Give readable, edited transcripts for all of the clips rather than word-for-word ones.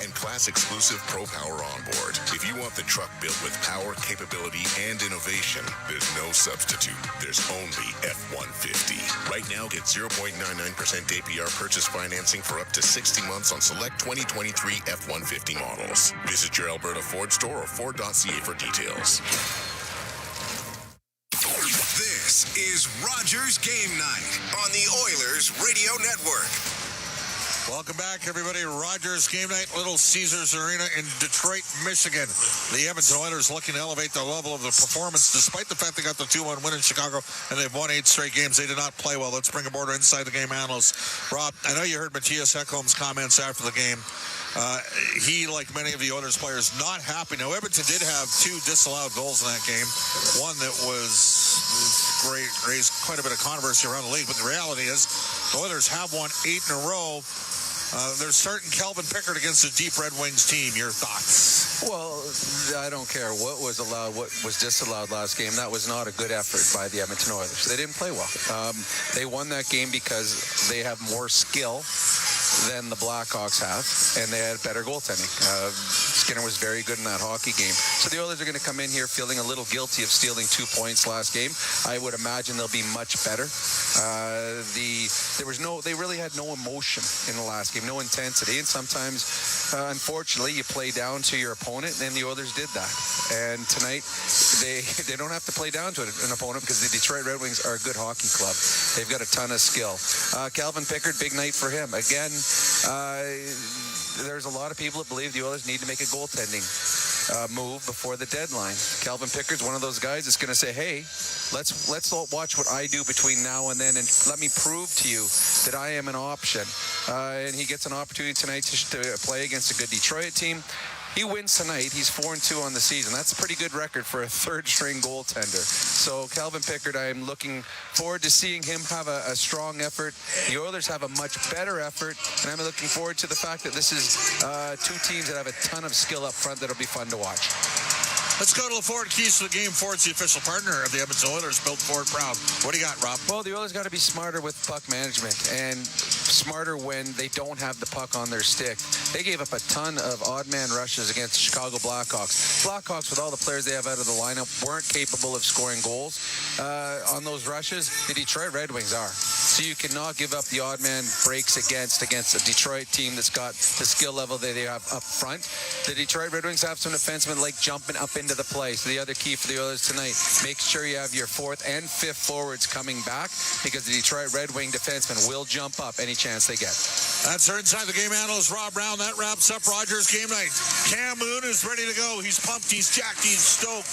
And class-exclusive Pro Power onboard. If you want the truck built with power, capability, and innovation, there's no substitute. There's only F-150. Right now, get 0.99% APR purchase financing for up to 60 months on select 2023 F-150 models. Visit your Alberta Ford store or Ford.ca for details. This is Rogers Game Night on the Oilers Radio Network. Welcome back, everybody. Rogers Game Night, Little Caesars Arena in Detroit, Michigan. The Edmonton Oilers looking to elevate the level of the performance, despite the fact they got the 2-1 win in Chicago, and they've won 8 straight games. They did not play well. Let's bring aboard our Inside the Game analyst. Rob, I know you heard Matthias Ekholm's comments after the game. He, like many of the Oilers players, not happy. Now, Edmonton did have 2 disallowed goals in that game. One that was great, raised quite a bit of controversy around the league, but the reality is the Oilers have won 8 in a row. They're starting Calvin Pickard against the Deep Red Wings team. Your thoughts? Well, I don't care what was allowed, what was disallowed last game. That was not a good effort by the Edmonton Oilers. They didn't play well. They won that game because they have more skill than the Blackhawks have, and they had better goaltending. Skinner was very good in that hockey game. So the Oilers are going to come in here feeling a little guilty of stealing 2 points last game. I would imagine they'll be much better. They really had no emotion in the last game, no intensity, and sometimes, unfortunately, you play down to your opponent, and the Oilers did that. And tonight, they don't have to play down to an opponent because the Detroit Red Wings are a good hockey club. They've got a ton of skill. Calvin Pickard, big night for him. Again, there's a lot of people that believe the Oilers need to make a goaltending move before the deadline. Calvin Pickard's one of those guys that's going to say, hey, let's watch what I do between now and then, and let me prove to you that I am an option. And he gets an opportunity tonight to play against a good Detroit team. He wins tonight. He's 4-2 on the season. That's a pretty good record for a third-string goaltender. So Calvin Pickard, I am looking forward to seeing him have a strong effort. The Oilers have a much better effort, and I'm looking forward to the fact that this is two teams that have a ton of skill up front that'll be fun to watch. Let's go to the Ford Keys to the game. Ford's the official partner of the Edmonton Oilers. Built Ford proud. What do you got, Rob? Well, the Oilers got to be smarter with puck management and smarter when they don't have the puck on their stick. They gave up a ton of odd man rushes against the Chicago Blackhawks. Blackhawks, with all the players they have out of the lineup, weren't capable of scoring goals on those rushes. The Detroit Red Wings are. So you cannot give up the odd man breaks against a Detroit team that's got the skill level that they have up front. The Detroit Red Wings have some defensemen like jumping up into the play. So the other key for the Oilers tonight, make sure you have your fourth and fifth forwards coming back, because the Detroit Red Wing defensemen will jump up any chance they get. That's our Inside the Game analyst, Rob Brown. That wraps up Rogers Game Night. Cam Moon is ready to go. He's pumped. He's jacked. He's stoked.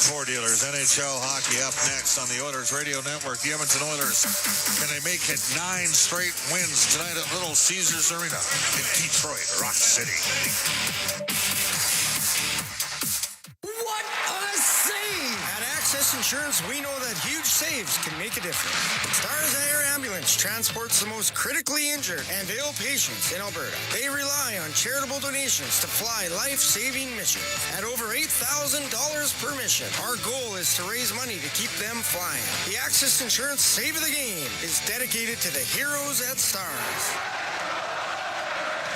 Ford Dealers, NHL hockey up next on the Oilers Radio Network. The Edmonton Oilers, can they make it 9 straight wins tonight at Little Caesars Arena in Detroit, Rock City? What a save! At Access Insurance, we know that huge saves can make a difference. Stars Air Ambulance transports the most critically injured and ill patients in Alberta. They rely on charitable donations to fly life-saving missions. At over $8,000 per mission, our goal is to raise money to keep them flying. The Access Insurance Save of the Game is dedicated to the heroes at Stars.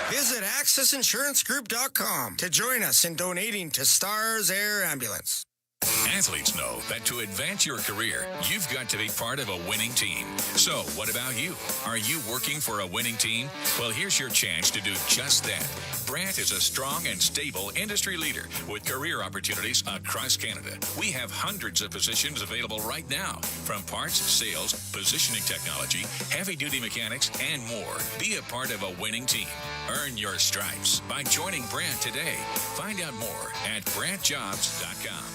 Visit accessinsurancegroup.com to join us in donating to Stars Air Ambulance. Athletes know that to advance your career, you've got to be part of a winning team. So, what about you? Are you working for a winning team? Well, here's your chance to do just that. Brandt is a strong and stable industry leader with career opportunities across Canada. We have hundreds of positions available right now, from parts, sales, positioning technology, heavy-duty mechanics, and more. Be a part of a winning team. Earn your stripes by joining Brandt today. Find out more at BrandtJobs.com.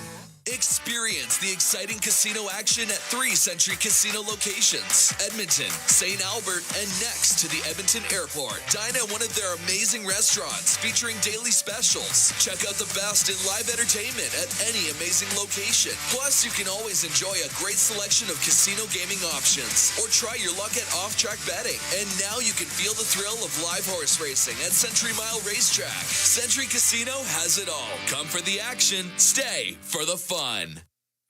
Experience the exciting casino action at 3 Century Casino locations: Edmonton, St. Albert, and next to the Edmonton Airport. Dine at one of their amazing restaurants featuring daily specials. Check out the best in live entertainment at any amazing location. Plus, you can always enjoy a great selection of casino gaming options or try your luck at off-track betting. And now you can feel the thrill of live horse racing at Century Mile Racetrack. Century Casino has it all. Come for the action, stay for the fun.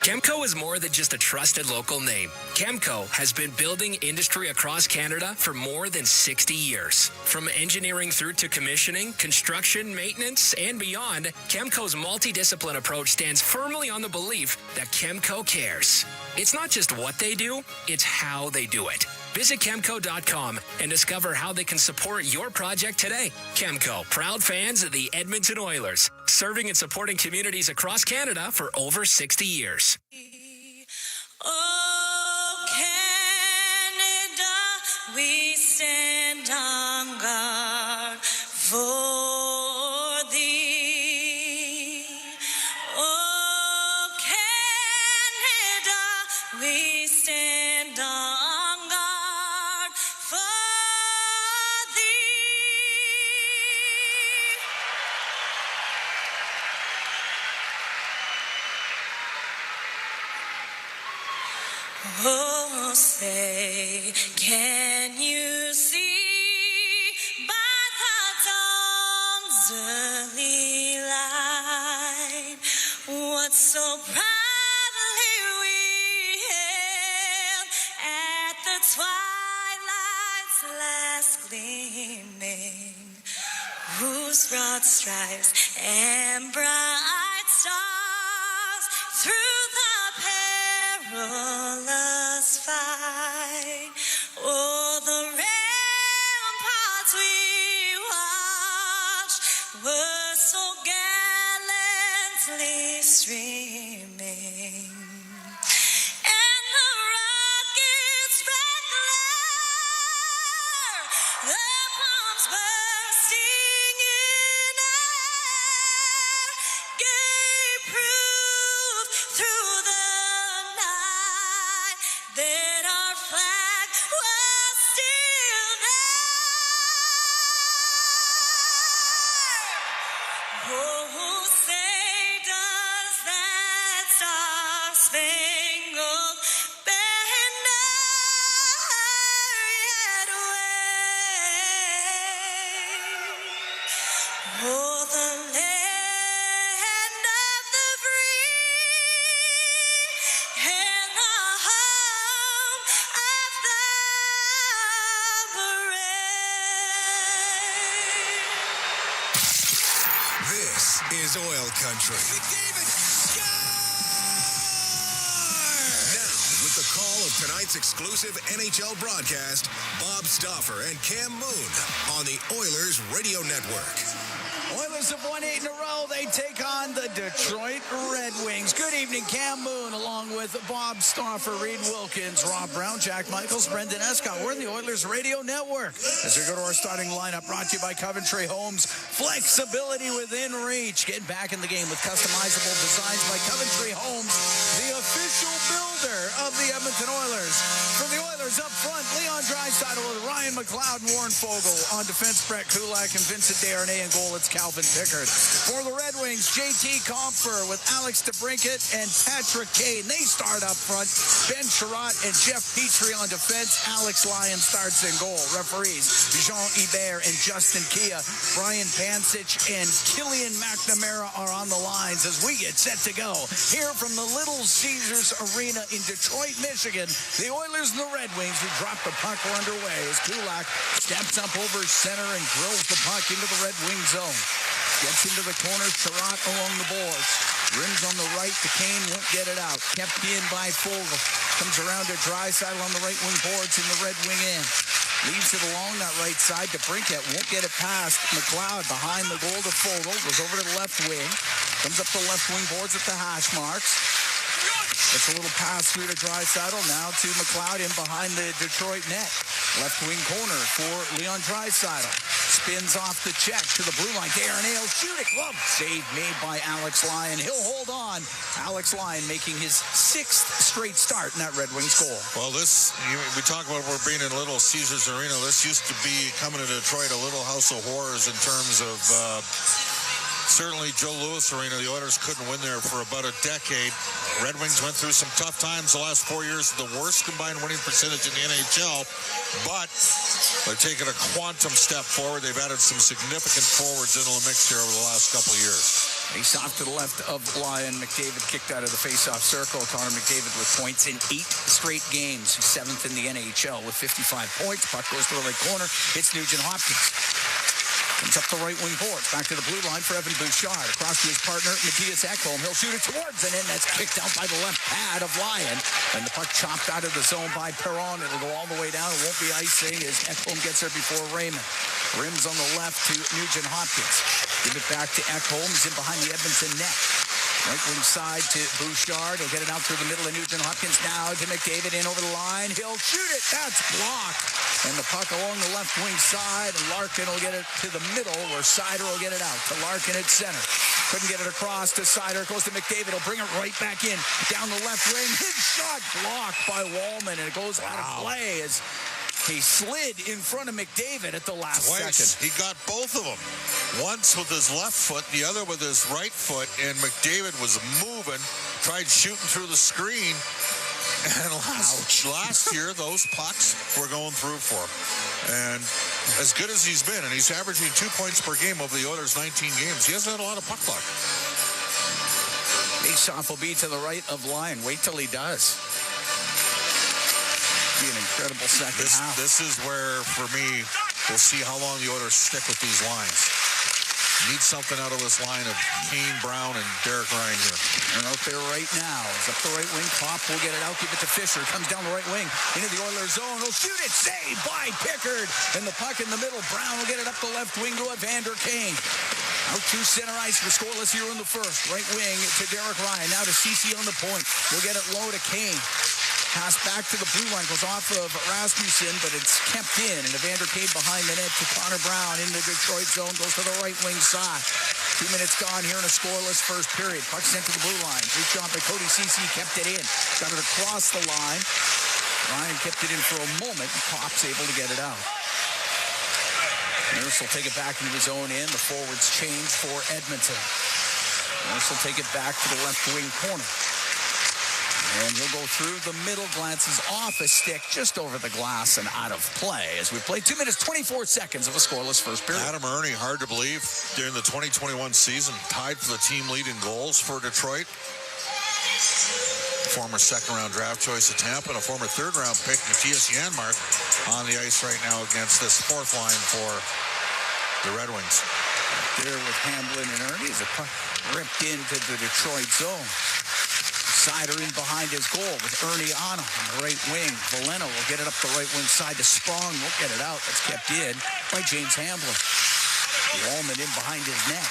Chemco is more than just a trusted local name. Chemco has been building industry across Canada for more than 60 years. From engineering through to commissioning, construction, maintenance, and beyond, Chemco's multidiscipline approach stands firmly on the belief that Chemco cares. It's not just what they do, it's how they do it. Visit Chemco.com and discover how they can support your project today. Chemco, proud fans of the Edmonton Oilers, serving and supporting communities across Canada for over 60 years. Oh, Canada, we stand on guard for thee. Oh, Canada, we stand on guard for thee. Oh, say, can you see by the dawn's early what so proudly we hailed at the twilight's last gleaming, whose broad stripes and bright stars through the perilous fight, o'er the ramparts we watched were so gallantly streaming, and the rockets' red glare, the bombs bursting in air, gave proof through the night that our flag was still there. Oh, say does that star-spangled banner yet wave o'er the land of the free and the home of the brave? This is Oil Country. McDavid, now, with the call of tonight's exclusive NHL broadcast, Bob Stauffer and Cam Moon on the Oilers Radio Network. Oilers have won 8 in a row. They take on the Detroit Red Wings. Good evening, Cam Moon, along with Bob Stauffer, Reed Wilkins, Rob Brown, Jack Michaels, Brendan Escott. We're the Oilers Radio Network. As we go to our starting lineup, brought to you by Coventry Homes. Flexibility within reach. Get back in the game with customizable designs by Coventry Homes, the official builder of the Edmonton Oilers. For the Oilers up front, Leon Draisaitl with Ryan McLeod and Warren Fogle. On defense, Brett Kulak and Vincent Desharnais. In goal, it's Calvin Pickard. For the Red Wings, JT Compher with Alex DeBrincat and Patrick Kane. They start up front. Ben Sherratt and Jeff Petrie on defense. Alex Lyon starts in goal. Referees, Jean Hebert and Justin Kia. Brian Pancic and Killian McNamara are on the lines as we get set to go. Here from the Little Caesars Arena in Detroit, Michigan, the Oilers and the Red Wings who drop the puck are underway as Kulak steps up over center and drills the puck into the Red Wing zone. Gets into the corner, Sherratt along the boards. Rims on the right, the Kane won't get it out. Kept in by Fogle. Comes around to Draisaitl on the right wing boards in the Red Wing end. Leaves it along that right side to Brinkett. Won't get it past McLeod behind the goal to Fogle. Goes over to the left wing. Comes up the left wing boards at the hash marks. It's a little pass through to Draisaitl. Now to McLeod in behind the Detroit net. Left wing corner for Leon Draisaitl. Spins off the check to the blue line. Desharnais will shoot it. Glove save made by Alex Lyon. He'll hold on. Alex Lyon making his 6th straight start in that Red Wings goal. Well, we talk about we're being in Little Caesars Arena. This used to be, coming to Detroit, a little house of horrors in terms of certainly Joe Louis Arena. The Oilers couldn't win there for about a decade. Red Wings went through some tough times the last 4 years, the worst combined winning percentage in the NHL, but they're taking a quantum step forward. They've added some significant forwards into the mix here over the last couple of years. Face off to the left of Lyon. McDavid kicked out of the face-off circle. Connor McDavid with points in 8 straight games. He's 7th in the NHL with 55 points. Puck goes to the right corner. It's Nugent Hopkins. Comes up the right wing boards. Back to the blue line for Evan Bouchard. Across to his partner, Matthias Ekholm. He'll shoot it towards, and then that's kicked out by the left pad of Lyon. And the puck chopped out of the zone by Perron. It'll go all the way down. It won't be icing as Ekholm gets there before Raymond. Rims on the left to Nugent Hopkins. Give it back to Ekholm. He's in behind the Edmonton net. Right wing side to Bouchard. He'll get it out through the middle of Nugent Hopkins now to McDavid in over the line. He'll shoot it. That's blocked. And the puck along the left wing side. And Larkin will get it to the middle where Sider will get it out to Larkin at center. Couldn't get it across to Sider. Goes to McDavid. He'll bring it right back in. Down the left wing. His shot blocked by Wallman. And it goes out of play as he slid in front of McDavid at the last second. He got both of them. Once with his left foot, the other with his right foot, and McDavid was moving, tried shooting through the screen, and last year those pucks were going through for him. And as good as he's been, and he's averaging 2 points per game over the Oilers' 19 games, he hasn't had a lot of puck luck. Faceoff will be to the right of Lyon. Wait till he does. Be an incredible second half. This is where, for me, we'll see how long the Oilers stick with these lines. Need something out of this line of Kane, Brown, and Derek Ryan here. They're out there right now. It's up the right wing. Kopp will get it out. Give it to Fisher. Comes down the right wing into the Oilers zone. He'll shoot it. Saved by Pickard. And the puck in the middle. Brown will get it up the left wing to Evander Kane. Out to center ice. We're scoreless here in the first. Right wing to Derek Ryan. Now to Ceci on the point. We'll get it low to Kane. Pass back to the blue line, goes off of Rasmussen, but it's kept in. And Evander Kane behind the net to Connor Brown in the Detroit zone, goes to the right wing side. 2 minutes gone here in a scoreless first period. Puck sent to the blue line. Good shot by Cody Ceci, kept it in. Got it across the line. Ryan kept it in for a moment. Kopp's able to get it out. Nurse will take it back into his own end. The forwards change for Edmonton. Nurse will take it back to the left wing corner. And he'll go through the middle, glances off a stick just over the glass and out of play as we play 2 minutes, 24 seconds of a scoreless first period. Adam Ernie, hard to believe, during the 2021 season, tied for the team lead in goals for Detroit. Former second-round draft choice of Tampa and a former third-round pick, Matthias Janmark, on the ice right now against this fourth line for the Red Wings. There with Hamblin and Ernie as a puck ripped into the Detroit zone. Sider in behind his goal with Ernie on him on the right wing. Veleno will get it up the right wing side to Sprong. Won't get it out. That's kept in by James Hamblin. Wallman in behind his net.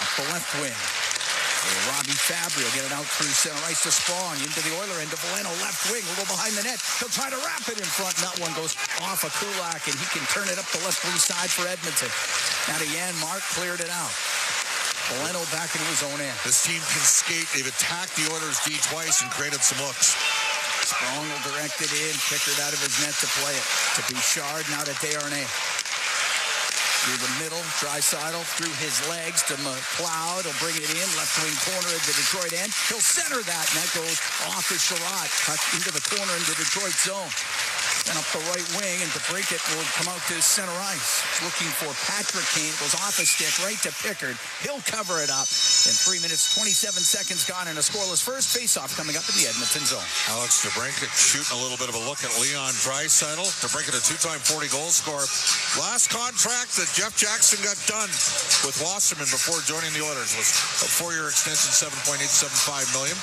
Up the left wing. Robbie Fabry will get it out through center ice to Sprong. Into the Oiler end to Veleno. Left wing will go behind the net. He'll try to wrap it in front. And that one goes off of Kulak, and he can turn it up the left wing side for Edmonton. Now to Janmark. Cleared it out. Veleno back into his own end. This team can skate. They've attacked the Oilers D twice and created some looks. Sprong will direct it in. Pickard out of his net to play it. To Bouchard, now to Desharnais. Through the middle, Draisaitl through his legs to McLeod. He'll bring it in. Left wing corner of the Detroit end. He'll center that, and that goes off of Sherratt. Cut into the corner in the Detroit zone. And up the right wing, and DeBrincat will come out to center ice. He's looking for Patrick Kane. Goes off a stick right to Pickard. He'll cover it up. In 3 minutes, 27 seconds gone in a scoreless first faceoff coming up in the Edmonton zone. Alex DeBrincat shooting a little bit of a look at Leon Draisaitl. DeBrincat, a two-time 40-goal scorer. Last contract that Jeff Jackson got done with Wasserman before joining the Oilers was a 4-year extension, $7.875 million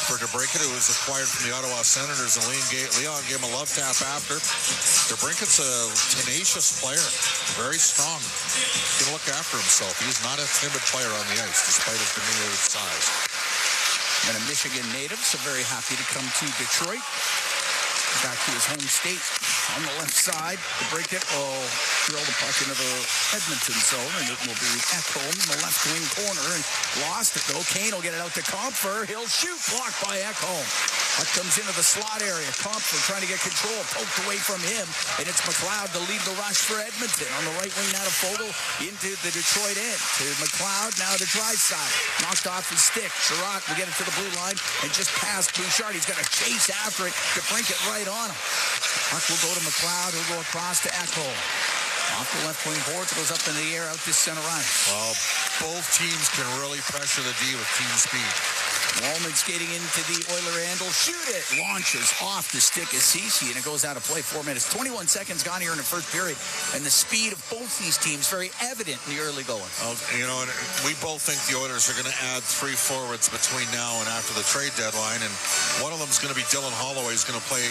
for DeBrincat, who was acquired from the Ottawa Senators, and Leon gave him a love tap after. DeBrincat's a tenacious player, very strong. He's going to look after himself. He's not a timid player on the ice, despite his diminutive size. And a Michigan native, so very happy to come to Detroit. Back to his home state. On the left side, DeBrincat will drill the puck into the Edmonton zone, and it will be Ekholm in the left wing corner, and lost it though. Kane will get it out to Compher. He'll shoot, blocked by Ekholm. Puck comes into the slot area. Compher trying to get control, poked away from him, and it's McLeod to lead the rush for Edmonton. On the right wing now to Fogle into the Detroit end. To McLeod, now to Draisaitl. Knocked off his stick. Sherratt will get it to the blue line and just past Bouchard. He's got to chase after it. DeBrincat right on him. Puck will go to McLeod. He'll go across to Ekholm. Off the left wing boards, goes up in the air out to center ice. Well, both teams can really pressure the D with team speed. Wallman skating into the Oiler end. Will shoot it. Launches off the stick of Ceci, and it goes out of play. 4 minutes. 21 seconds gone here in the first period. And the speed of both these teams very evident in the early going. You know, and we both think the Oilers are going to add 3 forwards between now and after the trade deadline. And one of them is going to be Dylan Holloway. He's going to play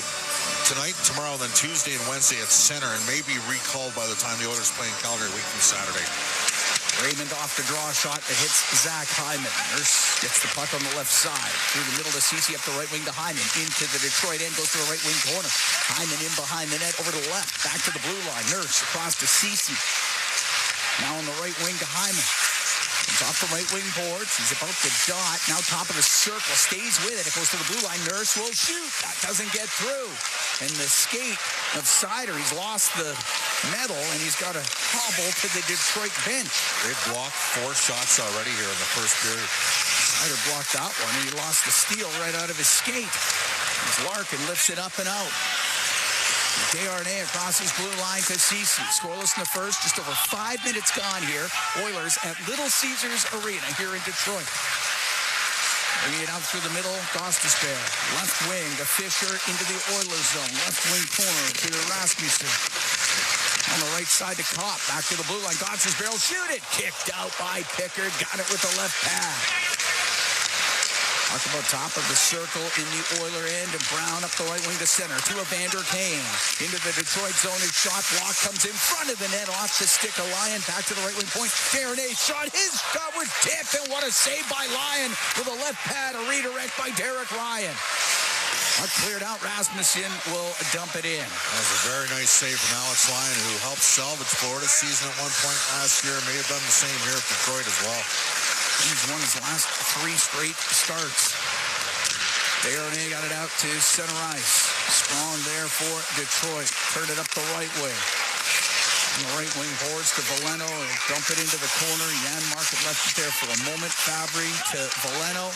tonight, tomorrow, then Tuesday and Wednesday at center, and may be recalled by the time the Oilers play in Calgary a week from Saturday. Raymond off the draw shot that hits Zach Hyman. Nurse gets the puck on the left side. Through the middle to Ceci, up the right wing to Hyman. Into the Detroit end, goes to the right wing corner. Hyman in behind the net, over to the left. Back to the blue line. Nurse across to Ceci. Now on the right wing to Hyman. Comes off the right wing boards. He's about to dot. Now top of the circle. Stays with it. It goes to the blue line. Nurse will shoot. That doesn't get through. And the skate of Sider, he's lost the medal, and he's got to hobble to the Detroit bench. They've blocked 4 shots already here in the first period. Sider blocked that one, and he lost the steal right out of his skate. As Larkin lifts it up and out. Desharnais across his blue line to Ceci. Scoreless in the first. Just over 5 minutes gone here. Oilers at Little Caesars Arena here in Detroit. Bringing it out through the middle, Gostisbehere. Left wing to Fisher into the Oilers zone. Left wing corner to the Rasmussen. On the right side to Kopp. Back to the blue line. Gostisbehere will shoot it. Kicked out by Pickard. Got it with the left pad. Talk about top of the circle in the Oiler end. And Brown up the right wing to center. To Evander Kane. Into the Detroit zone. His shot block comes in front of the net. Off the stick of Lyon. Back to the right wing point. Darren shot. His shot was tipped. And what a save by Lyon. With a left pad. A redirect by Derek Ryan. Cleared out. Rasmussen will dump it in. That was a very nice save from Alex Lyon, who helped salvage Florida's season at one point last year. May have done the same here at Detroit as well. He's won his last 3 straight starts. Darren got it out to center ice. Strong there for Detroit. Turned it up the right way. On the right wing boards to Veleno. He'll dump it into the corner. Jan Market left it there for a moment. Fabry to Veleno.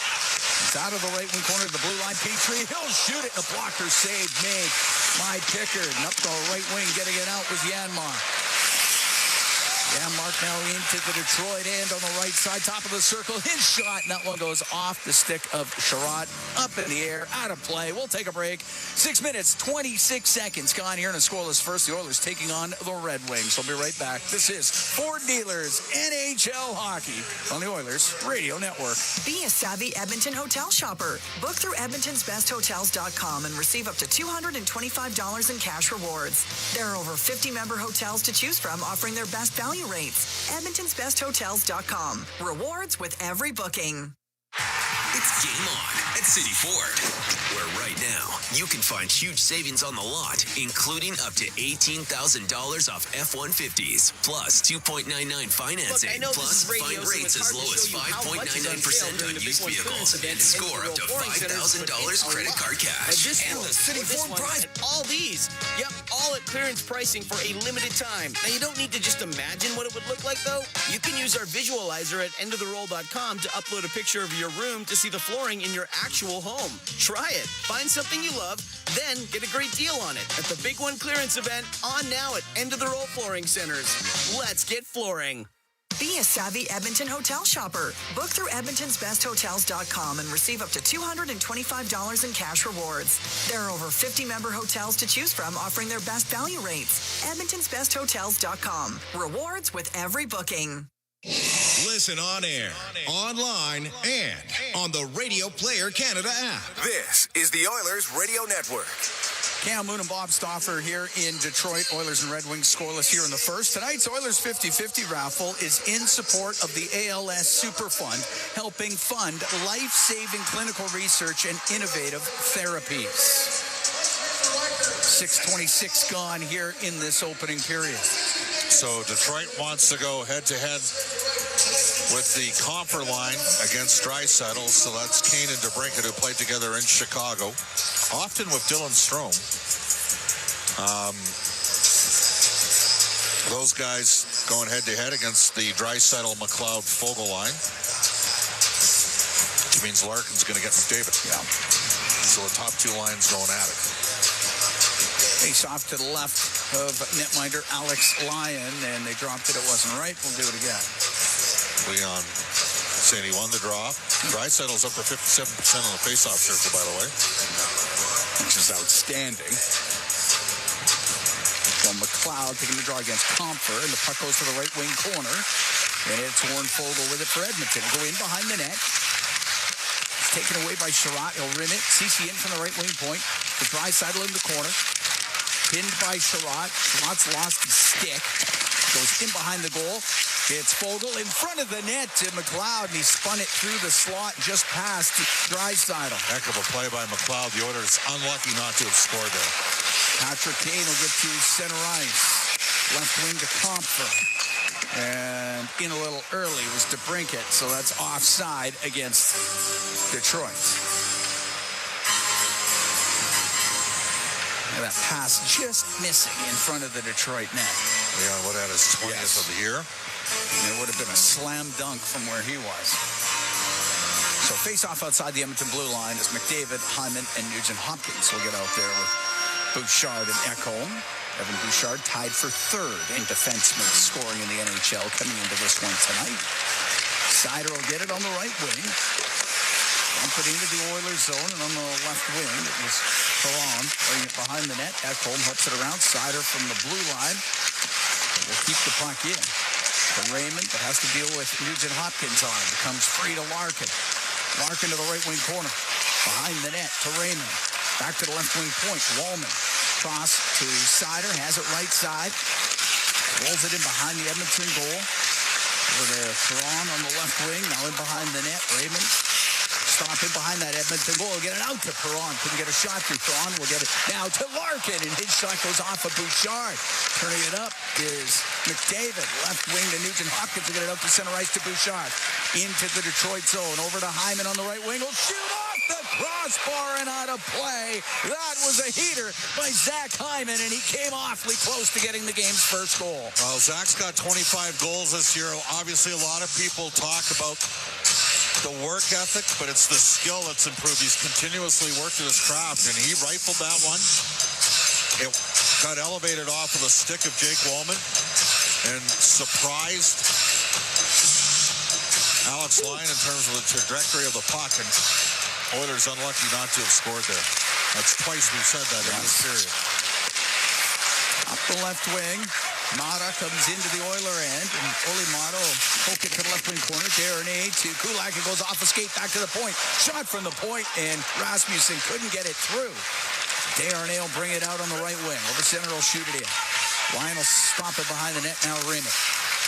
It's out of the right wing corner to the blue line. Petrie, he'll shoot it. A blocker save made by Pickard. And up the right wing, getting it out was Janmark. Janmark now into the Detroit end on the right side. Top of the circle. His shot. And that one goes off the stick of Sherratt. Up in the air. Out of play. We'll take a break. 6 minutes, 26 seconds gone here in a scoreless first. The Oilers taking on the Red Wings. We'll be right back. This is Ford Dealers NHL Hockey on the Oilers Radio Network. Be a savvy Edmonton hotel shopper. Book through EdmontonsBestHotels.com and receive up to $225 in cash rewards. There are over 50 member hotels to choose from, offering their best value rates. EdmontonsBestHotels.com. Rewards with every booking. It's Game On at City Ford, where right now you can find huge savings on the lot, including up to $18,000 off F-150s, plus 2.99 financing, plus find rates as low as 5.99% on used vehicles, and score up to $5,000 credit card cash. And the City Ford Pride. All these, yep, all at clearance pricing for a limited time. Now, you don't need to just imagine what it would look like, though. You can use our visualizer at endoftheroll.com to upload a picture of your room to see the flooring in your actual home. Try it. Find something you love, then get a great deal on it at the Big One clearance event on now at End of the Roll Flooring Centers. Let's get flooring. Be a savvy Edmonton hotel shopper. Book through EdmontonsBestHotels.com and receive up to $225 in cash rewards. There are over 50 member hotels to choose from, offering their best value rates. EdmontonsBestHotels.com. Rewards with every booking. Listen on air, online, and on the Radio Player Canada app. This is the Oilers Radio Network. Cam Moon and Bob Stauffer here in Detroit. Oilers and Red Wings scoreless here in the first. Tonight's Oilers 50-50 raffle is in support of the ALS Super Fund, helping fund life-saving clinical research and innovative therapies. 6:26 gone here in this opening period. So Detroit wants to go head-to-head with the Comfer line against Draisaitl. So that's Kane and DeBrincat, who played together in Chicago, often with Dylan Strome. Those guys going head-to-head against the Draisaitl-McLeod-Fogle line, which means Larkin's going to get McDavid. Yeah. So the top two lines going at it. Face off to the left of netminder Alex Lyon, and they dropped it. It wasn't right. We'll do it again. Leon saying he won the draw. Draisaitl's up to 57% on the face-off circle, by the way. Which is outstanding. So McLeod taking the draw against Comfer, and the puck goes to the right wing corner. And it's Warren Fogle with it for Edmonton. Go in behind the net. It's taken away by Sherratt. He'll rim it. CC in from the right wing point. The Draisaitl in the corner. Pinned by Sherratt. Sherratt's lost his stick. Goes in behind the goal. It's Fogle in front of the net to McLeod, and he spun it through the slot just past Draisaitl. Heck of a play by McLeod. The Oilers unlucky not to have scored there. Patrick Kane will get to center ice. Left wing to Comfer. And in a little early was DeBrincat, so that's offside against Detroit. And that pass just missing in front of the Detroit net. Leon Wood had his 20th of the year. And it would have been a slam dunk from where he was. So face off outside the Edmonton blue line is McDavid, Hyman, and Nugent Hopkins will get out there with Bouchard and Ekholm. Evan Bouchard tied for third in defenseman scoring in the NHL coming into this one tonight. Sider will get it on the right wing. Dump it into the Oilers zone, and on the left wing, it was Perron putting it behind the net. Ekholm hooks it around. Sider from the blue line. Will keep the puck in. To Raymond, but has to deal with Nugent Hopkins on. Becomes free to Larkin. Larkin to the right wing corner. Behind the net to Raymond. Back to the left wing point. Wallman. Cross to Sider. Has it right side. Rolls it in behind the Edmonton goal. Over there, Perron on the left wing. Now in behind the net. Raymond. Stop in behind that Edmonton goal. Get it out to Perron. Couldn't get a shot through. Perron will get it now to Larkin, and his shot goes off of Bouchard. Turning it up is McDavid. Left wing to Nugent Hopkins to get it out to center ice to Bouchard. Into the Detroit zone. Over to Hyman on the right wing. Will shoot off the crossbar and out of play. That was a heater by Zach Hyman, and he came awfully close to getting the game's first goal. Well, Zach's got 25 goals this year. Obviously, a lot of people talk about the work ethic, but it's the skill that's improved. He's continuously worked at his craft, and he rifled that one. It got elevated off of the stick of Jake Wallman and surprised Alex Lyon in terms of the trajectory of the puck, and Oilers unlucky not to have scored there. That's twice we've said that in this period. Up the left wing. Mata comes into the Oiler end, and Oli Mata will poke it to the left wing corner. Darnay to Kulak. It goes off a skate back to the point. Shot from the point, and Rasmussen couldn't get it through. Darnay will bring it out on the right wing. Over center will shoot it in. Lyon will stop it behind the net. Now Raymond.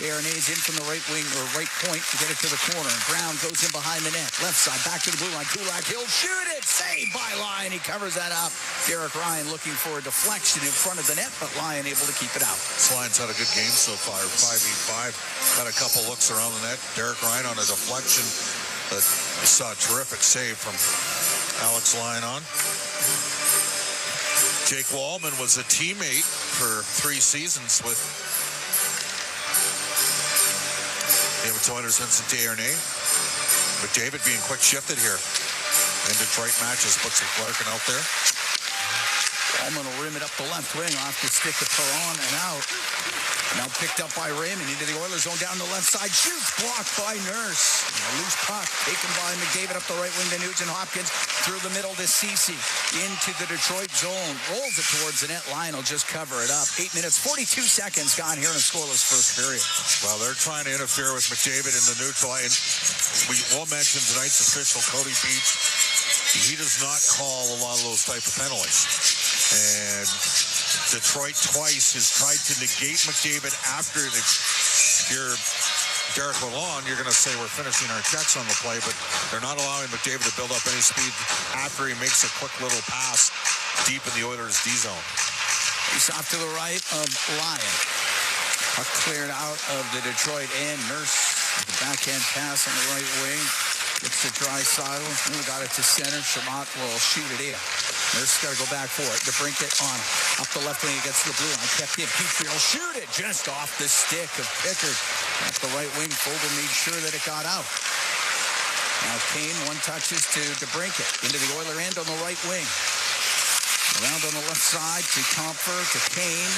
Darnay's in from the right wing or right point to get it to the corner. And Brown goes in behind the net. Left side, back to the blue line. Kulak, he'll shoot it. Saved by Lyon. He covers that up. Derek Ryan looking for a deflection in front of the net, but Lyon able to keep it out. Lyon's had a good game so far. 5v5. Had a couple looks around the net. Derek Ryan on a deflection. But you saw a terrific save from Alex Lyon on. Jake Wallman was a teammate for 3 seasons with Edmonton Oilers Vincent Desharnais. McDavid being quick shifted here. And Detroit matches, puts Larkin out there. Wallman will rim it up the left wing off the stick of Perron and out. Now picked up by Raymond into the Oilers zone down the left side. Shoots blocked by Nurse. A loose puck taken by McDavid up the right wing to Nugent Hopkins. Through the middle to Ceci. Into the Detroit zone. Rolls it towards the net. Lyon will just cover it up. 8 minutes, 42 seconds gone here in a scoreless first period. Well, they're trying to interfere with McDavid in the neutral. And we will mention tonight's official, Cody Beach. He does not call a lot of those type of penalties. And Detroit twice has tried to negate McDavid after you're Derek Lalonde, you're going to say we're finishing our checks on the play, but they're not allowing McDavid to build up any speed after he makes a quick little pass deep in the Oilers' D zone. He's off to the right of Lyon. Puck cleared out of the Detroit end. Nurse, the backhand pass on the right wing. Gets to Draisaitl. Got it to center. Sherratt will shoot it in. Nurse got to go back for it. DeBrincat on up the left wing. He gets to the blue line. Kept in. Petrie will shoot it just off the stick of Pickard. At the right wing, Fogle made sure that it got out. Now Kane, one touches to DeBrincat. Into the Oiler end on the right wing. Around on the left side to Compher, to Kane.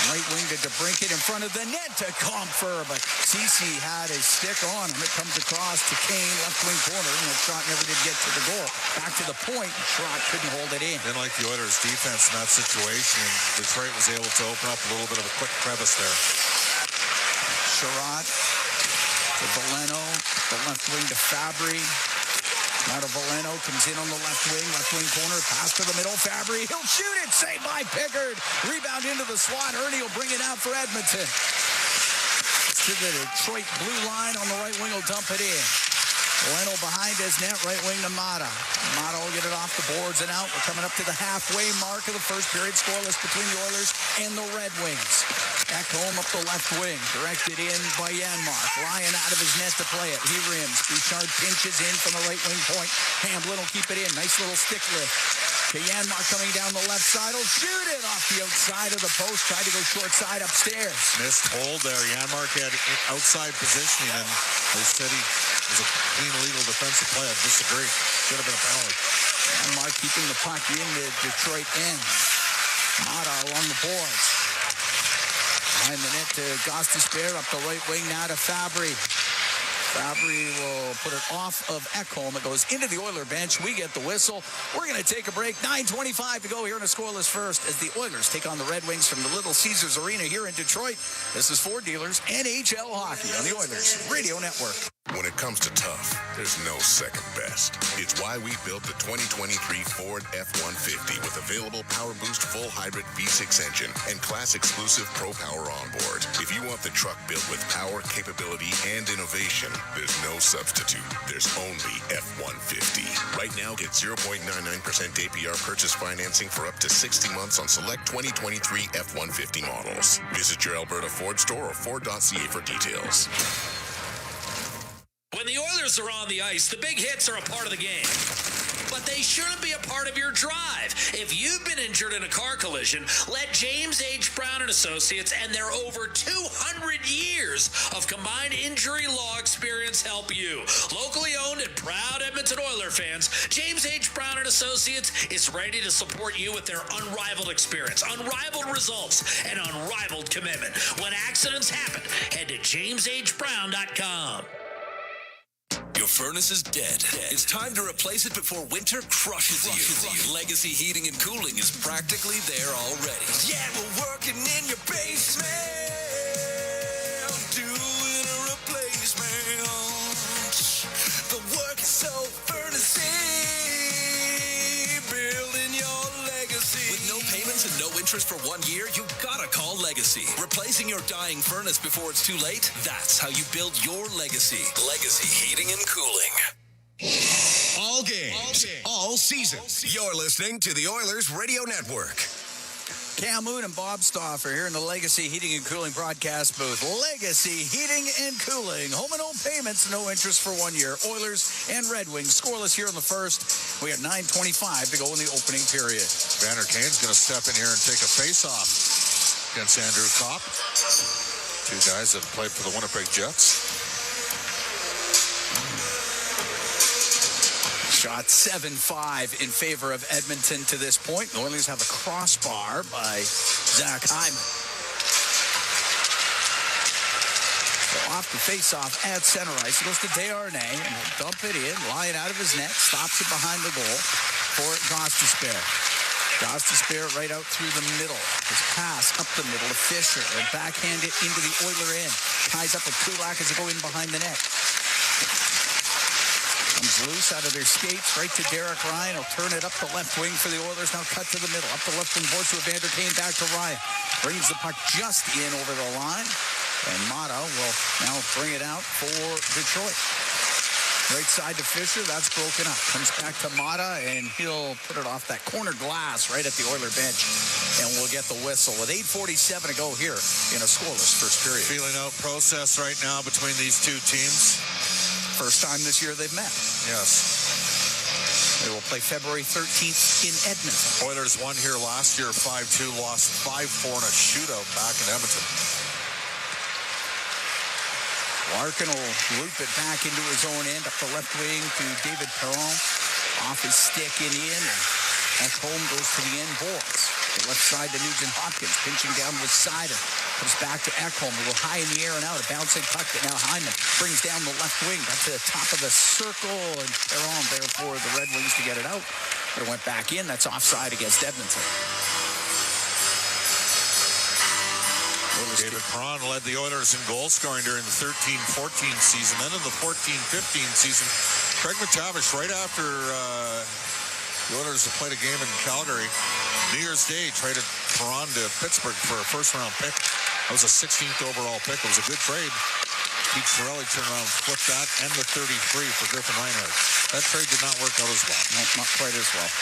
Right wing to DeBrincat in front of the net to Compher, but Ceci had his stick on him. It comes across to Kane, left wing corner, and that shot never did get to the goal. Back to the point, Sherratt couldn't hold it in. Didn't like the Oilers' defense in that situation, and Detroit was able to open up a little bit of a quick crevice there. Sherratt to Veleno, the left wing to Fabry. Now to Veleno, comes in on the left wing corner, pass to the middle, Fabry, he'll shoot it, saved by Pickard. Rebound into the slot, Ernie will bring it out for Edmonton. To the Detroit blue line on the right wing, will dump it in. Veleno behind his net, right wing to Mata. Mata will get it off the boards and out. We're coming up to the halfway mark of the first period, scoreless between the Oilers and the Red Wings. Ekholm up the left wing, directed in by Janmark. Ryan out of his net to play it. He rims. Bouchard pinches in from the right wing point. Hamblin will keep it in. Nice little stick lift. To Janmark coming down the left side. He'll shoot it off the outside of the post. Tried to go short side upstairs. Missed hold there. Janmark had outside positioning, and they said he was a clean, legal defensive play. I disagree. Should have been a penalty. Janmark keeping the puck in the Detroit end. Mata along the boards. Behind the net to Gostisbehere, up the right wing now to Fabry. Fabry will put it off of Ekholm. It goes into the Oiler bench. We get the whistle. We're going to take a break. 9:25 to go here in a scoreless first as the Oilers take on the Red Wings from the Little Caesars Arena here in Detroit. This is Ford Dealers NHL Hockey on the Oilers Radio Network. When it comes to tough, there's no second best. It's why we built the 2023 Ford F-150 with available Power Boost full hybrid V6 engine and class exclusive Pro Power onboard. If you want the truck built with power, capability, and innovation, there's no substitute. There's only F-150. Right now, get 0.99% APR purchase financing for up to 60 months on select 2023 F-150 models. Visit your Alberta Ford store or Ford.ca for details. When the Oilers are on the ice, the big hits are a part of the game. But they shouldn't be a part of your drive. If you've been injured in a car collision, let James H. Brown & Associates and their over 200 years of combined injury law experience help you. Locally owned and proud Edmonton Oiler fans, James H. Brown & Associates is ready to support you with their unrivaled experience, unrivaled results, and unrivaled commitment. When accidents happen, head to jameshbrown.com. Your furnace is dead. It's time to replace it before winter crushes you. Legacy Heating and Cooling is practically there already. Yeah, we're working in your basement, doing a replacement. The work is so furnacey, building your legacy. With no payments and no interest for 1 year, you gotta call Legacy. Replacing your dying furnace before it's too late, that's how you build your legacy. Legacy Heating and Cooling. All games, all seasons. You're listening to the Oilers Radio Network. Cam Moon and Bob Stauffer here in the Legacy Heating and Cooling broadcast booth. Legacy Heating and Cooling. Home and home payments, no interest for 1 year. Oilers and Red Wings scoreless here in the first. We got 9:25 to go in the opening period. Vander Kane's going to step in here and take a face-off against Andrew Kopp. Two guys that played for the Winnipeg Jets. Shot 7-5 in favor of Edmonton to this point. The Oilers have a crossbar by Zach Hyman. So off the face-off at center ice. It goes to Desharnais and he'll dump it in, line out of his net, stops it behind the goal for Gostisbehere. Gostisbehere right out through the middle. His pass up the middle to Fisher and backhand it into the Oiler end. Ties up with Kulak as they go in behind the net. Comes loose out of their skates, right to Derek Ryan. He'll turn it up the left wing for the Oilers. Now cut to the middle. Up the left wing boards to Evander Kane. Back to Ryan. Brings the puck just in over the line. And Mata will now bring it out for Detroit. Right side to Fisher. That's broken up. Comes back to Mata, and he'll put it off that corner glass right at the Oiler bench. And we'll get the whistle with 8:47 to go here in a scoreless first period. Feeling out process right now between these two teams. First time this year they've met. Yes. They will play February 13th in Edmonton. Oilers won here last year 5-2, lost 5-4 in a shootout back in Edmonton. Larkin will loop it back into his own end, up the left wing to David Perron. Off his stick and in, and Ekholm goes to the end boards. The left side to Nugent Hopkins, pinching down with Seider. Comes back to Ekholm, a little high in the air and out, a bouncing puck that now Hyman brings down the left wing, up to the top of the circle, and Perron there for the Red Wings to get it out. But it went back in, that's offside against Edmonton. David Perron led the Oilers in goal scoring during the 13-14 season. Then in the 14-15 season, Craig McTavish, right after the Oilers had played a game in Calgary, New Year's Day traded Perron to Pittsburgh for a first-round pick. That was a 16th overall pick. It was a good trade. Pete Chiarelli turned around and flipped that and the 33 for Griffin Reinhardt. That trade did not work out as well. Not quite as well.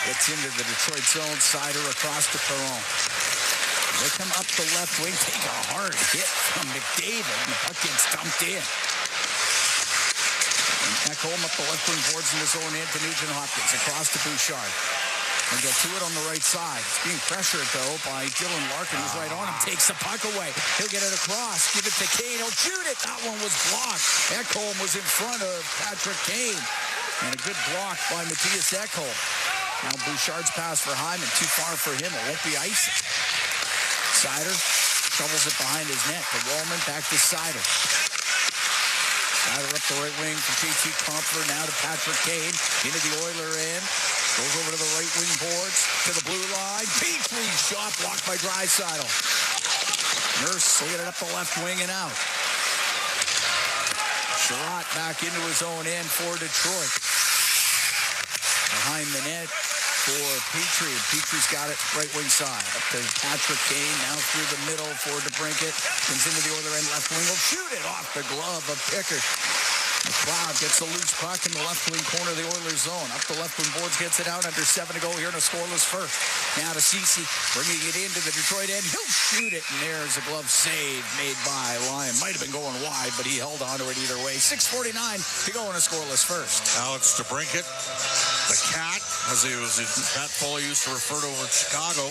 Gets into the Detroit zone. Seider across to Perron. They come up the left wing, take a hard hit from McDavid, and the puck gets dumped in. And Ekholm up the left wing boards in his own end to Nugent Hopkins, across to Bouchard. And get to it on the right side. It's being pressured, though, by Dylan Larkin, who's right on him. Takes the puck away. He'll get it across. Give it to Kane. He'll shoot it. That one was blocked. Ekholm was in front of Patrick Kane. And a good block by Matthias Ekholm. Now Bouchard's pass for Hyman. Too far for him. It won't be icing. Seider shovels it behind his net to Wallman, back to Seider. Batter up the right wing from JT Compher. Now to Patrick Kane. Into the Oiler end. Goes over to the right wing boards. To the blue line. Petrie shot blocked by Draisaitl. Nurse slid it up the left wing and out. Sherratt back into his own end for Detroit. Behind the net for Petrie. Petrie's got it right wing side. Up to Patrick Kane. Now through the middle for DeBrincat. Comes into the Oiler end left wing. Will shoot it off the glove of Pickard. McLeod gets the loose puck in the left wing corner of the Oilers zone. Up the left wing boards, gets it out. Under 7 to go here in a scoreless first. Now to Ceci, bringing it into the Detroit end. He'll shoot it, and there's a glove save made by Lyon. Might have been going wide, but he held on to it either way. 6:49 to go in a scoreless first. Alex DeBrincat, the Cat, as Pat Foley used to refer to him in Chicago,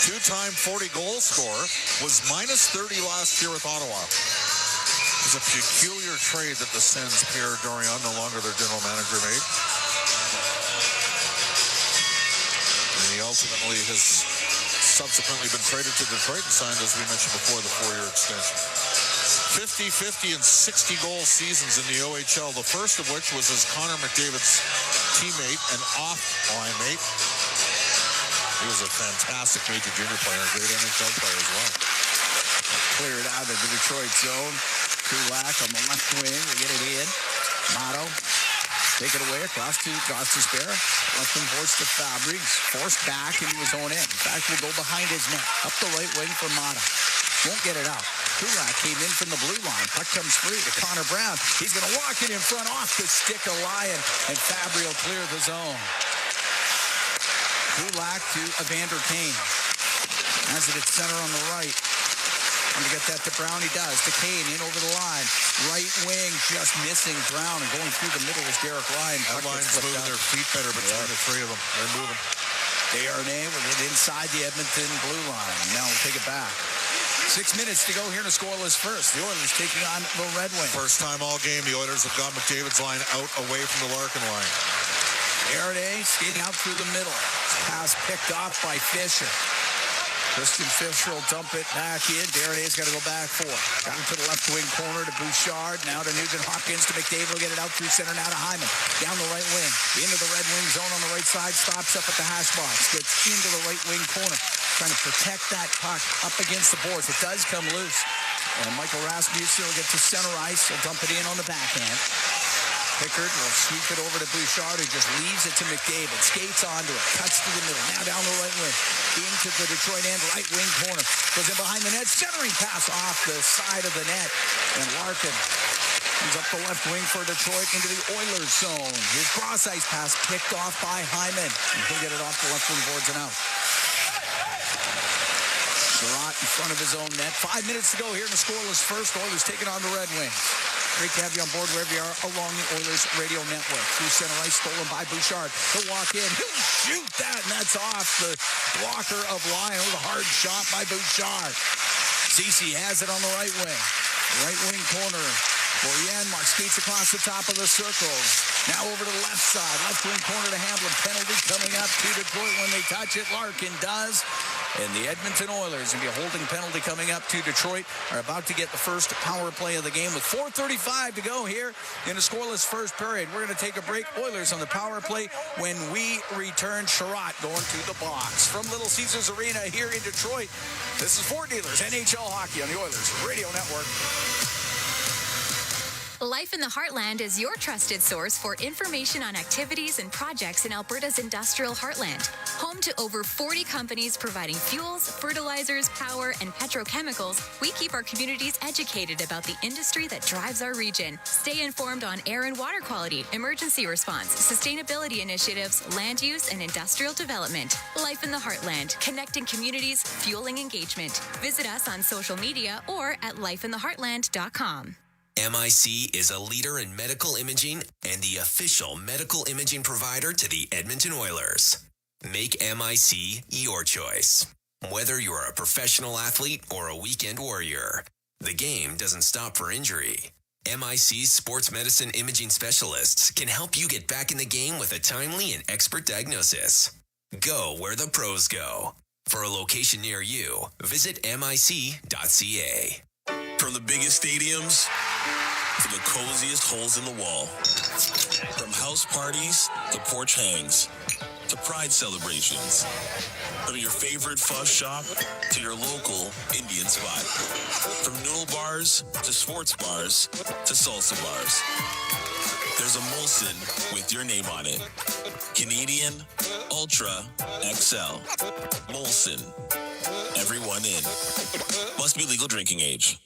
two-time 40-goal scorer, was minus 30 last year with Ottawa. It's a peculiar trade that the Sens Pierre Dorion, no longer their general manager, made. And he ultimately has subsequently been traded to Detroit and signed, as we mentioned before, the 4-year extension. 50-50 and 60-goal seasons in the OHL, the first of which was as Connor McDavid's teammate and off-line mate. He was a fantastic major junior player, a great NHL player as well. Cleared out of the Detroit zone. Kulak on the left wing. We get it in. Motto. Take it away across to Spare. Left wing boards to Fabry. Forced back into his own end. In fact, will go behind his net. Up the right wing for Motto. Won't get it out. Kulak came in from the blue line. Puck comes free to Connor Brown. He's going to walk it in front off the stick of Lyon. And Fabry will clear the zone. Kulak to Evander Kane. Has it at center on the right. And to get that to Brown, he does. To Kane, in over the line. Right wing, just missing Brown. And going through the middle is Derek Lyon. That line's moving their feet better between the three of them. They're moving. Desharnais with it inside the Edmonton blue line. Now we'll take it back. 6 minutes to go here in a scoreless first. The Oilers taking on the Red Wings. First time all game, the Oilers have got McDavid's line out away from the Larkin line. Desharnais skating out through the middle. Pass picked off by Fisher. Christian Fisher will dump it back in. Desharnais's got to go back for it. Down to the left wing corner to Bouchard. Now to Nugent Hopkins to McDavid. Will get it out through center. Now to Hyman. Down the right wing. Into the Red Wing zone on the right side. Stops up at the hash box. Gets into the right wing corner. Trying to protect that puck up against the boards. It does come loose. And Michael Rasmussen will get to center ice. He'll dump it in on the backhand. Pickard will sweep it over to Bouchard, who just leaves it to McDavid. Skates onto it. Cuts to the middle. Now down the right wing. Into the Detroit end. Right wing corner. Goes in behind the net. Centering pass off the side of the net. And Larkin comes up the left wing for Detroit into the Oilers zone. His cross ice pass picked off by Hyman. And he'll get it off the left wing boards and out. Sherratt in front of his own net. 5 minutes to go here in the scoreless first. Oilers taking on the Red Wings. Great to have you on board wherever you are along the Oilers radio network. Through center ice, stolen by Bouchard. He'll walk in. He'll shoot that, and that's off the blocker of Lyon. With a hard shot by Bouchard. Ceci has it on the right wing. Right wing corner. Janmark skates across the top of the circle. Now over to the left side. Left wing corner to Hamblin. Penalty coming up to Detroit when they touch it. Larkin does. And the Edmonton Oilers, and be a holding penalty coming up to Detroit, are about to get the first power play of the game with 4:35 to go here in a scoreless first period. We're going to take a break. Oilers on the power play when we return. Sherratt going to the box. From Little Caesars Arena here in Detroit, this is Ford Dealers NHL Hockey on the Oilers Radio Network. Life in the Heartland is your trusted source for information on activities and projects in Alberta's industrial heartland. Home to over 40 companies providing fuels, fertilizers, power, and petrochemicals, we keep our communities educated about the industry that drives our region. Stay informed on air and water quality, emergency response, sustainability initiatives, land use, and industrial development. Life in the Heartland, connecting communities, fueling engagement. Visit us on social media or at lifeintheheartland.com. MIC is a leader in medical imaging and the official medical imaging provider to the Edmonton Oilers. Make MIC your choice. Whether you're a professional athlete or a weekend warrior, the game doesn't stop for injury. MIC's sports medicine imaging specialists can help you get back in the game with a timely and expert diagnosis. Go where the pros go. For a location near you, visit mic.ca. From the biggest stadiums to the coziest holes in the wall. From house parties to porch hangs to pride celebrations. From your favorite fuzz shop to your local Indian spot. From noodle bars to sports bars to salsa bars. There's a Molson with your name on it. Canadian Ultra XL. Molson. Everyone in. Must be legal drinking age.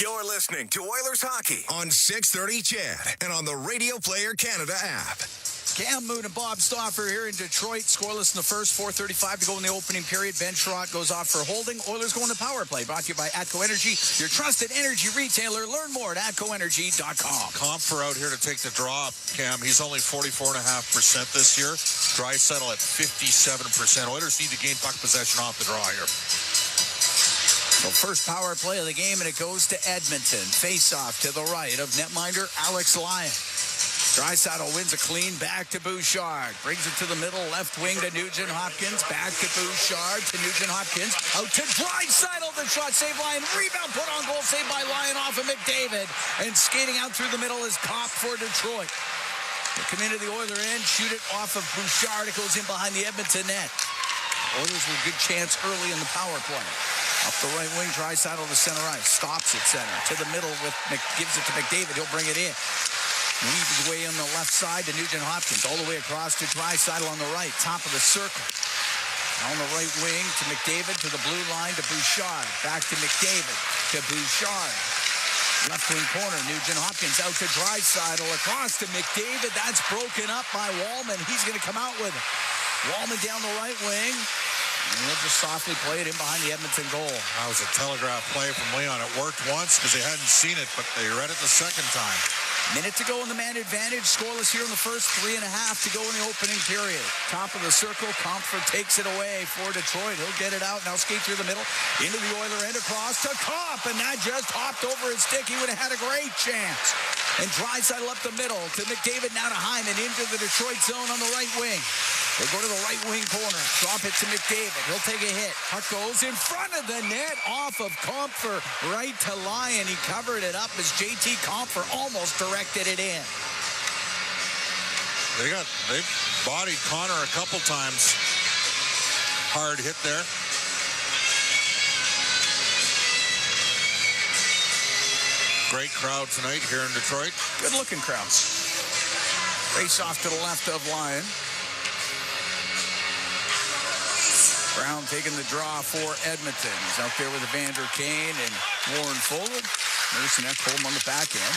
You're listening to Oilers Hockey on 630 CHED and on the Radio Player Canada app. Cam Moon and Bob Stauffer here in Detroit. Scoreless in the first, 4:35 to go in the opening period. Ben Sherratt goes off for holding. Oilers going to power play. Brought to you by Atco Energy, your trusted energy retailer. Learn more at atcoenergy.com. Comfer out here to take the draw, Cam. He's only 44.5% this year. Draisaitl at 57%. Oilers need to gain puck possession off the draw here. So first power play of the game, and it goes to Edmonton. Face-off to the right of netminder Alex Lyon. Draisaitl wins a clean, back to Bouchard. Brings it to the middle, left wing to Nugent-Hopkins. Back to Bouchard, to Nugent-Hopkins. Out to Draisaitl, the shot, save Lyon. Rebound, put on goal, saved by Lyon off of McDavid. And skating out through the middle is Kopp for Detroit. They come into the Oiler end, shoot it off of Bouchard. It goes in behind the Edmonton net. Oilers with a good chance early in the power play. Up the right wing, Draisaitl to center ice. Stops at center. To the middle, gives it to McDavid. He'll bring it in. Weaves his way on the left side to Nugent-Hopkins. All the way across to Draisaitl on the right. Top of the circle. On the right wing to McDavid. To the blue line to Bouchard. Back to McDavid. To Bouchard. Left wing corner. Nugent-Hopkins out to Draisaitl. Across to McDavid. That's broken up by Wallman. He's going to come out with it. Wallman down the right wing. And he'll just softly play it in behind the Edmonton goal. That was a telegraph play from Leon. It worked once because they hadn't seen it, but they read it the second time. Minute to go in the man advantage. Scoreless here in the first, 3.5 to go in the opening period. Top of the circle. Comfer takes it away for Detroit. He'll get it out. Now skate through the middle. Into the Oiler end across to Kopp. And that just hopped over his stick. He would have had a great chance. And Draisaitl up the middle to McDavid, now to Hyman into the Detroit zone on the right wing. They go to the right wing corner. Drop it to McDavid. He'll take a hit. Puck goes in front of the net off of Comfer right to Lyon. He covered it up as JT Comfer almost directed it in. They bodied Connor a couple times. Hard hit there. Great crowd tonight here in Detroit. Good looking crowd. Face off to the left of Lyon. Brown taking the draw for Edmonton. He's out there with Evander Kane and Warren Fuller. Nurse and Ekholm on the back end.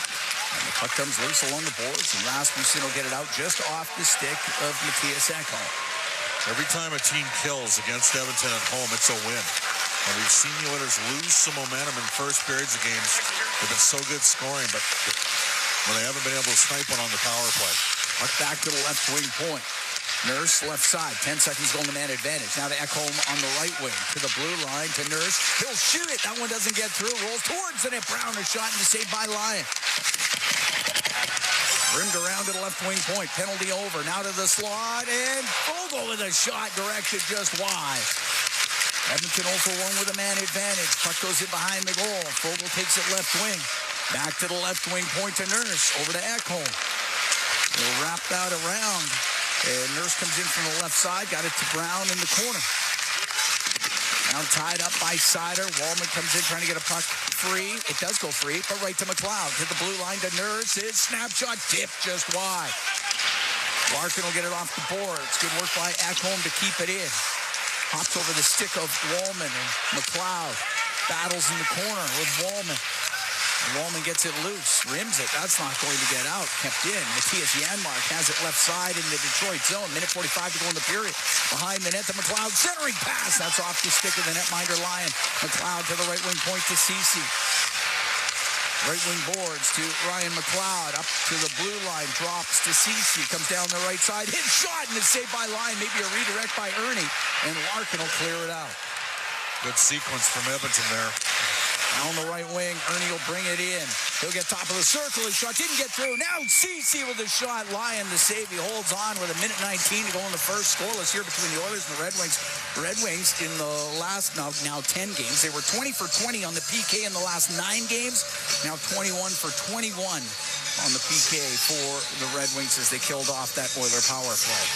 And the puck comes loose along the boards, and Rasmussen will get it out just off the stick of Matthias Ekholm. Every time a team kills against Edmonton at home, it's a win. And we've seen the Oilers lose some momentum in first periods of games. They've been so good scoring, but when they haven't been able to snipe one on the power play. Puck back to the left wing point. Nurse, left side. 10 seconds going to man advantage. Now to Ekholm on the right wing. To the blue line, to Nurse. He'll shoot it. That one doesn't get through. Rolls towards the net. Brown, a shot and a save by Lyon. Rimmed around to the left wing point. Penalty over. Now to the slot. And Fogle with a shot directed just wide. Edmonton 0 for 1 with a man advantage. Puck goes in behind the goal. Fogle takes it left wing. Back to the left wing point to Nurse. Over to Ekholm. He'll wrap that around. And Nurse comes in from the left side. Got it to Brown in the corner. Brown tied up by Sider. Wallman comes in trying to get a puck free. It does go free, but right to McLeod. To the blue line to Nurse. His snapshot tipped just wide. Larkin will get it off the boards. Good work by Ekholm to keep it in. Hops over the stick of Wallman and McLeod. Battles in the corner with Wallman. Wallman gets it loose, rims it. That's not going to get out. Kept in. Matthias Janmark has it left side in the Detroit zone. Minute 45 to go in the period. Behind the net to McLeod. Centering pass. That's off the stick of the netminder Lyon. McLeod to the right wing point to Ceci. Right wing boards to Ryan McLeod. Up to the blue line. Drops to Ceci. Comes down the right side. Hit shot and it's saved by Lyon. Maybe a redirect by Ernie. And Larkin will clear it out. Good sequence from Edmonton there. Down the right wing, Ernie will bring it in. He'll get top of the circle. His shot didn't get through. Now CC with the shot. Lyon the save. He holds on with 1:19 to go in the first. Scoreless here between the Oilers and the Red Wings. Red Wings in the last now 10 games. They were 20 for 20 on the PK in the last 9 games. Now 21 for 21 on the PK for the Red Wings as they killed off that Oiler power play.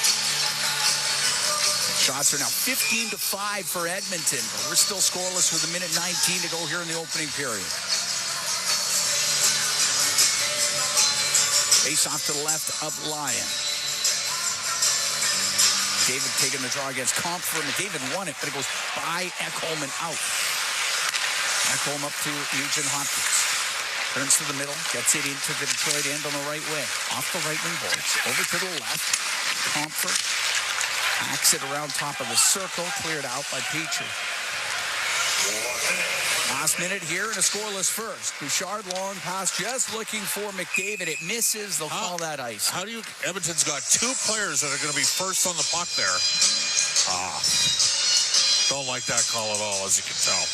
Shots are now 15-5 for Edmonton, but we're still scoreless with 1:19 to go here in the opening period. Face off to the left of Lyon. David taking the draw against Comfort. McDavid won it, but it goes by Ekholm and out. Ekholm up to Nugent Hopkins. Turns to the middle, gets it into the Detroit end on the right wing. Off the right wing boards, over to the left. Comfort hacks it around top of the circle, cleared out by Petrie. Last minute here in a scoreless first. Bouchard long pass, just looking for McDavid. It misses. They'll call that ice. How do you? Edmonton's got 2 players that are going to be first on the puck there. Don't like that call at all, as you can tell.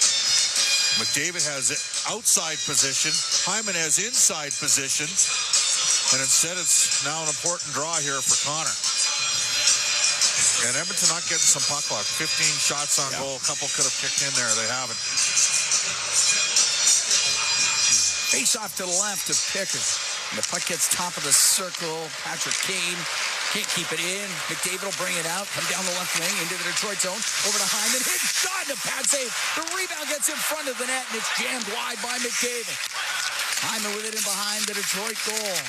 McDavid has outside position. Hyman has inside position. And instead, it's now an important draw here for Connor. And Edmonton not getting some puck luck. 15 shots on goal. A couple could have kicked in there. They haven't. Face off to the left of Pickard. And the puck gets top of the circle. Patrick Kane can't keep it in. McDavid will bring it out. Come down the left wing into the Detroit zone. Over to Hyman. Hit shot and a pad save. The rebound gets in front of the net and it's jammed wide by McDavid. Hyman with it in behind the Detroit goal.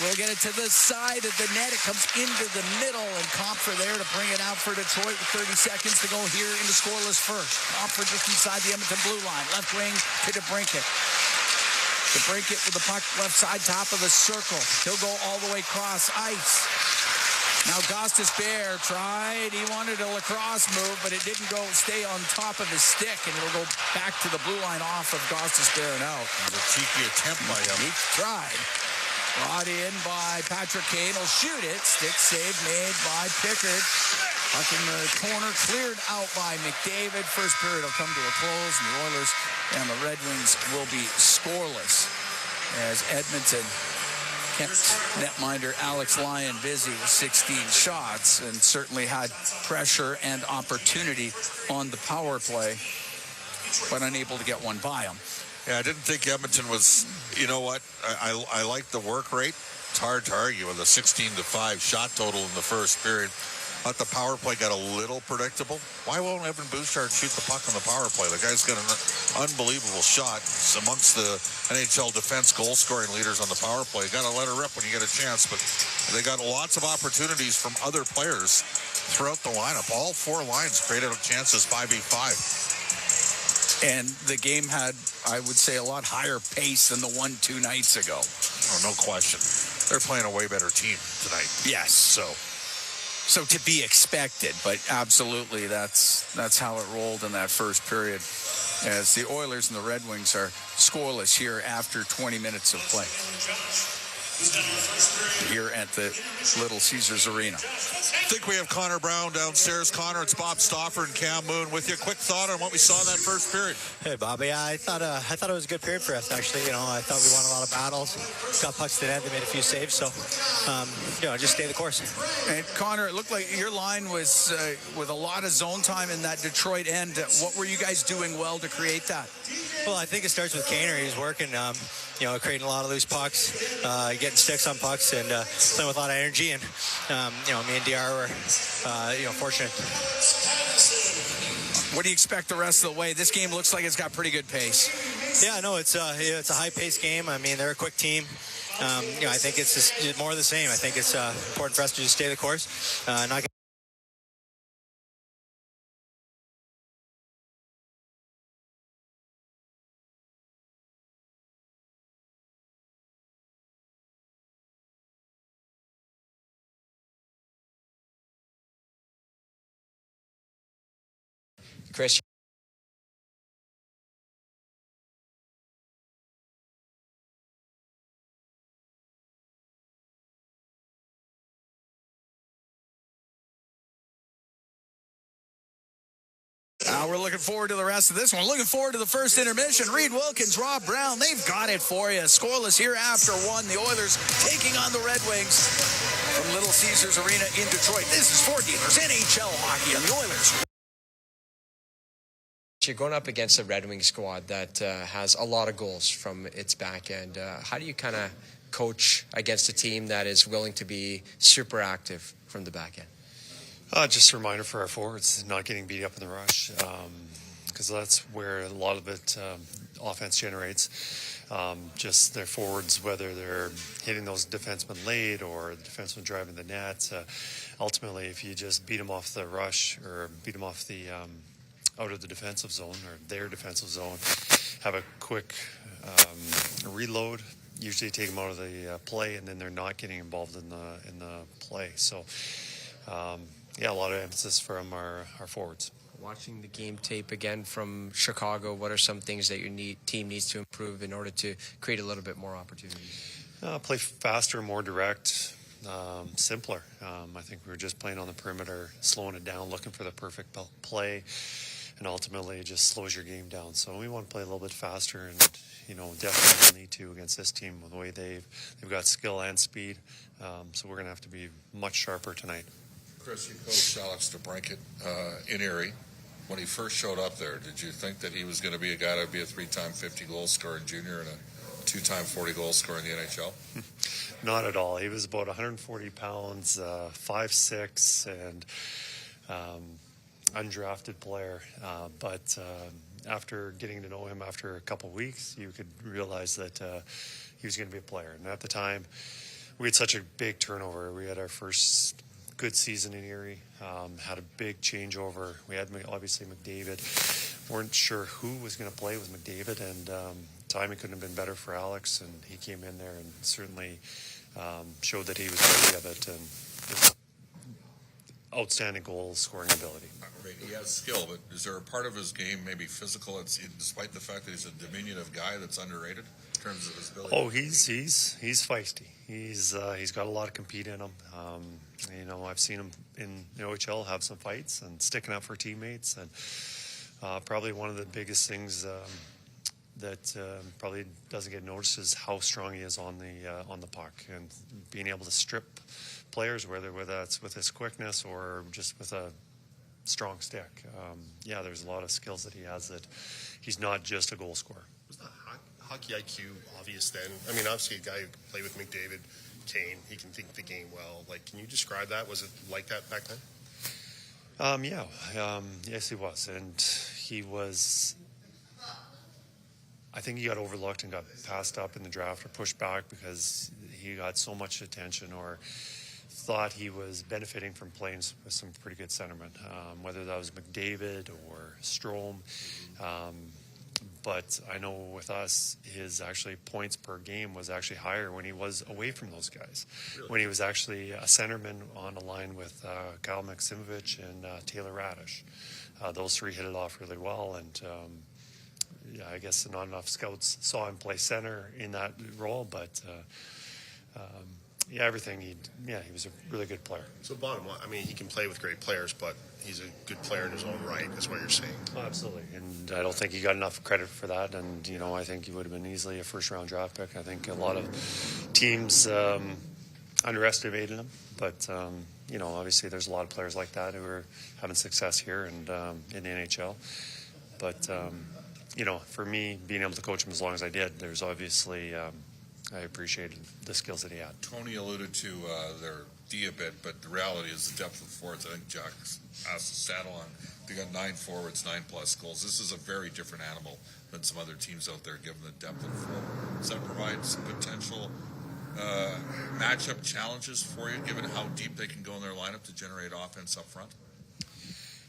We'll get it to the side of the net. It comes into the middle, and Compher there to bring it out for Detroit with 30 seconds to go here in the scoreless first. Compher just inside the Edmonton blue line. Left wing to DeBrincat. DeBrincat with the puck left side, top of the circle. He'll go all the way across ice. Now Gostis Bear tried. He wanted a lacrosse move, but it didn't go stay on top of his stick, and it'll go back to the blue line off of Gostis Bear and out. It was a cheeky attempt by him. He tried. Brought in by Patrick Kane. Will shoot it. Stick save made by Pickard. Puck in the corner. Cleared out by McDavid. First period will come to a close, and the Oilers and the Red Wings will be scoreless as Edmonton kept netminder Alex Lyon busy with 16 shots and certainly had pressure and opportunity on the power play, but unable to get one by him. Yeah, I didn't think Edmonton was, you know what, I like the work rate. It's hard to argue with a 16-5 shot total in the first period. But the power play got a little predictable. Why won't Evan Bouchard shoot the puck on the power play? The guy's got an unbelievable shot. It's amongst the NHL defense goal-scoring leaders on the power play. Got to let her rip when you get a chance, but they got lots of opportunities from other players throughout the lineup. All 4 lines created chances 5v5. And the game had, I would say, a lot higher pace than the 1-2 nights ago. Oh, no question. They're playing a way better team tonight. Yes. So to be expected, but absolutely that's how it rolled in that first period as the Oilers and the Red Wings are scoreless here after 20 minutes of play here at the Little Caesars Arena. I think we have Connor Brown downstairs. Connor, it's Bob Stauffer and Cam Moon with you. Quick thought on what we saw in that first period. Hey, Bobby. I thought it was a good period for us, actually. I thought we won a lot of battles. Got pucks to the net. They made a few saves. So, just stay the course. And Connor, it looked like your line was with a lot of zone time in that Detroit end. What were you guys doing well to create that? Well, I think it starts with Kaner. He's working, creating a lot of loose pucks, getting sticks on pucks, and playing with a lot of energy. And, me and DR were, fortunate. What do you expect the rest of the way? This game looks like it's got pretty good pace. Yeah, no, it's a high-paced game. I mean, they're a quick team. I think it's just more of the same. I think it's important for us to just stay the course, not get Chris. We're looking forward to the rest of this one. Looking forward to the first intermission. Reed Wilkins, Rob Brown, they've got it for you. Scoreless here after one. The Oilers taking on the Red Wings from Little Caesars Arena in Detroit. This is Ford Dealers NHL Hockey on the Oilers. You're going up against a Red Wings squad that has a lot of goals from its back end. How do you kind of coach against a team that is willing to be super active from the back end? Just a reminder for our forwards, not getting beat up in the rush, because that's where a lot of it offense generates. Just their forwards, whether they're hitting those defensemen late or the defenseman driving the net. Ultimately, if you just beat them off the rush or beat them off the out of the defensive zone or their defensive zone, have a quick reload, usually take them out of the play, and then they're not getting involved in the play. So. A lot of emphasis from our forwards. Watching the game tape again from Chicago, what are some things that your team needs to improve in order to create a little bit more opportunities? Play faster, more direct, simpler. I think we were just playing on the perimeter, slowing it down, looking for the perfect play, and ultimately it just slows your game down. So we want to play a little bit faster, and definitely need to against this team with the way they've got skill and speed. So we're going to have to be much sharper tonight. Chris, you coached Alex DeBrincat in Erie. When he first showed up there, did you think that he was going to be a guy that would be a 3-time 50-goal scoring junior and a 2-time 40-goal scorer in the NHL? Not at all. He was about 140 pounds, 5'6", and undrafted player. But after getting to know him after a couple of weeks, you could realize that he was going to be a player. And at the time, we had such a big turnover. We had our first good season in Erie, had a big changeover. We had obviously McDavid. Weren't sure who was going to play with McDavid, and timing couldn't have been better for Alex, and he came in there and certainly showed that he was worthy of it, and just outstanding goal scoring ability. He has skill, but is there a part of his game, maybe physical, despite the fact that he's a diminutive guy, that's underrated in terms of his ability? Oh, he's feisty. He's got a lot of compete in him. I've seen him in the OHL have some fights and sticking up for teammates, and probably one of the biggest things that probably doesn't get noticed is how strong he is on the puck and being able to strip players, whether that's with his quickness or just with a strong stick. There's a lot of skills that he has that he's not just a goal scorer. Was the hockey IQ obvious then? I mean, obviously a guy who could play with McDavid, Kane, he can think the game well. Can you describe that? Was it like that back then? Yes, he was. And he was, I think he got overlooked and got passed up in the draft or pushed back because he got so much attention or thought he was benefiting from playing with some pretty good centermen, whether that was McDavid or Strome. But I know with us, his actually points per game was actually higher when he was away from those guys. Really? When he was actually a centerman on a line with Kyle Maximovich and Taylor Radish. Those three hit it off really well, and I guess not enough scouts saw him play center in that role, but everything he was a really good player. So bottom line, I mean, he can play with great players, but he's a good player in his own right. That's what you're saying. Oh, absolutely. And I don't think he got enough credit for that. And, I think he would have been easily a first-round draft pick. I think a lot of teams underestimated him. But, obviously there's a lot of players like that who are having success here and in the NHL. But, for me, being able to coach him as long as I did, there's obviously I appreciated the skills that he had. Tony alluded to their D a bit, but the reality is the depth of forwards. I think Jack asked to saddle on. They got 9 forwards, 9+ goals. This is a very different animal than some other teams out there, given the depth of forward. Does that provide some potential matchup challenges for you, given how deep they can go in their lineup to generate offense up front?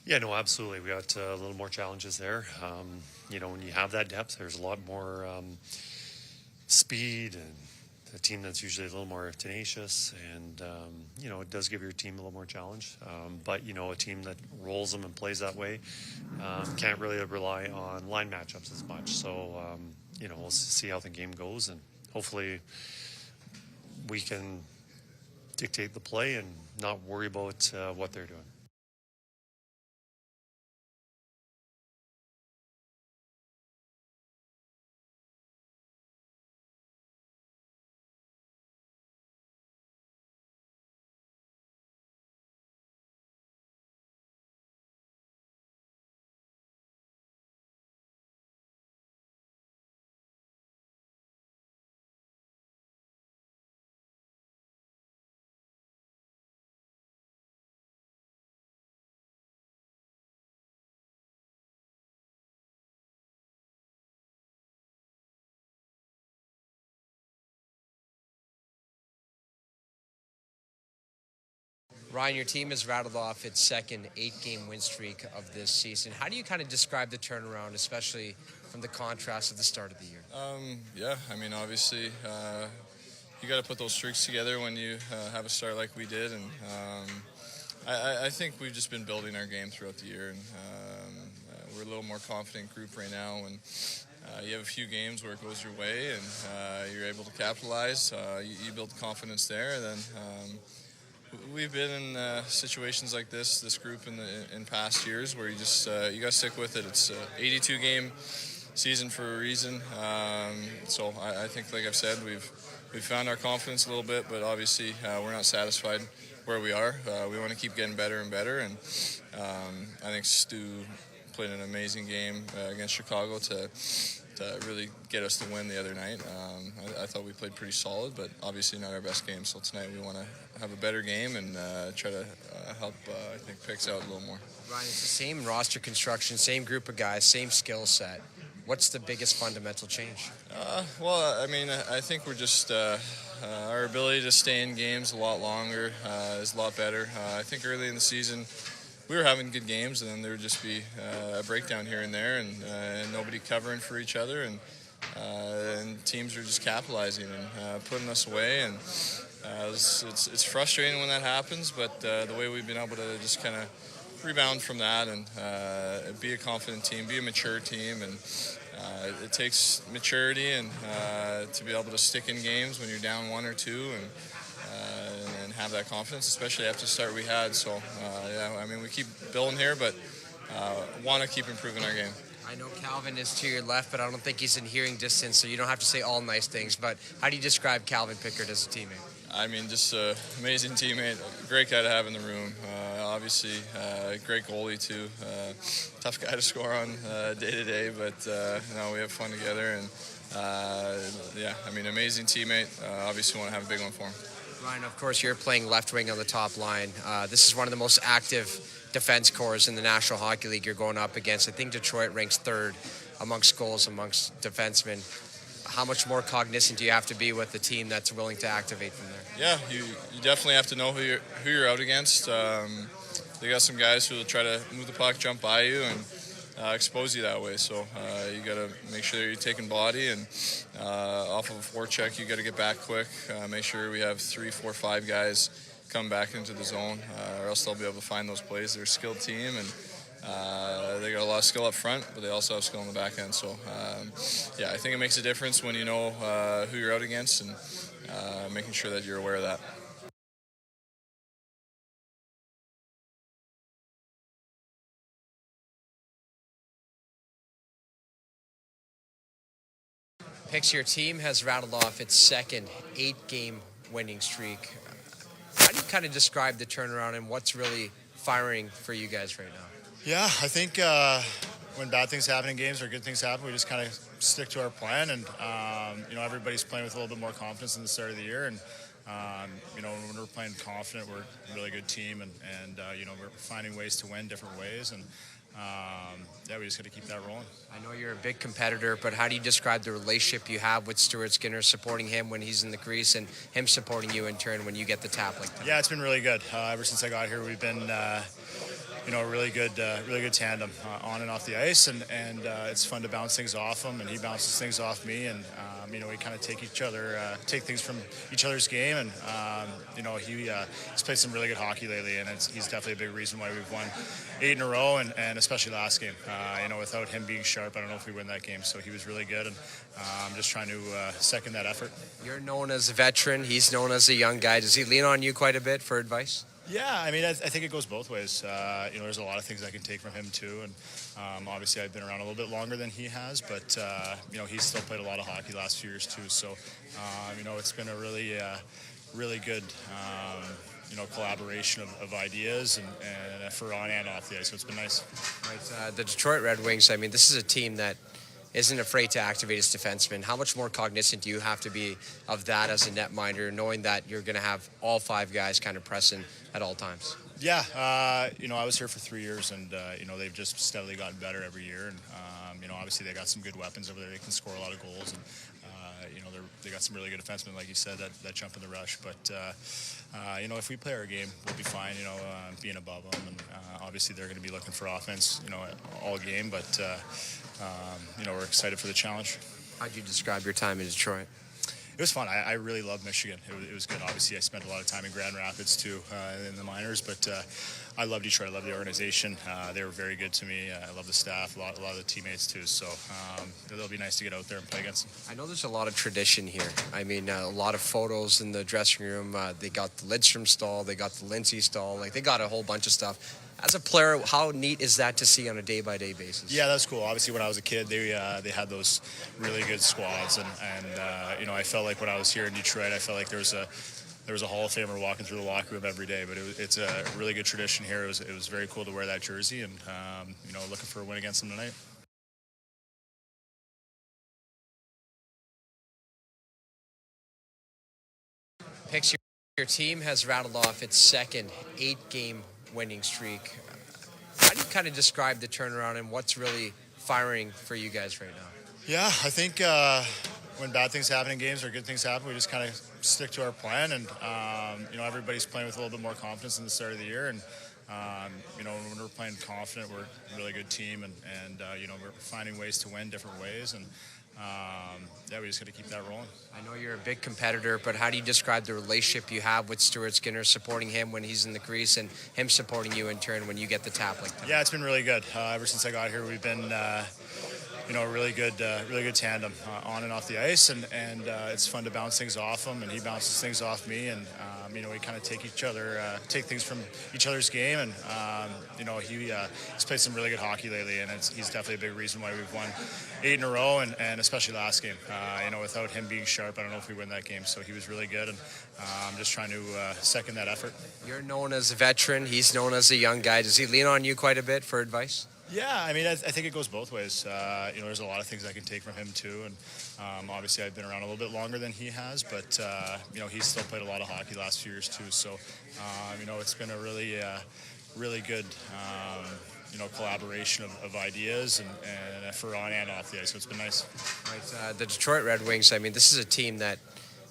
Yeah, no, absolutely. We got a little more challenges there. When you have that depth, there's a lot more speed and a team that's usually a little more tenacious, and it does give your team a little more challenge. But a team that rolls them and plays that way can't really rely on line matchups as much. So we'll see how the game goes, and hopefully we can dictate the play and not worry about what they're doing. Ryan, your team has rattled off its second 8-game win streak of this season. How do you kind of describe the turnaround, especially from the contrast at the start of the year? Yeah, I mean, obviously, you got to put those streaks together when you have a start like we did, and I think we've just been building our game throughout the year, and we're a little more confident group right now. And you have a few games where it goes your way, and you're able to capitalize. You build confidence there, and then we've been in situations like this group in past years where you just you got to stick with it. It's 82 game season for a reason. So I think, like I've said, we've found our confidence a little bit, but obviously we're not satisfied where we are. We want to keep getting better and better, and I think Stu played an amazing game against Chicago to really get us the win the other night. I thought we played pretty solid, but obviously not our best game. So tonight we want to have a better game and try to help, I think, Picks out a little more. Ryan, it's the same roster construction, same group of guys, same skill set. What's the biggest fundamental change? Well, I mean, I think we're just our ability to stay in games a lot longer is a lot better. I think early in the season we were having good games, and then there would just be a breakdown here and there, and nobody covering for each other, and teams are just capitalizing and putting us away. And it's frustrating when that happens, but the way we've been able to just kind of rebound from that and be a confident team, be a mature team, and it takes maturity and to be able to stick in games when you're down 1 or 2 and have that confidence, especially after the start we had. So yeah, I mean, we keep building here, but want to keep improving our game. I know Calvin is to your left, but I don't think he's in hearing distance, so you don't have to say all nice things. But how do you describe Calvin Pickard as a teammate? I mean, just an amazing teammate, great guy to have in the room. Obviously, great goalie too. Tough guy to score on day to day, but no, we have fun together. And yeah, I mean, amazing teammate. Obviously, want to have a big one for him. Ryan, of course, you're playing left wing on the top line. This is one of the most active defense corps in the National Hockey League you're going up against. I think Detroit ranks 3rd amongst goals amongst defensemen. How much more cognizant do you have to be with the team that's willing to activate from there? Yeah, you definitely have to know who you're out against. They got some guys who will try to move the puck, jump by you, and expose you that way. So you got to make sure you're taking body, and off of a forecheck, you got to get back quick. Make sure we have 3, 4, 5 guys come back into the zone, or else they'll be able to find those plays. They're a skilled team, and they got a lot of skill up front, but they also have skill on the back end. So, yeah, I think it makes a difference when you know who you're out against, and making sure that you're aware of that. Picks, your team has rattled off its second 8-game winning streak. How do you kind of describe the turnaround and what's really firing for you guys right now? Yeah, I think when bad things happen in games or good things happen, we just kind of stick to our plan, and you know, everybody's playing with a little bit more confidence in the start of the year, and you know, when we're playing confident, we're a really good team, and you know, we're finding ways to win different ways, and yeah, we just got to keep that rolling. I know you're a big competitor, but how do you describe the relationship you have with Stuart Skinner, supporting him when he's in the crease and him supporting you in turn when you get the tap like that? Yeah, it's been really good. Ever since I got here, we've been you know, a really good tandem on and off the ice, and it's fun to bounce things off him, and he bounces things off me, and you know, we kind of take things from each other's game, and you know, he's played some really good hockey lately, and he's definitely a big reason why we've won 8 in a row, and especially last game. You know, without him being sharp, I don't know if we win that game. So he was really good, and I'm just trying to second that effort. You're known as a veteran. He's known as a young guy. Does he lean on you quite a bit for advice? Yeah, I mean, I think it goes both ways. You know, there's a lot of things I can take from him too, and obviously I've been around a little bit longer than he has, but you know, he's still played a lot of hockey last few years too. So you know, it's been a really good you know, collaboration of ideas and for on and off the ice. So it's been nice. Right, the Detroit Red Wings. I mean, this is a team that isn't afraid to activate its defensemen. How much more cognizant do you have to be of that as a netminder, knowing that you're going to have all 5 guys kind of pressing at all times? Yeah, you know, I was here for 3 years, and you know, they've just steadily gotten better every year. And you know, obviously they got some good weapons over there. They can score a lot of goals, and They got some really good defensemen, like you said, that jump in the rush. But if we play our game, we'll be fine. Being above them, and obviously they're going to be looking for offense, all game. But we're excited for the challenge. How'd you describe your time in Detroit? It was fun. I really loved Michigan. It was good. Obviously, I spent a lot of time in Grand Rapids too, in the minors. But I love Detroit. I love the organization. They were very good to me. I love the staff, a lot of the teammates too. So it'll be nice to get out there and play against them. I know there's a lot of tradition here. I mean, a lot of photos in the dressing room. They got the Lidstrom stall. They got the Lindsay stall. Like, they got a whole bunch of stuff. As a player, how neat is that to see on a day-by-day basis? Yeah, that's cool. Obviously, when I was a kid, they had those really good squads, and I felt like when I was here in Detroit, I felt like there was a Hall of Famer walking through the locker room every day. But it's a really good tradition here. It was very cool to wear that jersey, and looking for a win against them tonight. Picks, your team has rattled off its second 8-game winning streak. How do you kind of describe the turnaround and what's really firing for you guys right now? Yeah, I think when bad things happen in games or good things happen, we just kind of stick to our plan, and everybody's playing with a little bit more confidence in the start of the year, and when we're playing confident, we're a really good team, and we're finding ways to win different ways, and we just got to keep that rolling. I know you're a big competitor, but how do you describe the relationship you have with Stuart Skinner, supporting him when he's in the crease and him supporting you in turn when you get the tap like that? Yeah, it's been really good. Ever since I got here, we've been a really good tandem on and off the ice, and it's fun to bounce things off him, and he bounces things off me, and we kind of take things from each other's game, and he's played some really good hockey lately, and he's definitely a big reason why we've won 8 in a row, and especially last game. Without him being sharp, I don't know if we win that game. So he was really good, and I'm just trying to second that effort. You're known as a veteran. He's known as a young guy. Does he lean on you quite a bit for advice? Yeah, I mean, I think it goes both ways. There's a lot of things I can take from him too, and obviously I've been around a little bit longer than he has, but he's still played a lot of hockey last few years too. So it's been a really good collaboration of ideas and for on and off the ice. So it's been nice. Right, the Detroit Red Wings. I mean, this is a team that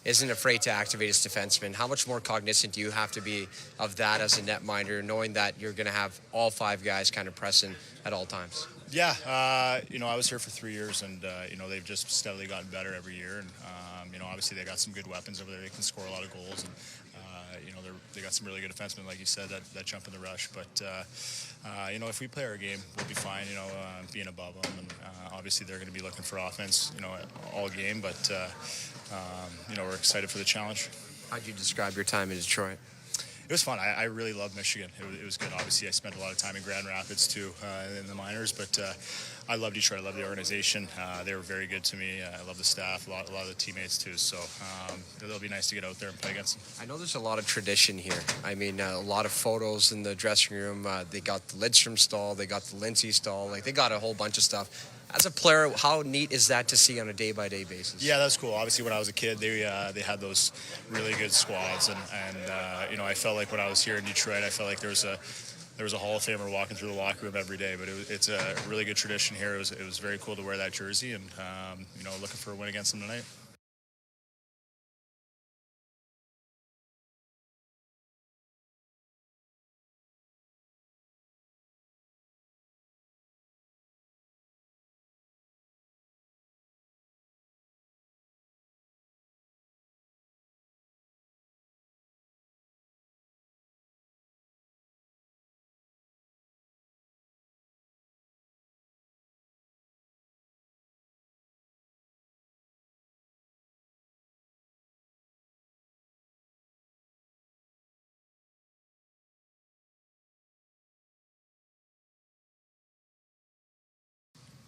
isn't afraid to activate its defensemen. How much more cognizant do you have to be of that as a netminder, knowing that you're going to have all 5 guys kind of pressing at all times? Yeah, I was here for 3 years, and they've just steadily gotten better every year, and obviously they got some good weapons over there. They can score a lot of goals, and they got some really good defensemen, like you said, that jump in the rush. But if we play our game, we'll be fine. Being above them, and obviously they're going to be looking for offense, all game. But we're excited for the challenge. How'd you describe your time in Detroit? It was fun. I really loved Michigan. It was good. Obviously, I spent a lot of time in Grand Rapids too, in the minors. But I love Detroit. I love the organization. They were very good to me. I love the staff, a lot of the teammates too. So it'll be nice to get out there and play against them. I know there's a lot of tradition here. I mean, a lot of photos in the dressing room. They got the Lidstrom stall. They got the Lindsay stall. Like, they got a whole bunch of stuff. As a player, how neat is that to see on a day-by-day basis? Yeah, that's cool. Obviously, when I was a kid, they had those really good squads, and I felt like when I was here in Detroit, I felt like there was a Hall of Famer walking through the locker room every day. But it's a really good tradition here. It was very cool to wear that jersey, and looking for a win against them tonight.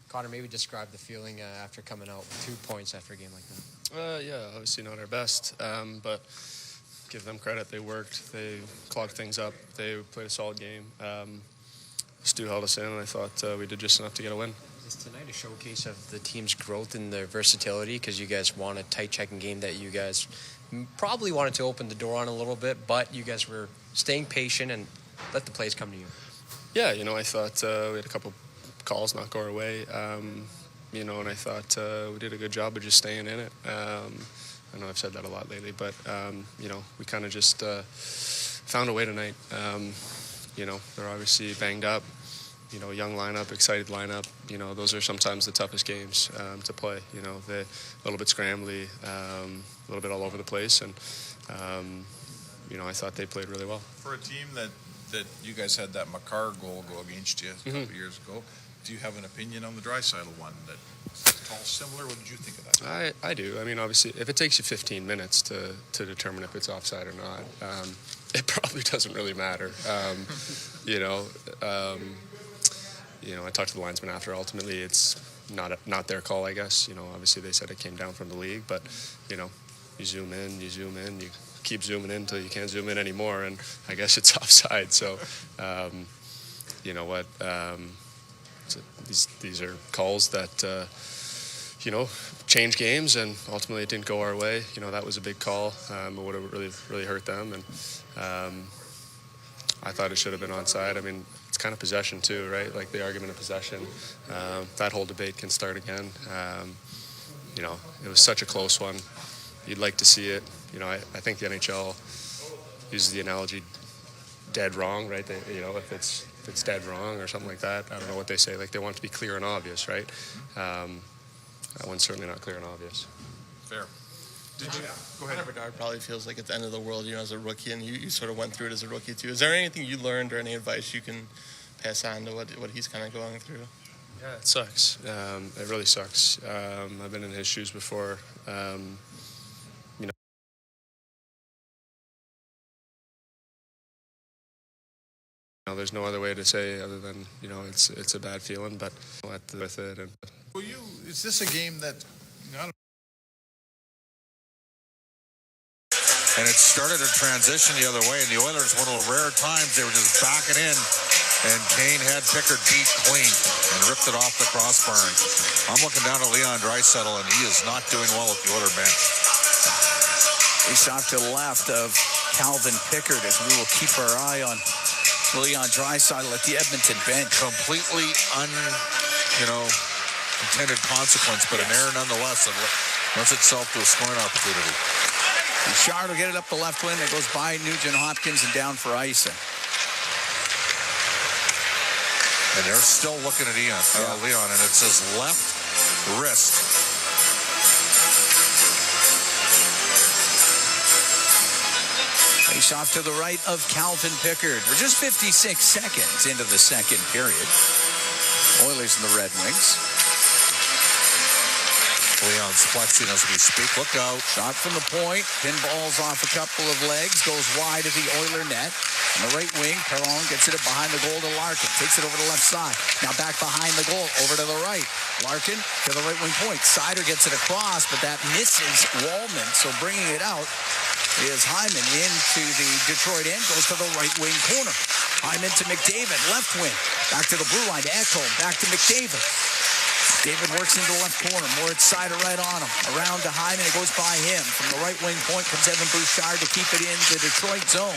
Connor, maybe describe the feeling after coming out with 2 points after a game like that. Yeah, obviously not our best, but give them credit. They worked. They clogged things up. They played a solid game. Stu held us in, and I thought we did just enough to get a win. Is tonight a showcase of the team's growth and their versatility? Because you guys won a tight checking game that you guys probably wanted to open the door on a little bit, but you guys were staying patient and let the plays come to you. Yeah, I thought we had a couple calls not go our way. and I thought we did a good job of just staying in it. I know I've said that a lot lately, but, we kind of just found a way tonight. They're obviously banged up, young lineup, excited lineup. Those are sometimes the toughest games to play. They're a little bit scrambly, a little bit all over the place, and, I thought they played really well. For a team that you guys had that Makar goal go against you a couple of years ago, do you have an opinion on the Draisaitl one? That's all similar? What did you think of that? I do. I mean, obviously, if it takes you 15 minutes to determine if it's offside or not, it probably doesn't really matter. I talked to the linesman after. Ultimately, it's not their call, I guess. Obviously they said it came down from the league, but you zoom in, you keep zooming in until you can't zoom in anymore, and I guess it's offside. So, you know what? These are calls that change games, and ultimately it didn't go our way. That was a big call. It would have really hurt them, and I thought it should have been onside. I mean, it's kind of possession too, right? Like the argument of possession. That whole debate can start again. It was such a close one. You'd like to see it. I think the NHL uses the analogy dead wrong, right? If it's dead wrong or something like that. I don't know what they say. Like they want it to be clear and obvious, right? That one's certainly not clear and obvious. Fair. Did you go ahead? Bedard probably feels like it's the end of the world, as a rookie, and you sort of went through it as a rookie too. Is there anything you learned or any advice you can pass on to what he's kind of going through? Yeah, it sucks. It really sucks. I've been in his shoes before. There's no other way to say other than it's a bad feeling, but with it. And is this a game that? And it started a transition the other way, and the Oilers, one of the rare times, they were just backing in, and Kane had Pickard beat clean and ripped it off the crossbar. I'm looking down at Leon Draisaitl, and he is not doing well at the Oiler bench. Face off to the left of Calvin Pickard as we will keep our eye on Leon Draisaitl at the Edmonton bench. Completely intended consequence, but an error nonetheless that lends itself to a scoring opportunity. Richard will get it up the left wing. It goes by Nugent Hopkins and down for icing. And they're still looking at Leon, and it says left wrist. Face off to the right of Calvin Pickard. We're just 56 seconds into the second period. Oilers and the Red Wings. Leon's flexing as we speak. Look out. Shot from the point. Pinballs off a couple of legs. Goes wide of the Oiler net. On the right wing, Perron gets it behind the goal to Larkin. Takes it over the left side. Now back behind the goal. Over to the right. Larkin to the right wing point. Sider gets it across, but that misses Wallman. So bringing it out is Hyman into the Detroit end. Goes to the right wing corner. Hyman to McDavid. Left wing. Back to the blue line to Ekholm. Back to McDavid. David works into the left corner. Moritz Sider right on him. Around to Hyman. It goes by him. From the right wing point comes Evan Bouchard to keep it in the Detroit zone.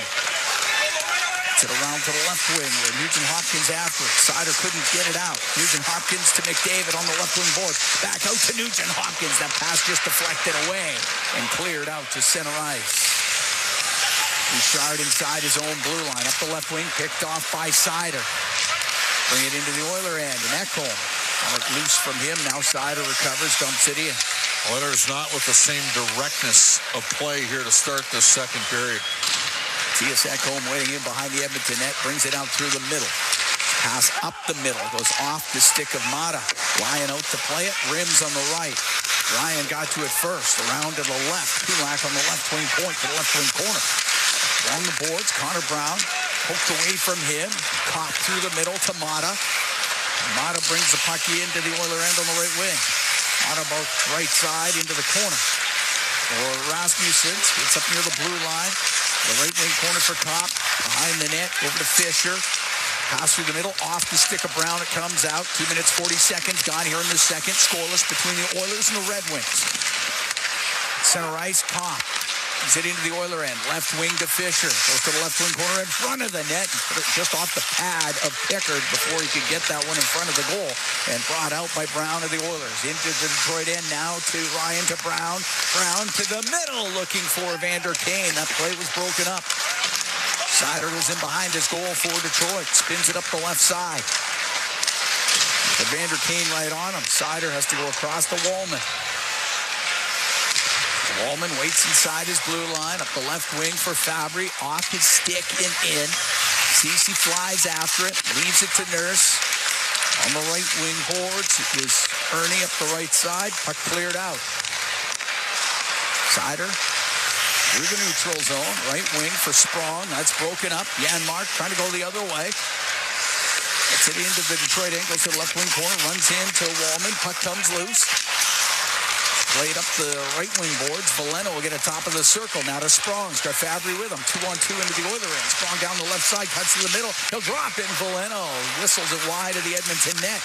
Gets it around to the left wing where Nugent Hopkins after it. Sider couldn't get it out. Nugent Hopkins to McDavid on the left wing board. Back out to Nugent Hopkins. That pass just deflected away and cleared out to center ice. Bouchard inside his own blue line. Up the left wing. Picked off by Sider. Bring it into the Oiler end. And Ekholm. Loose from him. Now Sider recovers, dumps it in. Oilers not with the same directness of play here to start this second period. T.S. Ekholm waiting in behind the Edmonton net. Brings it out through the middle. Pass up the middle. Goes off the stick of Mata. Ryan out to play it. Rims on the right. Ryan got to it first. Around to the left. Kulak on the left wing point to the left wing corner. Along the boards. Connor Brown poked away from him. Caught through the middle to Mata. Mata brings the puck into the Oiler end on the right wing. Mata about right side into the corner. Or Rasmussen gets up near the blue line. The right wing corner for Kopp. Behind the net, over to Fisher. Pass through the middle, off the stick of Brown. It comes out. 2 minutes, 40 seconds gone here in the second. Scoreless between the Oilers and the Red Wings. Center ice, Kopp. He's hitting to the Oiler end. Left wing to Fisher. Goes to the left wing corner in front of the net. Put it just off the pad of Pickard before he could get that one in front of the goal. And brought out by Brown of the Oilers. Into the Detroit end now to Ryan to Brown. Brown to the middle looking for Evander Kane. That play was broken up. Seider was in behind his goal for Detroit. Spins it up the left side. Evander Kane right on him. Seider has to go across to Wallman. Wallman waits inside his blue line. Up the left wing for Fabry. Off his stick and in. Ceci flies after it. Leaves it to Nurse. On the right wing boards, it was Ernie up the right side. Puck cleared out. Seider through the neutral zone. Right wing for Sprong. That's broken up. Janmark trying to go the other way. Gets it into the Detroit end. Goes to the left wing corner. Runs into Wallman. Puck comes loose. Played up the right wing boards. Veleno will get a top of the circle. Now to Sprong. Got Fabry with him. 2-on-2 into the Oiler end. Sprong down the left side. Cuts to the middle. He'll drop in. Veleno whistles it wide of the Edmonton net.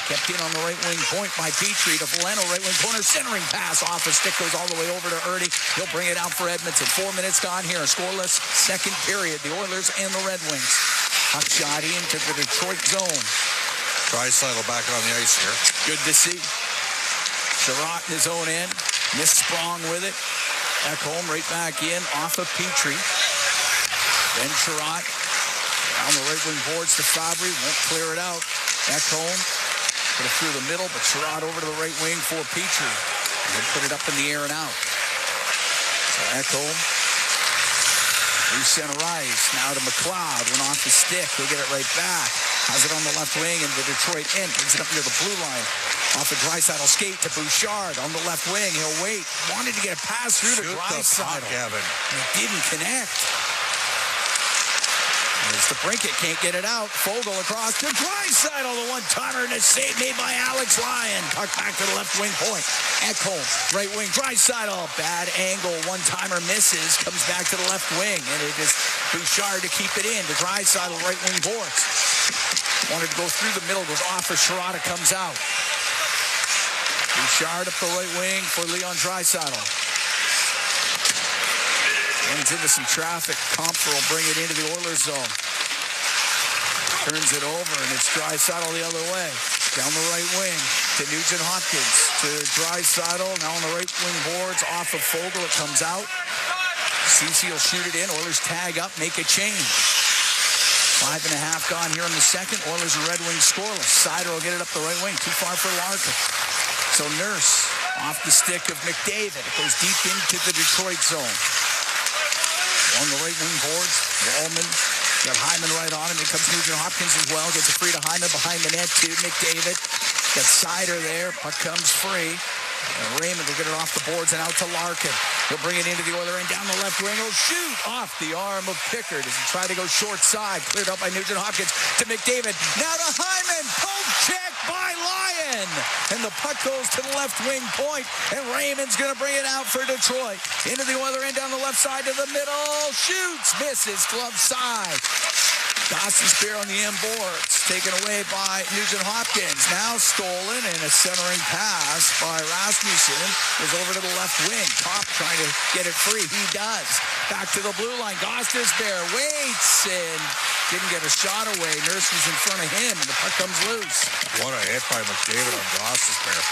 Kept in on the right wing point by Petrie to Veleno. Right wing corner. Centering pass off the stick. Goes all the way over to Ernie. He'll bring it out for Edmonton. 4 minutes gone here. Scoreless second period. The Oilers and the Red Wings. Puck shot into the Detroit zone. Draisaitl back on the ice here. Good to see. Sherratt in his own end. Missed Sprong with it. Ekholm right back in. Off of Petrie. Then Sherratt. Down the right wing boards to Fabry. Won't clear it out. Ekholm. Put it through the middle, but Sherratt over to the right wing for Petrie. And then put it up in the air and out. So Ekholm. Through center ice. Now to McLeod. Went off the stick. He'll get it right back. Has it on the left wing in the Detroit end. Brings it up near the blue line. Off the Draisaitl skate to Bouchard. On the left wing. He'll wait. Wanted to get a pass through to Draisaitl. It didn't connect. As the Brinkett can't get it out. Fogle across to Draisaitl. The one-timer and a save made by Alex Lyon. Puck back to the left wing point. Ekholm, right wing. Draisaitl. Bad angle. One-timer misses. Comes back to the left wing. And it is Bouchard to keep it in. To Draisaitl, right wing boards. Wanted to go through the middle. Goes off for Sherratt. Comes out. Bouchard up the right wing for Leon Draisaitl. Runs into some traffic. Comfer will bring it into the Oilers zone. Turns it over, and it's Draisaitl the other way. Down the right wing to Nugent Hopkins. To Draisaitl, now on the right wing boards. Off of Fogle, it comes out. Ceci will shoot it in. Oilers tag up, make a change. 5.5 gone here in the second. Oilers and Red Wings scoreless. Seider will get it up the right wing. Too far for Larkin. So Nurse off the stick of McDavid. It goes deep into the Detroit zone. On the right wing boards, Wallman got Hyman right on him. Here comes Nugent Hopkins as well. Gets it free to Hyman behind the net to McDavid. Got Seider there. Puck comes free. And Raymond will get it off the boards and out to Larkin. He'll bring it into the Oiler end down the left wing. He'll shoot off the arm of Pickard as he tried to go short side. Cleared up by Nugent Hopkins to McDavid. Now to Hyman. Poke check by Lyon. And the puck goes to the left wing point. And Raymond's going to bring it out for Detroit. Into the Oiler end down the left side to the middle. Shoots. Misses. Glove side. Dawson Spear on the end boards. Taken away by Nugent Hopkins. Now stolen and a centering pass by Rasmussen. Goes over to the left wing. Top trying to get it free. He does. Back to the blue line. Gostisbehere waits and didn't get a shot away. Nurse was in front of him and the puck comes loose. What a hit by McDavid on Gostisbehere.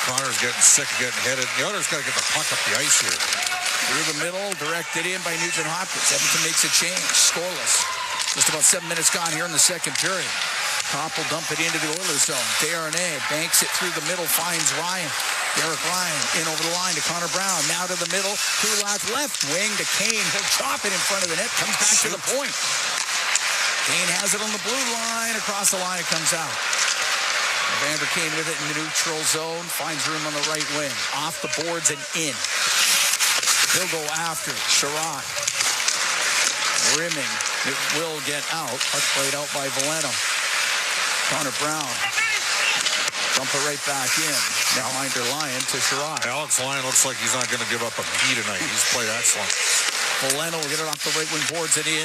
Connor's getting sick of getting hit. The other's got to get the puck up the ice here. Through the middle, directed in by Nugent Hopkins. Edmonton makes a change. Scoreless. Just about 7 minutes gone here in the second period. Kopp will dump it into the Oilers zone. Desharnais banks it through the middle, finds Ryan. Derek Ryan in over the line to Connor Brown. Now to the middle. Kulak left wing to Kane. He'll chop it in front of the net. Comes back to the point. Kane has it on the blue line. Across the line it comes out. Evander Kane with it in the neutral zone. Finds room on the right wing. Off the boards and in. He'll go after it. Sherratt. Rimming. It will get out. Puck played out by Veleno. Connor Brown. Dump it right back in. Netminder Lyon to Sherratt. Alex Lyon looks like he's not going to give up a beat tonight. He's played excellent. Veleno will get it off the right wing boards and in.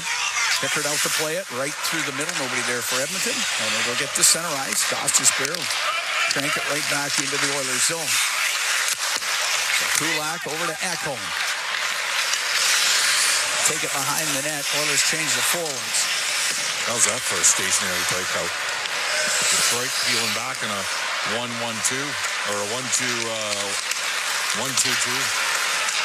Pickard out to play it right through the middle. Nobody there for Edmonton. And they'll go get to center ice. Gostisbehere crank it right back into the Oilers zone. So Kulak over to Ekholm. take it behind the net. Oilers change the forwards. How's that for a stationary breakout? Detroit peeling back in a 1-1-2 or a 1-2-2.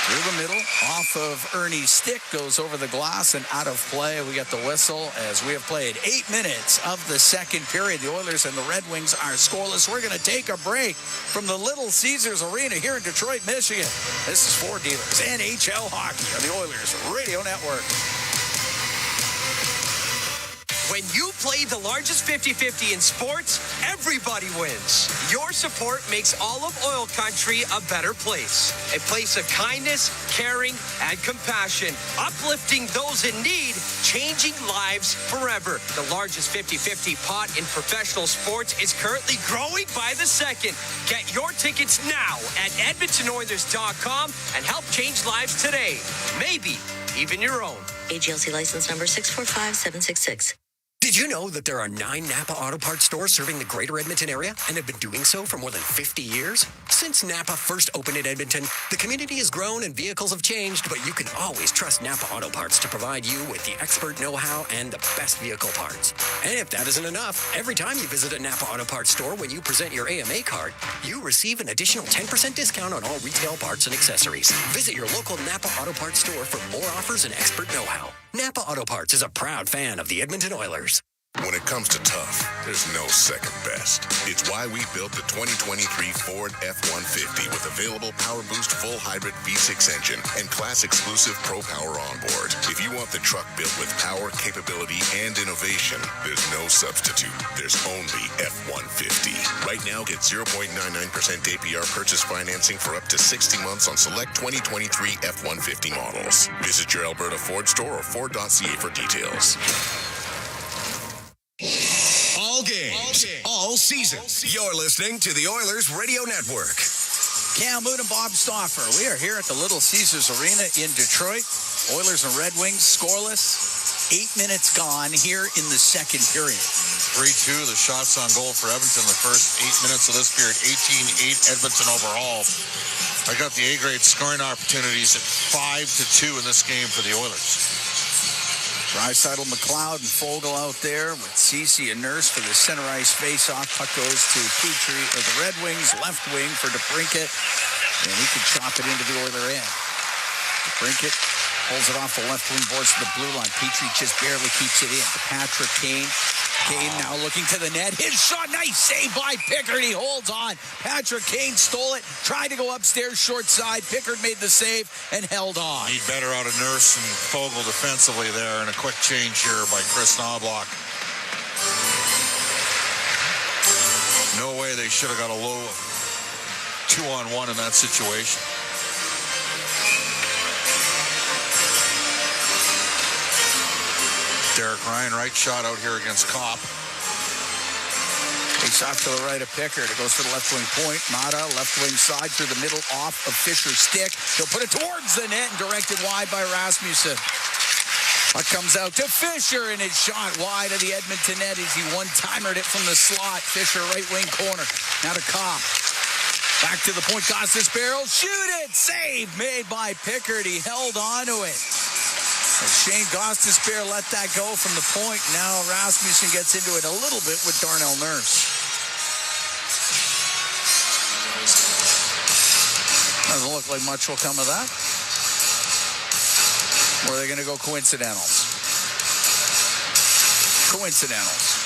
Through the middle, off of Ernie's stick, goes over the glass and out of play. We got the whistle as we have played 8 minutes of the second period. The Oilers and the Red Wings are scoreless. We're going to take a break from the Little Caesars Arena here in Detroit, Michigan. This is For Dealers NHL Hockey on the Oilers Radio Network. When you play the largest 50-50 in sports, everybody wins. Your support makes all of Oil Country a better place. A place of kindness, caring, and compassion. Uplifting those in need, changing lives forever. The largest 50-50 pot in professional sports is currently growing by the second. Get your tickets now at EdmontonOilers.com and help change lives today. Maybe even your own. AGLC license number 645766. Did you know that there are 9 Napa Auto Parts stores serving the greater Edmonton area and have been doing so for more than 50 years? Since Napa first opened in Edmonton, the community has grown and vehicles have changed, but you can always trust Napa Auto Parts to provide you with the expert know-how and the best vehicle parts. And if that isn't enough, every time you visit a Napa Auto Parts store when you present your AMA card, you receive an additional 10% discount on all retail parts and accessories. Visit your local Napa Auto Parts store for more offers and expert know-how. Napa Auto Parts is a proud fan of the Edmonton Oilers. When it comes to tough, there's no second best. It's why we built the 2023 Ford F-150 with available Power Boost full hybrid V6 engine and class exclusive Pro Power onboard. If you want the truck built with power, capability, and innovation, there's no substitute. There's only F-150. Right now, get 0.99% APR purchase financing for up to 60 months on select 2023 F-150 models. Visit your Alberta Ford store or Ford.ca for details. All games, all season. You're listening to the Oilers Radio Network. Cam Moon and Bob Stauffer. We are here at the Little Caesars Arena in Detroit. Oilers and Red Wings scoreless. 8 minutes gone here in the second period. 3-2, the shots on goal for Edmonton the first 8 minutes of this period. 18-8 Edmonton overall. I got the A-grade scoring opportunities at 5-2 in this game for the Oilers. Draisaitl, McLeod, and Fogle out there with Ceci and Nurse for the center ice face-off. Puck goes to Petrie of the Red Wings, left wing for DeBrincat, and he can chop it into the Oiler end. DeBrincat pulls it off the left wing boards to the blue line. Petrie just barely keeps it in. To Patrick Kane. Kane now looking to the net. His shot, nice save by Pickard. He holds on. Patrick Kane stole it, tried to go upstairs short side. Pickard made the save and held on. Need better out of Nurse and Fogle defensively there, and a quick change here by Chris Knobloch. No way they should have got a low 2-on-1 in that situation. Derek Ryan, right shot out here against Kopp. Takes off to the right of Pickard. It goes to the left wing point. Mata, left wing side through the middle off of Fisher's stick. He'll put it towards the net and directed wide by Rasmussen. Puck comes out to Fisher, and it's shot wide of the Edmonton net as he one-timered it from the slot. Fisher, right wing corner. Now to Kopp. Back to the point. Costas barrel. Shoot it! Save made by Pickard. He held on to it. And Shane Gostisbehere let that go from the point. Now Rasmussen gets into it a little bit with Darnell Nurse. Doesn't look like much will come of that. Or are they going to go coincidentals? Coincidentals.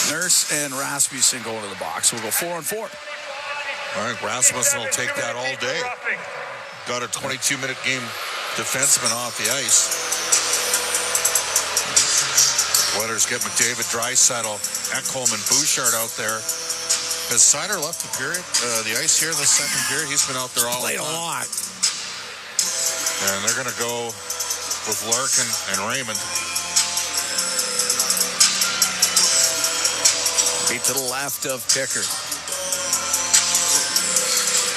Nurse and Rasmussen go into the box. We'll go 4-on-4. All right, Rasmussen will take that all day. Got a 22-minute game defenseman off the ice. Oilers get McDavid, Draisaitl, Ekholm, and Bouchard out there. Has Seider left the period, the ice here in the second period? He's been out there all the time. Played a lot. And they're going to go with Larkin and Raymond. Beat to the left of Pickard.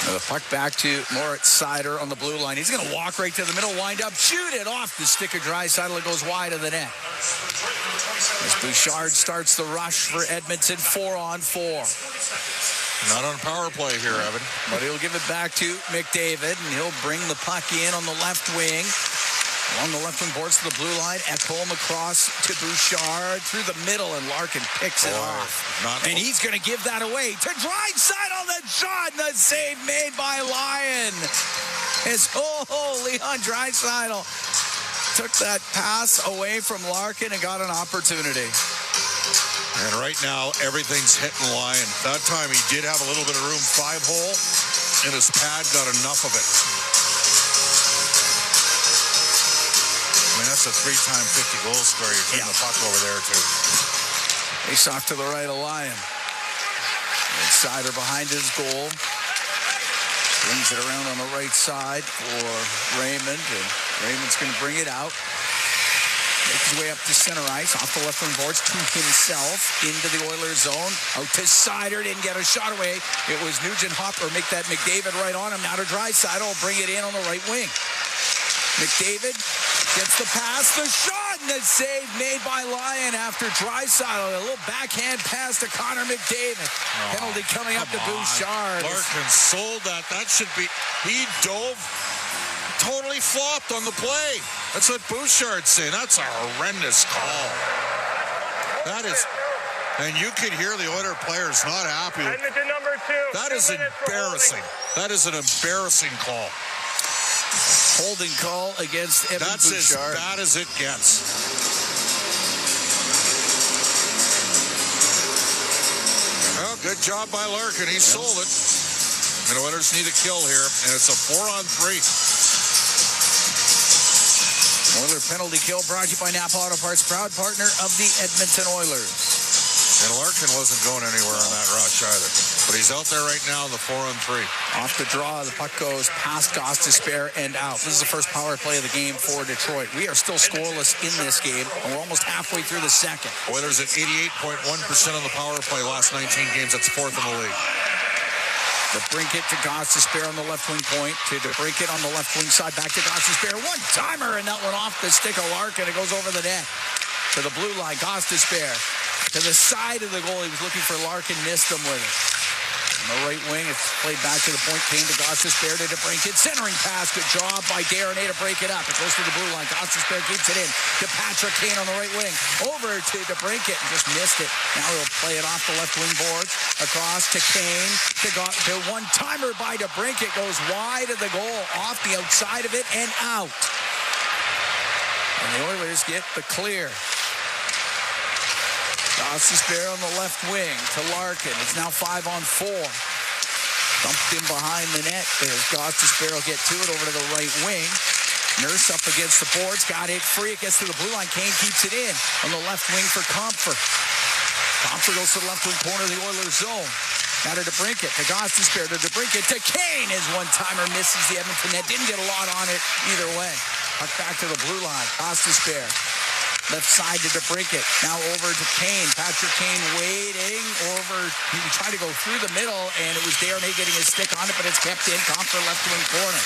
The puck back to Moritz Seider on the blue line. He's going to walk right to the middle, wind up, shoot it off the stick of Draisaitl. It goes wide of the net. As Bouchard starts the rush for Edmonton, 4-on-4. Not on power play here, Evan. But he'll give it back to McDavid, and he'll bring the puck in on the left wing. Along the left wing boards to the blue line. Ekholm across to Bouchard through the middle, and Larkin picks it off. And he's going to give that away to Draisaitl. The shot and the save made by Lyon. As Leon Draisaitl took that pass away from Larkin and got an opportunity. And right now, everything's hitting Lyon. That time he did have a little bit of room, 5-hole, and his pad got enough of it. I mean, that's a 3-time 50-goal scorer. You're taking the puck over there, too. Face off to the right of Lyon. And Sider behind his goal. Brings it around on the right side for Raymond, and Raymond's going to bring it out. Makes his way up to center ice, off the left wing boards to himself, into the Oilers zone, out to Sider, didn't get a shot away. It was Nugent Hopper, make that McDavid right on him. Now to Draisaitl, bring it in on the right wing. McDavid gets the pass, the shot, and the save made by Lyon after Draisaitl. A little backhand pass to Connor McDavid. Penalty coming up to Bouchard. Larkin sold that. That should be... He dove, totally flopped on the play. That's what Bouchard's saying. That's a horrendous call. That is... And you could hear the Oilers players not happy. Edmonton number 2. That is embarrassing. That is an embarrassing call. Holding call against Evan That's Bouchard. As bad as it gets. Well, good job by Larkin. He sold it. And the Oilers need a kill here, and it's a 4-on-3. Oiler penalty kill brought to you by Napa Auto Parts, proud partner of the Edmonton Oilers. And Larkin wasn't going anywhere on that rush either. But he's out there right now in the 4-on-3. Off the draw, the puck goes past Goss to spare and out. This is the first power play of the game for Detroit. We are still scoreless in this game, and we're almost halfway through the second. Oilers at 88.1% on the power play last 19 games. That's 4th in the league. DeBrincat to Goss to spare on the left wing point. To DeBrincat on the left wing side. Back to Goss to spare. One-timer, and that one off the stick of Larkin. It goes over the net. To the blue line, Goss to spare. To the side of the goal. He was looking for Larkin, missed him with it. On the right wing, it's played back to the point. Kane to Goss to spare to DeBrincat. Centering pass. Good job by Darnay to break it up. It goes to the blue line. Goss to spare keeps it in. To Patrick Kane on the right wing. Over to DeBrincat and just missed it. Now he'll play it off the left wing boards. Across to Kane. To one-timer by DeBrincat. Goes wide of the goal. Off the outside of it and out. And the Oilers get the clear. Goss to spare on the left wing to Larkin. It's now 5-on-4. Dumped in behind the net. There's Goss to spare. Will get to it over to the right wing. Nurse up against the boards. Got it free. It gets to the blue line. Kane keeps it in on the left wing for Comfort. Comfort goes to the left wing corner of the Oilers zone. Now to DeBrincat. To Goss to spare. To DeBrincat. To Kane. His one-timer misses the Edmonton net. Didn't get a lot on it either way. Puck back to the blue line. Goss to spare. Left side to DeBrincat. Now over to Kane. Patrick Kane waiting over. He tried to go through the middle, and it was Darnay getting his stick on it, but it's kept in. Comfort left wing corner.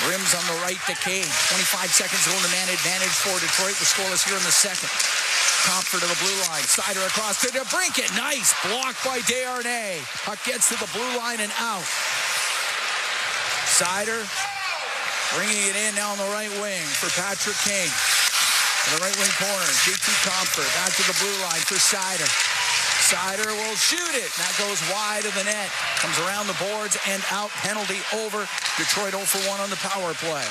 Rims on the right to Kane. 25 seconds to go in the man advantage for Detroit. We're scoreless here in the second. Comfort to the blue line. Sider across to DeBrincat. Nice block by Darnay. Puck gets to the blue line and out. Sider bringing it in now on the right wing for Patrick Kane. To the right wing corner, JT Comfort back to the blue line for Sider. Sider will shoot it. That goes wide of the net. Comes around the boards and out. Penalty over. Detroit 0 for 1 on the power play.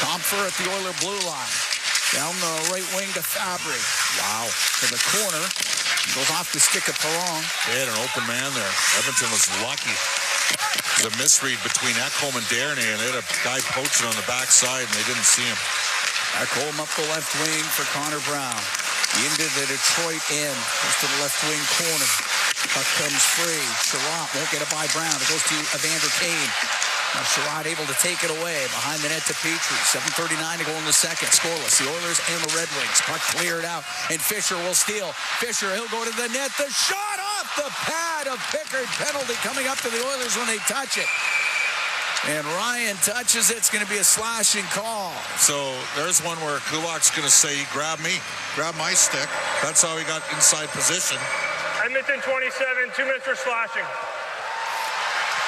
Comfort at the Oiler blue line. Down the right wing to Fabry. Wow. To the corner. Goes off the stick of Perron. They had an open man there. Edmonton was lucky. It was a misread between Ekholm and Darnay, and they had a guy poaching on the backside, and they didn't see him. Ekholm up the left wing for Connor Brown. Into the Detroit end. Goes to the left wing corner. Puck comes free. Sherratt won't get it by Brown. It goes to Evander Kane. Now Sherratt able to take it away. Behind the net to Petrie. 7:39 to go in the second. Scoreless. The Oilers and the Red Wings. Puck cleared out. And Fisher will steal. Fisher, he'll go to the net. The shot off the pad of Pickard. Penalty coming up to the Oilers when they touch it. And Ryan touches it. It's going to be a slashing call. So there's one where Kulak's going to say, grab me, grab my stick. That's how he got inside position. Edmonton 27, 2 minutes for slashing.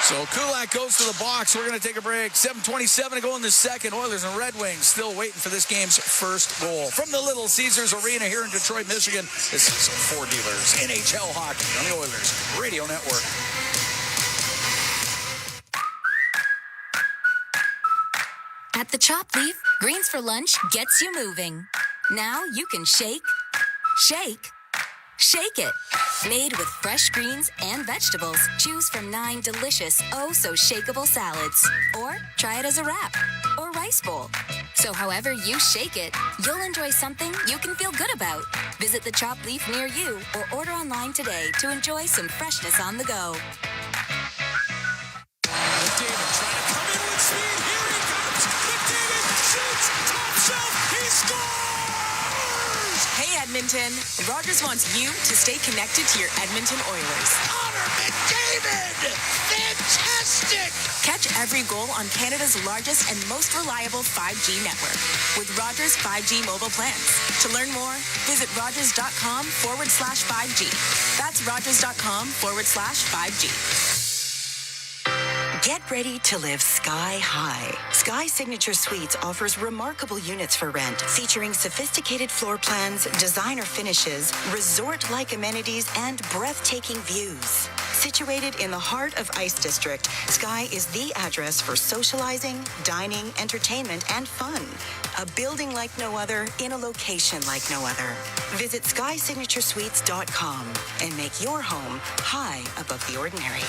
So Kulak goes to the box. We're going to take a break. 7:27 to go in the second. Oilers and Red Wings still waiting for this game's first goal. From the Little Caesars Arena here in Detroit, Michigan, this is Four Dealers NHL Hockey on the Oilers Radio Network. At the Chop Leaf, Greens for Lunch gets you moving. Now you can shake, shake, shake it. Made with fresh greens and vegetables, choose from 9 delicious, oh-so-shakeable salads. Or try it as a wrap or rice bowl. So however you shake it, you'll enjoy something you can feel good about. Visit the Chop Leaf near you or order online today to enjoy some freshness on the go. McDavid trying to come in with speed. Here he comes. McDavid shoots. Top shelf. He scores! Hey, Edmonton. Rogers wants you to stay connected to your Edmonton Oilers. Connor McDavid! Fantastic! Catch every goal on Canada's largest and most reliable 5G network with Rogers 5G mobile plans. To learn more, visit rogers.com/5G. That's rogers.com/5G. Get ready to live sky high. Sky Signature Suites offers remarkable units for rent, featuring sophisticated floor plans, designer finishes, resort-like amenities, and breathtaking views. Situated in the heart of Ice District, Sky is the address for socializing, dining, entertainment, and fun. A building like no other in a location like no other. Visit SkySignatureSuites.com and make your home high above the ordinary.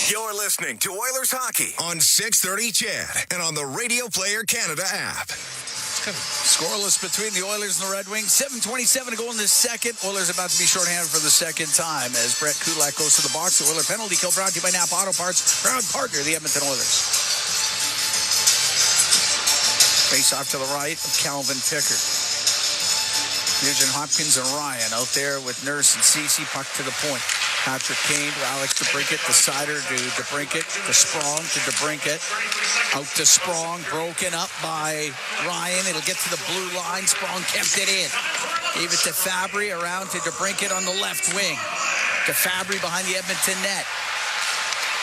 You're listening to Oilers Hockey on 630 CHED and on the Radio Player Canada app. Scoreless between the Oilers and the Red Wings. 7:27 to go in the second. Oilers about to be shorthanded for the second time as Brett Kulak goes to the box. The Oiler penalty kill brought to you by Napa Auto Parts, proud partner of the Edmonton Oilers. Face off to the right of Calvin Pickard. Nugent Hopkins and Ryan out there with Nurse and Ceci. Puck to the point. Patrick Kane to Alex DeBrincat, the Sider to DeBrincat, to Sprong to DeBrincat, out to Sprong, broken up by Ryan. It'll get to the blue line. Sprong kept it in. Gave it to Fabry, around to DeBrincat on the left wing. To Fabry behind the Edmonton net.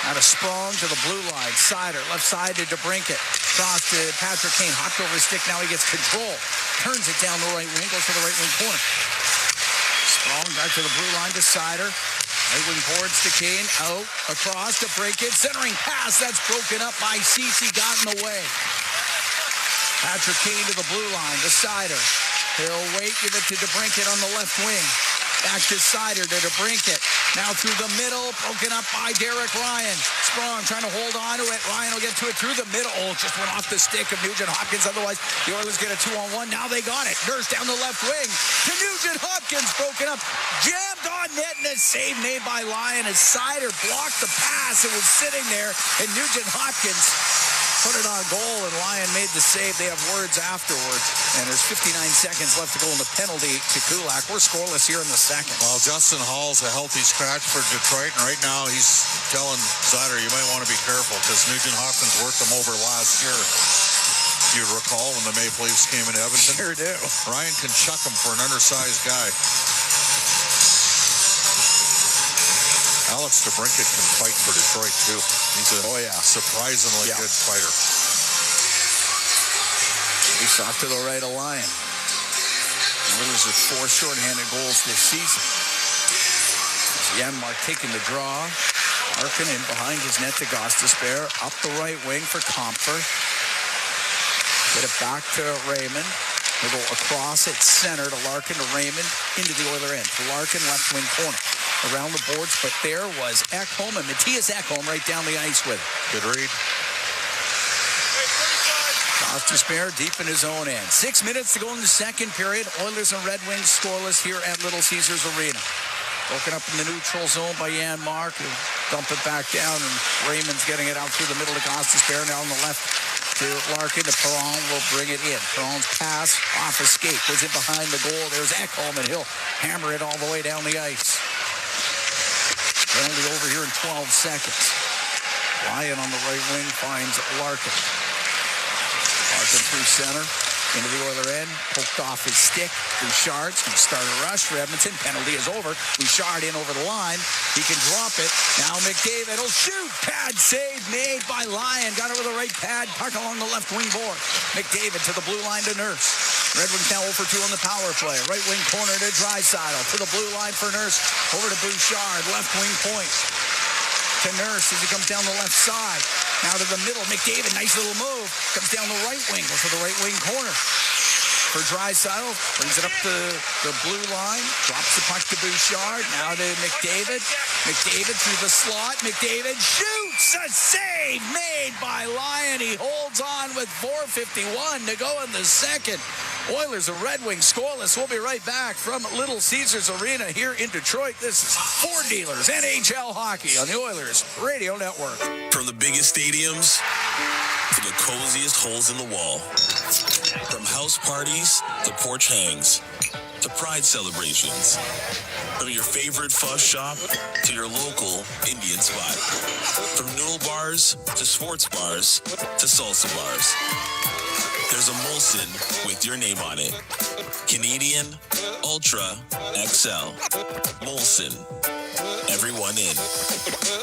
Out of Sprong to the blue line. Sider, left side to DeBrincat. Cross to Patrick Kane. Hopped over his stick. Now he gets control. Turns it down the right wing. Goes to the right wing corner. Sprong back to the blue line to Sider. Right wing boards to Kane. Out. Across to DeBrincat. Centering pass. That's broken up by Ceci. Got in the way. Patrick Kane to the blue line. To Sider. He'll wait. Give it to DeBrincat on the left wing. Back to Sider to DeBrincat. Now through the middle, broken up by Derek Ryan. Sprong trying to hold on to it. Ryan will get to it through the middle. Oh, just went off the stick of Nugent Hopkins. Otherwise, the Oilers get a 2-on-1. Now they got it. Nurse down the left wing to Nugent Hopkins. Broken up. Jammed on net, and a save made by Lyon as Sider blocked the pass. It was sitting there, and Nugent Hopkins put it on goal, and Lyon made the save. They have words afterward, and there's 59 seconds left to go in the penalty to Kulak. We're scoreless here in the second. Well, Justin Hall's a healthy scratch for Detroit, and right now he's telling Sider, you might want to be careful because Nugent Hopkins worked him over last year. If you recall when the Maple Leafs came into Edmonton. Sure do. Ryan can chuck him for an undersized guy. Alex DeBrincat can fight for Detroit, too. He's a surprisingly good fighter. He's off to the right of Lyon. Oilers with 4 shorthanded goals this season. Janmark taking the draw. Larkin in behind his net to Gostisbehere. Up the right wing for Comfer. Get it back to Raymond. They go across at center to Larkin to Raymond into the Oiler end. To Larkin, left wing corner. Around the boards, but there was Ekholm and Matthias Ekholm right down the ice with it. Good read. Gostisbehere deep in his own end. 6 minutes to go in the second period. Oilers and Red Wings scoreless here at Little Caesars Arena. Broken up in the neutral zone by Janmark. He'll dump it back down, and Raymond's getting it out through the middle to Gostisbehere. Now on the left to Larkin. To Perron will bring it in. Perron's pass off escape. Was it behind the goal? There's Ekholm, and he'll hammer it all the way down the ice. Penalty over here in 12 seconds. Ryan on the right wing finds Larkin. Larkin through center. Into the Oiler end, poked off his stick. Bouchard's going to start a rush for Edmonton. Penalty is over. Bouchard in over the line. He can drop it. Now McDavid will shoot. Pad save made by Lyon. Got it with the right pad. Puck along the left wing board. McDavid to the blue line to Nurse. Red Wings now 0 for 2 on the power play. Right wing corner to Draisaitl. To the blue line for Nurse. Over to Bouchard. Left wing point. To Nurse as he comes down the left side. Now to the middle. McDavid, nice little move. Comes down the right wing. Goes to the right wing corner. For Draisaitl, brings it up the blue line, drops the puck to Bouchard, now to McDavid. McDavid through the slot. McDavid shoots! A save made by Lyon. He holds on with 4:51 to go in the second. Oilers and Red Wings scoreless. We'll be right back from Little Caesars Arena here in Detroit. This is Ford Dealers NHL Hockey on the Oilers Radio Network. From the biggest stadiums to the coziest holes in the wall. From house parties to porch hangs to pride celebrations. From your favorite fuzz shop to your local Indian spot. From noodle bars to sports bars to salsa bars. There's a Molson with your name on it. Canadian Ultra XL. Molson. Everyone in.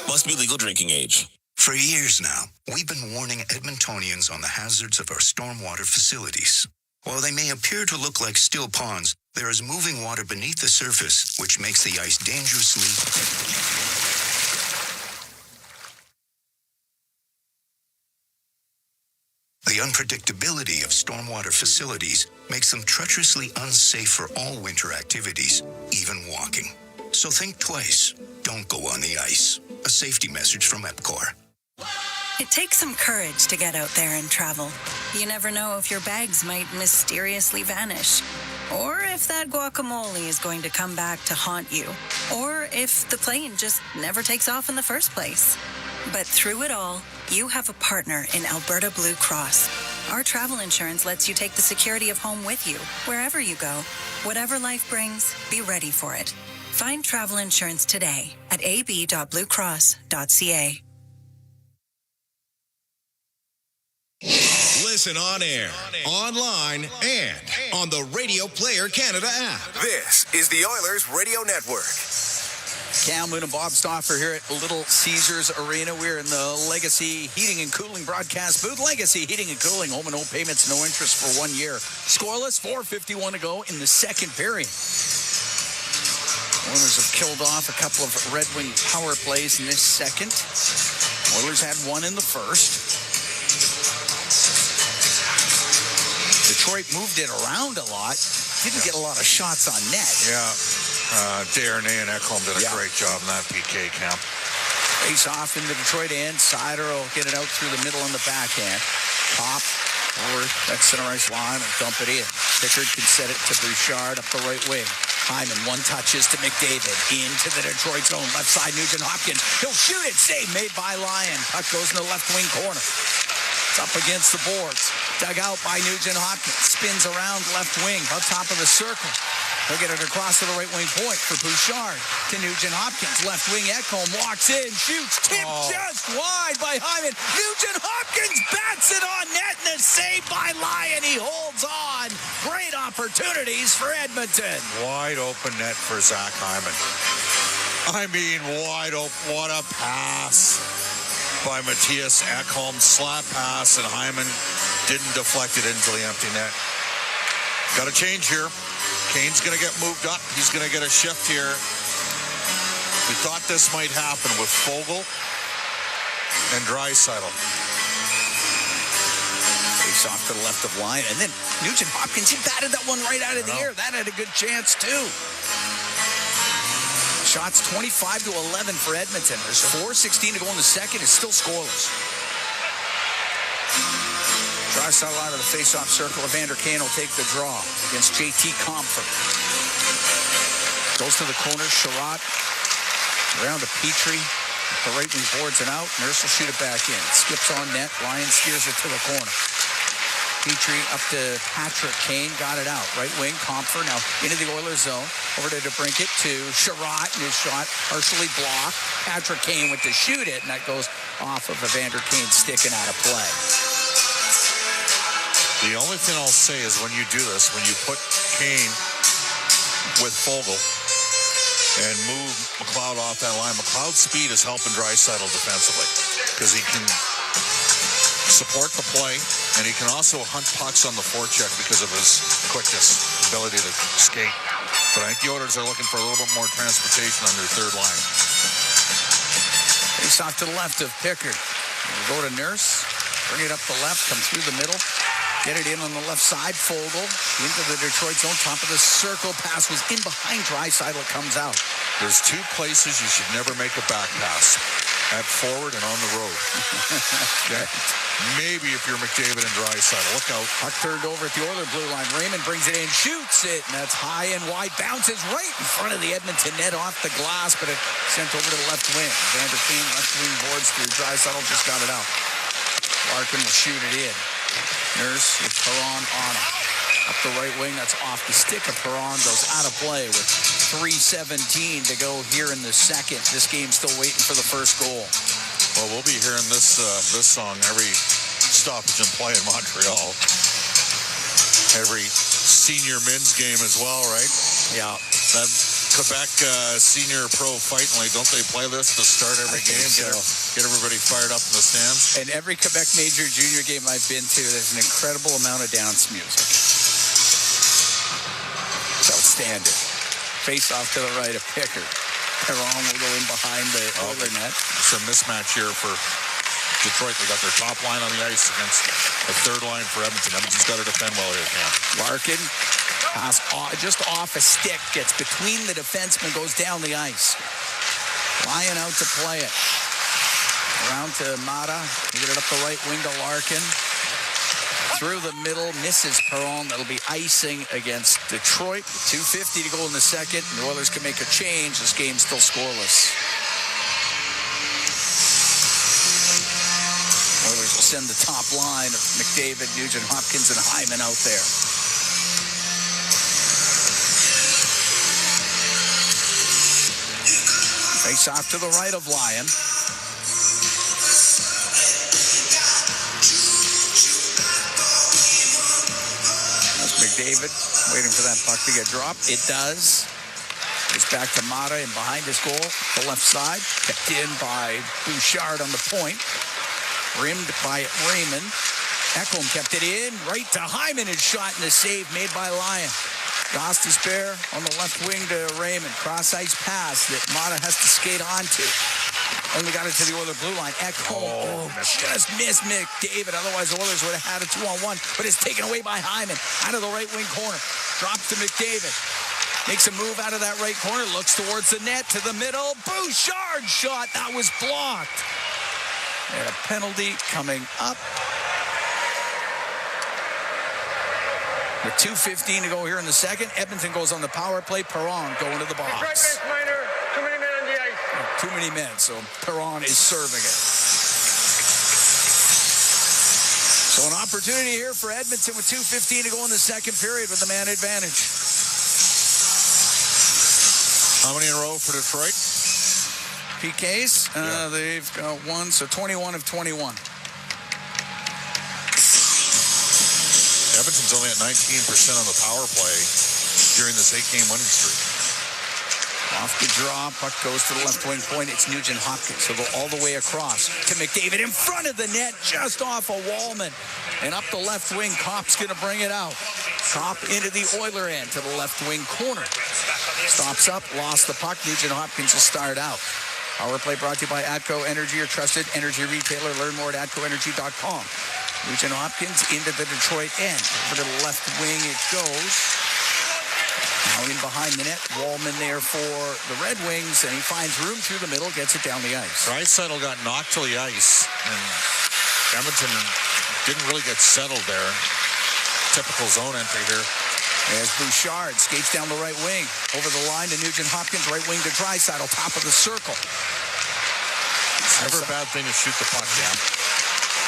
Must be legal drinking age. For years now, we've been warning Edmontonians on the hazards of our stormwater facilities. While they may appear to look like still ponds, there is moving water beneath the surface, which makes the ice dangerously... The unpredictability of stormwater facilities makes them treacherously unsafe for all winter activities, even walking. So think twice. Don't go on the ice. A safety message from EPCOR. It takes some courage to get out there and travel. You never know if your bags might mysteriously vanish, or if that guacamole is going to come back to haunt you, or if the plane just never takes off in the first place. But through it all, you have a partner in Alberta Blue Cross. Our travel insurance lets you take the security of home with you, wherever you go. Whatever life brings, be ready for it. Find travel insurance today at ab.bluecross.ca. Listen on air, online, and on the Radio Player Canada app. This is the Oilers Radio Network. Cam Moon and Bob Stauffer here at Little Caesars Arena. We're in the Legacy Heating and Cooling broadcast booth. Legacy Heating and Cooling, home and no payments, no interest for 1 year. Scoreless, 4:51 to go in the second period. Oilers have killed off a couple of Red Wing power plays in this second. Oilers had one in the first. Detroit moved it around a lot. Didn't get a lot of shots on net. Yeah. Darnay and Ekholm did a great job in that PK camp. Face off in the Detroit end. Sider will get it out through the middle on the backhand. Pop over that center ice line and dump it in. Pickard can set it to Bouchard up the right wing. Hyman, one touches to McDavid. Into the Detroit zone. Left side, Nugent Hopkins. He'll shoot it. Save made by Lyon. Puck goes in the left wing corner. It's up against the boards. Dug out by Nugent Hopkins. Spins around left wing, about top of the circle. They'll get it across to the right wing point for Bouchard. To Nugent Hopkins. Left wing Ekholm walks in, shoots, tipped just wide by Hyman. Nugent Hopkins bats it on net, and a save by Lyon. He holds on. Great opportunities for Edmonton. Wide open net for Zach Hyman. I mean, wide open. What a pass by Matthias Ekholm. Slap pass, and Hyman didn't deflect it into the empty net. Got a change here. Kane's going to get moved up. He's going to get a shift here. We thought this might happen with Fogle and Draisaitl. Face off to the left of line. And then Nugent Hopkins, he batted that one right out of the air. That had a good chance, too. Shots 25 to 11 for Edmonton. There's 4:16 to go in the second. It's still scoreless. Draisaitl out of the face-off circle. Evander Kane will take the draw against JT Compher. Goes to the corner. Sherratt around to Petrie. The right wing boards it out. Nurse will shoot it back in. Skips on net. Lyon steers it to the corner. Petrie up to Patrick Kane. Got it out. Right wing. Compher now into the Oilers zone. Over to DeBrincat to Sherratt. And his shot partially blocked. Patrick Kane went to shoot it. And that goes off of Evander Kane's stick and out of play. The only thing I'll say is when you do this, when you put Kane with Fogle and move McLeod off that line, McLeod's speed is helping Draisaitl defensively because he can support the play, and he can also hunt pucks on the forecheck because of his quickness, ability to skate. But I think the Oilers are looking for a little bit more transportation on their third line. Face off to the left of Pickard. We'll go to Nurse. Bring it up the left. Come through the middle. Get it in on the left side. Fogle into the Detroit zone. Top of the circle. Pass was in behind Draisaitl. It comes out. There's two places you should never make a back pass. At forward and on the road. Okay. Maybe if you're McDavid and Draisaitl, look out. Puck turned over at the Oiler blue line. Raymond brings it in, shoots it, and that's high and wide. Bounces right in front of the Edmonton net off the glass, but it sent over to the left wing. Vander Kane, left wing boards through. Draisaitl just got it out. Larkin will shoot it in. Nurse with Perron on him. Up the right wing, that's off the stick of Perron. Goes out of play with 3:17 to go here in the second. This game's still waiting for the first goal. Well, we'll be hearing this song every stoppage and play in Montreal. Every senior men's game as well, right? Yeah. That Quebec senior pro fighting league, don't they play this to start every game? Get everybody fired up in the stands? And every Quebec major junior game I've been to, there's an incredible amount of dance music. It's outstanding. Face off to the right of Pickard. Perron will go in behind the Oiler net. It's a mismatch here for Detroit. They got their top line on the ice against the third line for Edmonton. Edmonton's got to defend well here, Cam. Larkin, pass just off a stick, gets between the defensemen, goes down the ice. Lyon out to play it. Around to Mata. Get it up the right wing to Larkin. Through the middle, misses Perron. That'll be icing against Detroit. 2:50 to go in the second. The Oilers can make a change. This game's still scoreless. Oilers will send the top line of McDavid, Nugent Hopkins, and Hyman out there. Face off to the right of Lyon. McDavid waiting for that puck to get dropped. It does. It's back to Mata and behind his goal. The left side. Kept in by Bouchard on the point. Rimmed by Raymond. Ekholm kept it in. Right to Hyman. His shot and a save made by Lyon. Goss to spare on the left wing to Raymond. Cross-ice pass that Mata has to skate onto. Only got it to the Oiler blue line. Ekholm just missed McDavid. Otherwise, the Oilers would have had a 2-on-1. But it's taken away by Hyman. Out of the right wing corner. Drops to McDavid. Makes a move out of that right corner. Looks towards the net to the middle. Bouchard shot. That was blocked. And a penalty coming up. With 2:15 to go here in the second. Edmonton goes on the power play. Perron going to the box. Too many men on the ice. Too many men, so Perron is serving it. So an opportunity here for Edmonton with 2:15 to go in the second period with the man advantage. How many in a row for Detroit? PKs, they've got one, so 21 of 21. Edmonton's only at 19% on the power play during this 8-game winning streak. Off the draw, puck goes to the left wing point. It's Nugent Hopkins. He'll go all the way across to McDavid in front of the net, just off of Wallman. And up the left wing, Kopp's going to bring it out. Kopp into the Oiler end to the left wing corner. Stops up, lost the puck. Nugent Hopkins will start out. Power play brought to you by ATCO Energy, your trusted energy retailer. Learn more at atcoenergy.com. Nugent Hopkins into the Detroit end. Over to the left wing it goes. Now in behind the net, Wallman there for the Red Wings, and he finds room through the middle, gets it down the ice. Draisaitl got knocked to the ice, and Edmonton didn't really get settled there. Typical zone entry here. As Bouchard skates down the right wing, over the line to Nugent Hopkins, right wing to Draisaitl, top of the circle. It's never a bad thing to shoot the puck down.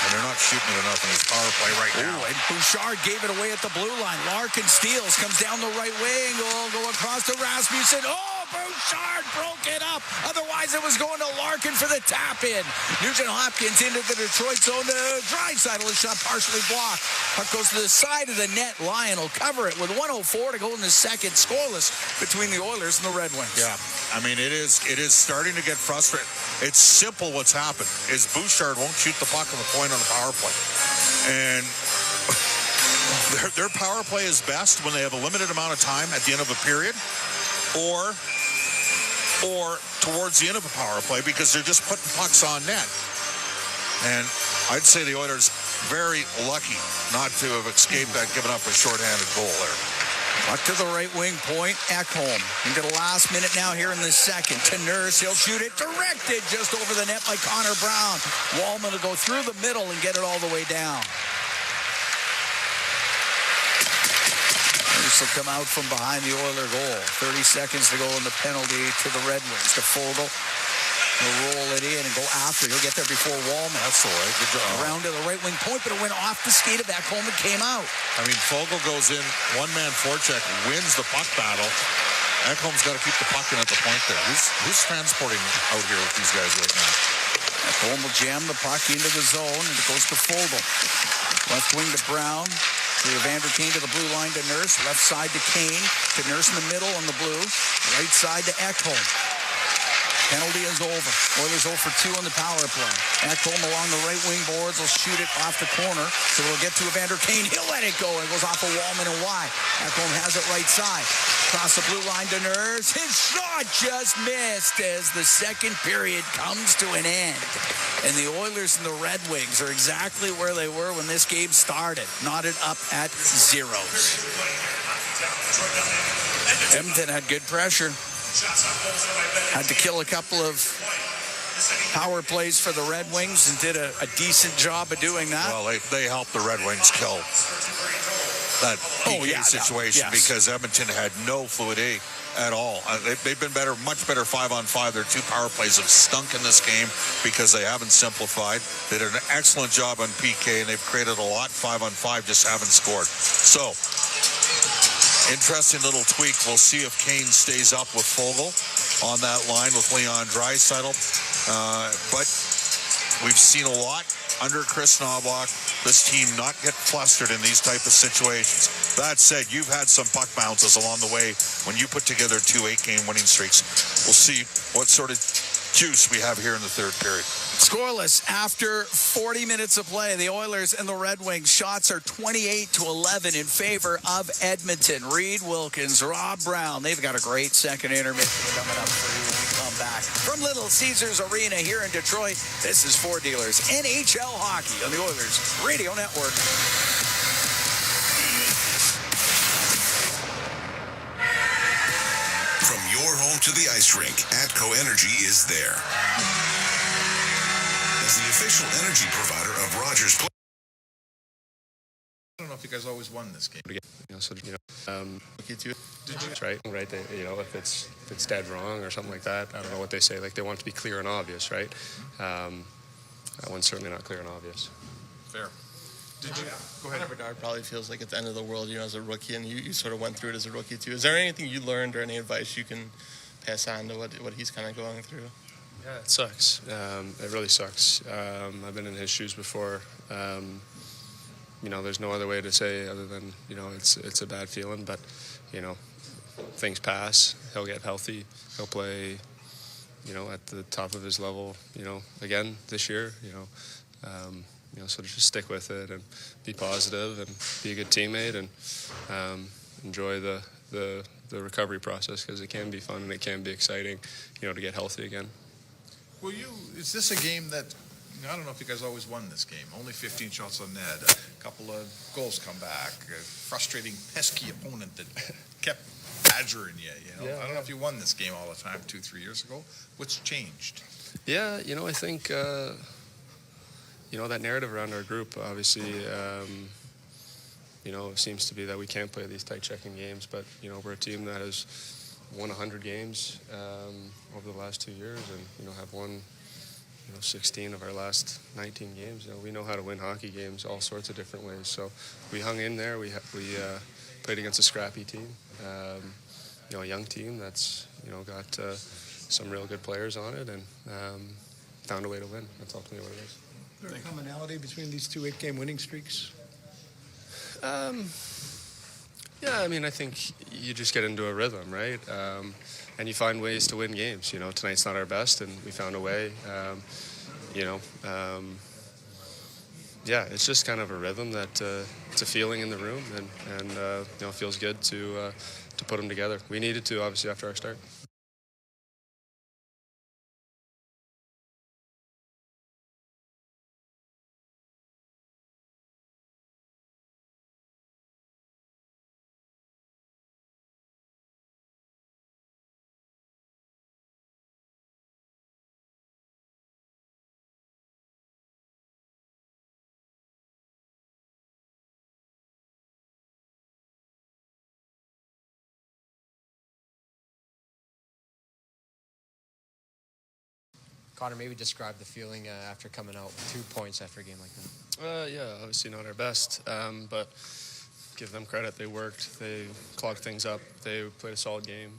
And they're not shooting it enough in this power play right now. And Bouchard gave it away at the blue line. Larkin steals, comes down the right wing, will go across to Rasmussen. Oh, Bouchard broke it up. Otherwise, it was going to Larkin for the tap-in. Nugent-Hopkins into the Detroit zone to Draisaitl. A shot partially blocked. Puck goes to the side of the net. Lyon will cover it with 1:04 to go in the second. Scoreless between the Oilers and the Red Wings. Yeah, I mean, it is starting to get frustrating. It's simple what's happened is Bouchard won't shoot the puck on the point on the power play. And their power play is best when they have a limited amount of time at the end of a period or towards the end of a power play because they're just putting pucks on net. And I'd say the Oilers very lucky not to have escaped that giving up a shorthanded goal there. Puck to the right wing point. Ekholm into the last minute now here in the second. To Nurse. He'll shoot it directed just over the net by Connor Brown. Wallman will go through the middle and get it all the way down. This will come out from behind the Oiler goal. 30 seconds to go in the penalty to the Red Wings. To Foegele. He'll roll it in and go after. He'll get there before Wallman. That's all right. Good job. Around to the right wing point, but it went off the skate of Ekholm and came out. I mean, Foegele goes in, one-man forecheck, wins the puck battle. Ekholm's got to keep the puck in at the point there. Who's transporting out here with these guys right now? Ekholm will jam the puck into the zone, and it goes to Foegele. Left wing to Brown. To Evander Kane to the blue line to Nurse. Left side to Kane. To Nurse in the middle on the blue. Right side to Ekholm. Penalty is over. Oilers 0 for 2 on the power play. Ekholm along the right wing boards will shoot it off the corner. So it'll get to Evander Kane. He'll let it go. It goes off of Wallman and wide. Ekholm has it right side. Across the blue line to Nurse. His shot just missed as the second period comes to an end. And the Oilers and the Red Wings are exactly where they were when this game started. Knotted up at zeros. Edmonton had good pressure. Had to kill a couple of power plays for the Red Wings and did a decent job of doing that. Well, they helped the Red Wings kill that PK situation because Edmonton had no fluidity at all. They've been better, much better 5-on-5. Their 2 power plays have stunk in this game because they haven't simplified. They did an excellent job on PK, and they've created a lot 5-on-5, just haven't scored. So, interesting little tweak. We'll see if Kane stays up with Foegele on that line with Leon Draisaitl. But we've seen a lot under Chris Knoblauch. This team not get flustered in these type of situations. That said, you've had some puck bounces along the way when you put together 2 8-game winning streaks. We'll see what sort of juice we have here in the third period. Scoreless after 40 minutes of play. The Oilers and the Red Wings shots are 28-11 in favor of Edmonton. Reed Wilkins, Rob Brown. They've got a great second intermission coming up for you when we come back from Little Caesars Arena here in Detroit. This is Four Dealers NHL Hockey on the Oilers Radio Network. From your home to the ice rink, Atco Energy is there. As the official energy provider of Rogers. I don't know if you guys always won this game. That's right. If it's dead wrong or something like that, I don't know what they say. Like they want it to be clear and obvious, right? That one's certainly not clear and obvious. Fair. Go ahead. Bedard probably feels like it's the end of the world, as a rookie, and you sort of went through it as a rookie too. Is there anything you learned or any advice you can pass on to what he's kind of going through? Yeah, it sucks. It really sucks. I've been in his shoes before. There's no other way to say other than, it's a bad feeling, but, things pass. He'll get healthy. He'll play, at the top of his level, again this year, so to just stick with it and be positive and be a good teammate and enjoy the recovery process because it can be fun and it can be exciting, to get healthy again. Is this a game that, I don't know if you guys always won this game. Only 15 shots on net, a couple of goals come back, a frustrating, pesky opponent that kept badgering you, Yeah, I don't know if you won this game all the time 2-3 years ago. What's changed? Yeah, I think, that narrative around our group, obviously, seems to be that we can't play these tight checking games, but, we're a team that has won 100 games over the last 2 years and, have won, 16 of our last 19 games. We know how to win hockey games all sorts of different ways. So we hung in there. We played against a scrappy team, a young team that's, got some real good players on it and found a way to win. That's ultimately what it is. Is there a commonality between these two 8-game winning streaks? Yeah, I mean, I think you just get into a rhythm, right? And you find ways to win games. Tonight's not our best, and we found a way. Yeah, it's just kind of a rhythm that it's a feeling in the room, and it feels good to put them together. We needed to, obviously, after our start. Connor, maybe describe the feeling after coming out with 2 points after a game like that. Yeah, obviously not our best, but give them credit. They worked. They clogged things up. They played a solid game.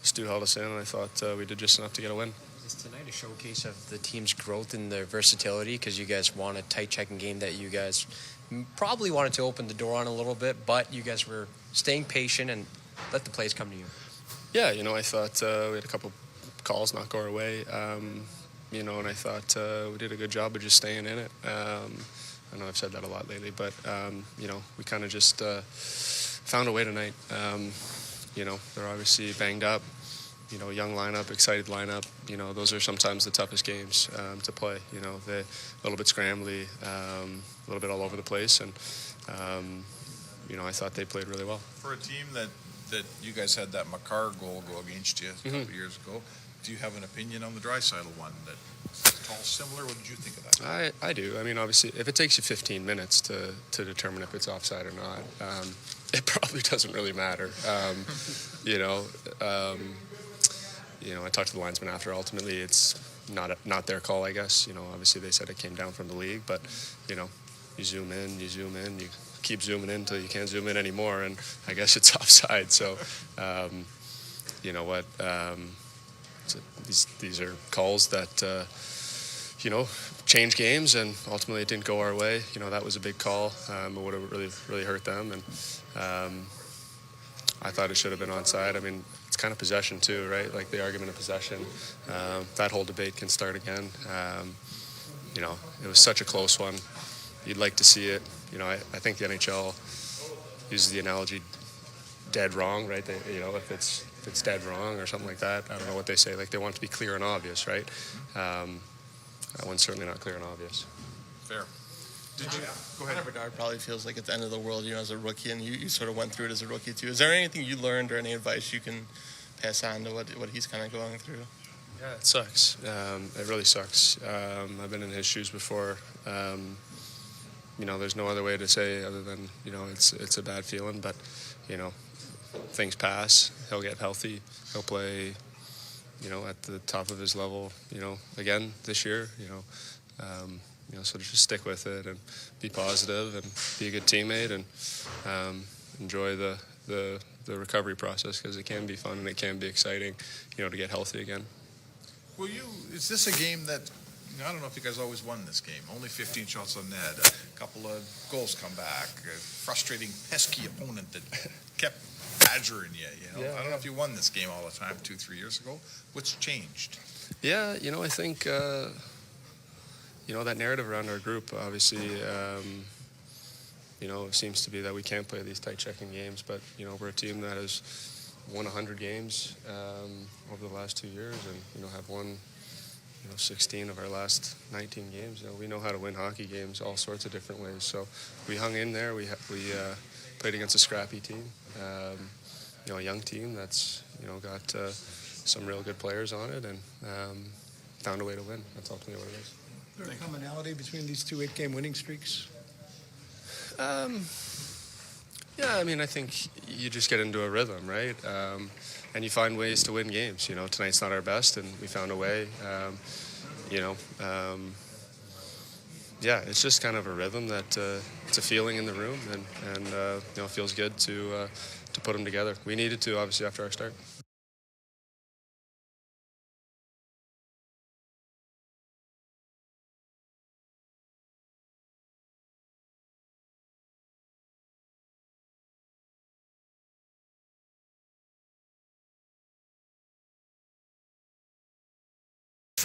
Stu held us in, and I thought we did just enough to get a win. Is tonight a showcase of the team's growth and their versatility? Because you guys won a tight checking game that you guys probably wanted to open the door on a little bit, but you guys were staying patient and let the plays come to you. Yeah, I thought we had a couple calls not go our way, and I thought we did a good job of just staying in it. I know I've said that a lot lately, but, we kind of just found a way tonight. They're obviously banged up, young lineup, excited lineup. Those are sometimes the toughest games to play. They're a little bit scrambly, a little bit all over the place, and, I thought they played really well. For a team that you guys had that Makar goal go against you a couple years ago, do you have an opinion on the Draisaitl one that's all similar? What did you think of that? I do. I mean, obviously, if it takes you 15 minutes to determine if it's offside or not, it probably doesn't really matter. I talked to the linesman after. Ultimately, it's not their call, I guess. Obviously they said it came down from the league, but you zoom in, you keep zooming in until you can't zoom in anymore, and I guess it's offside. So, you know what? So these are calls that change games, and ultimately it didn't go our way. That was a big call. It would have really hurt them, and I thought it should have been onside. I mean, it's kind of possession too, right? Like the argument of possession. That whole debate can start again. It was such a close one. You'd like to see it. I think the NHL uses the analogy dead wrong, right? If it's dead wrong or something like that. I don't know what they say. Like they want it to be clear and obvious, right? That one's certainly not clear and obvious. Fair. Did you go ahead? Bedard probably feels like it's the end of the world, as a rookie, and you sort of went through it as a rookie too. Is there anything you learned or any advice you can pass on to what he's kind of going through? Yeah, it sucks. It really sucks. I've been in his shoes before. There's no other way to say other than it's a bad feeling, but things pass. He'll get healthy. He'll play at the top of his level again this year. So just stick with it and be positive and be a good teammate and enjoy the recovery process, because it can be fun and it can be exciting to get healthy again. Is this a game that, I don't know if you guys always won this game. Only 15 shots on net, a couple of goals come back, a frustrating, pesky opponent that kept badgering you. Yeah. I don't know if you won this game all the time 2-3 years ago. What's changed? Yeah, I think that narrative around our group, obviously, seems to be that we can't play these tight checking games, but we're a team that has won 100 games over the last 2 years, and have won 16 of our last 19 games. We know how to win hockey games all sorts of different ways. So we hung in there. We played against a scrappy team, a young team that's got some real good players on it, and found a way to win. That's ultimately what it is. Is there a commonality between these two 8-game winning streaks? Yeah, I mean, I think you just get into a rhythm, right? And you find ways to win games. Tonight's not our best, and we found a way. Yeah, it's just kind of a rhythm that it's a feeling in the room, and it feels good to put them together. We needed to, obviously, after our start.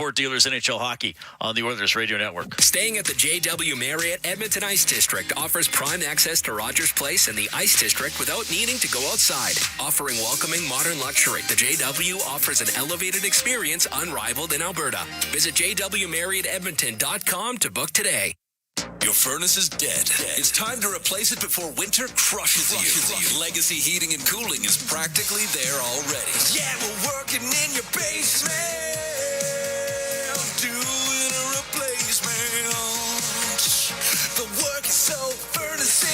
Ford Dealers NHL Hockey on the Oilers Radio Network. Staying at the JW Marriott Edmonton Ice District offers prime access to Rogers Place and the Ice District without needing to go outside. Offering welcoming modern luxury, the JW offers an elevated experience unrivaled in Alberta. Visit jwmarriottedmonton.com to book today. Your furnace is dead. It's time to replace it before winter crushes you. Legacy Heating and Cooling is practically there already. Yeah, we're working in your basement, doing a replacement. The work is so furnace-y,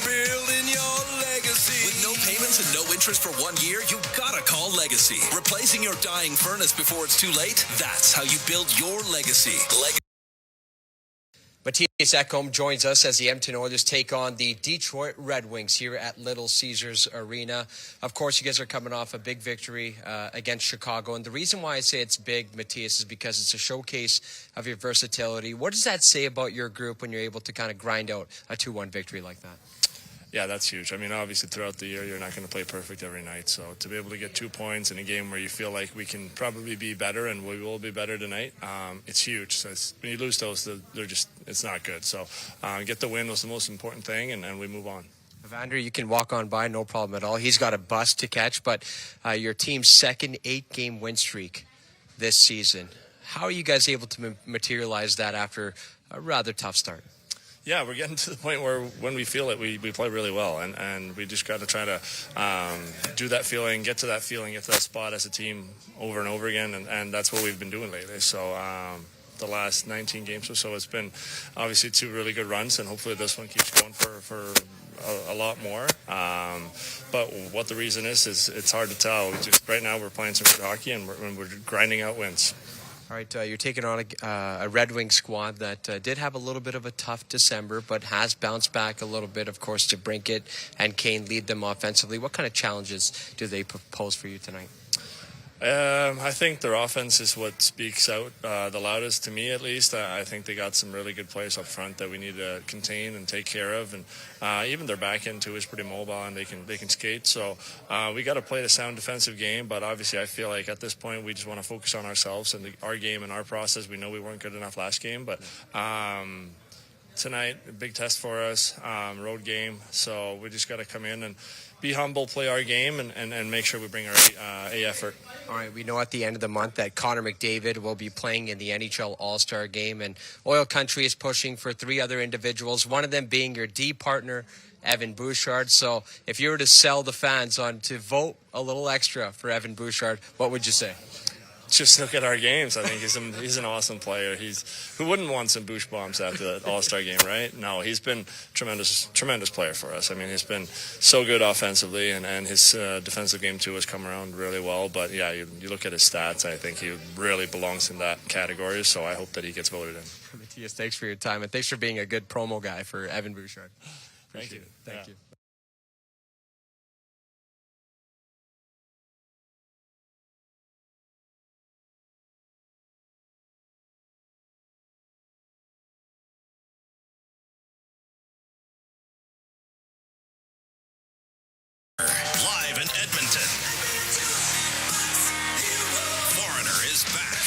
building your legacy. With no payments and no interest for 1 year, you gotta call Legacy. Replacing your dying furnace before it's too late, that's how you build your legacy. Matthias Ekholm joins us as the Edmonton Oilers take on the Detroit Red Wings here at Little Caesars Arena. Of course, you guys are coming off a big victory against Chicago. And the reason why I say it's big, Matthias, is because it's a showcase of your versatility. What does that say about your group when you're able to kind of grind out a 2-1 victory like that? Yeah, that's huge. I mean, obviously, throughout the year, you're not going to play perfect every night. So to be able to get 2 points in a game where you feel like we can probably be better and we will be better tonight, it's huge. So when you lose those, it's not good. So get the win was the most important thing, and we move on. Evander, you can walk on by, no problem at all. He's got a bus to catch, but your team's second 8-game win streak this season. How are you guys able to materialize that after a rather tough start? Yeah, we're getting to the point where when we feel it, we play really well, and we just got to try to do that feeling, get to that spot as a team over and over again, and that's what we've been doing lately. So the last 19 games or so, it's been obviously 2 really good runs, and hopefully this one keeps going for a lot more. But what the reason is it's hard to tell. Right now we're playing some good hockey, and we're grinding out wins. All right, you're taking on a Red Wing squad that did have a little bit of a tough December, but has bounced back a little bit. Of course, DeBrincat and Kane lead them offensively. What kind of challenges do they propose for you tonight? I think their offense is what speaks out the loudest to me, at least. I think they got some really good players up front that we need to contain and take care of, and even their back end too is pretty mobile and they can skate. So we got to play the sound defensive game, but obviously I feel like at this point we just want to focus on ourselves and our game and our process. We know we weren't good enough last game, but tonight a big test for us, road game. So we just got to come in and be humble, play our game, and make sure we bring our A effort. All right, we know at the end of the month that Connor McDavid will be playing in the NHL All-Star Game, and Oil Country is pushing for 3 other individuals, one of them being your D partner, Evan Bouchard. So if you were to sell the fans on to vote a little extra for Evan Bouchard, what would you say? Just look at our games. I think he's an awesome player. Who wouldn't want some boosh bombs after the All-Star game, right? No, he's been tremendous player for us. I mean, he's been so good offensively, and his defensive game too has come around really well. But yeah, you look at his stats, I think he really belongs in that category. So I hope that he gets voted in. Matthias, thanks for your time, and thanks for being a good promo guy for Evan Bouchard. Thank you. Thank you. Live in Edmonton. Foreigner is back.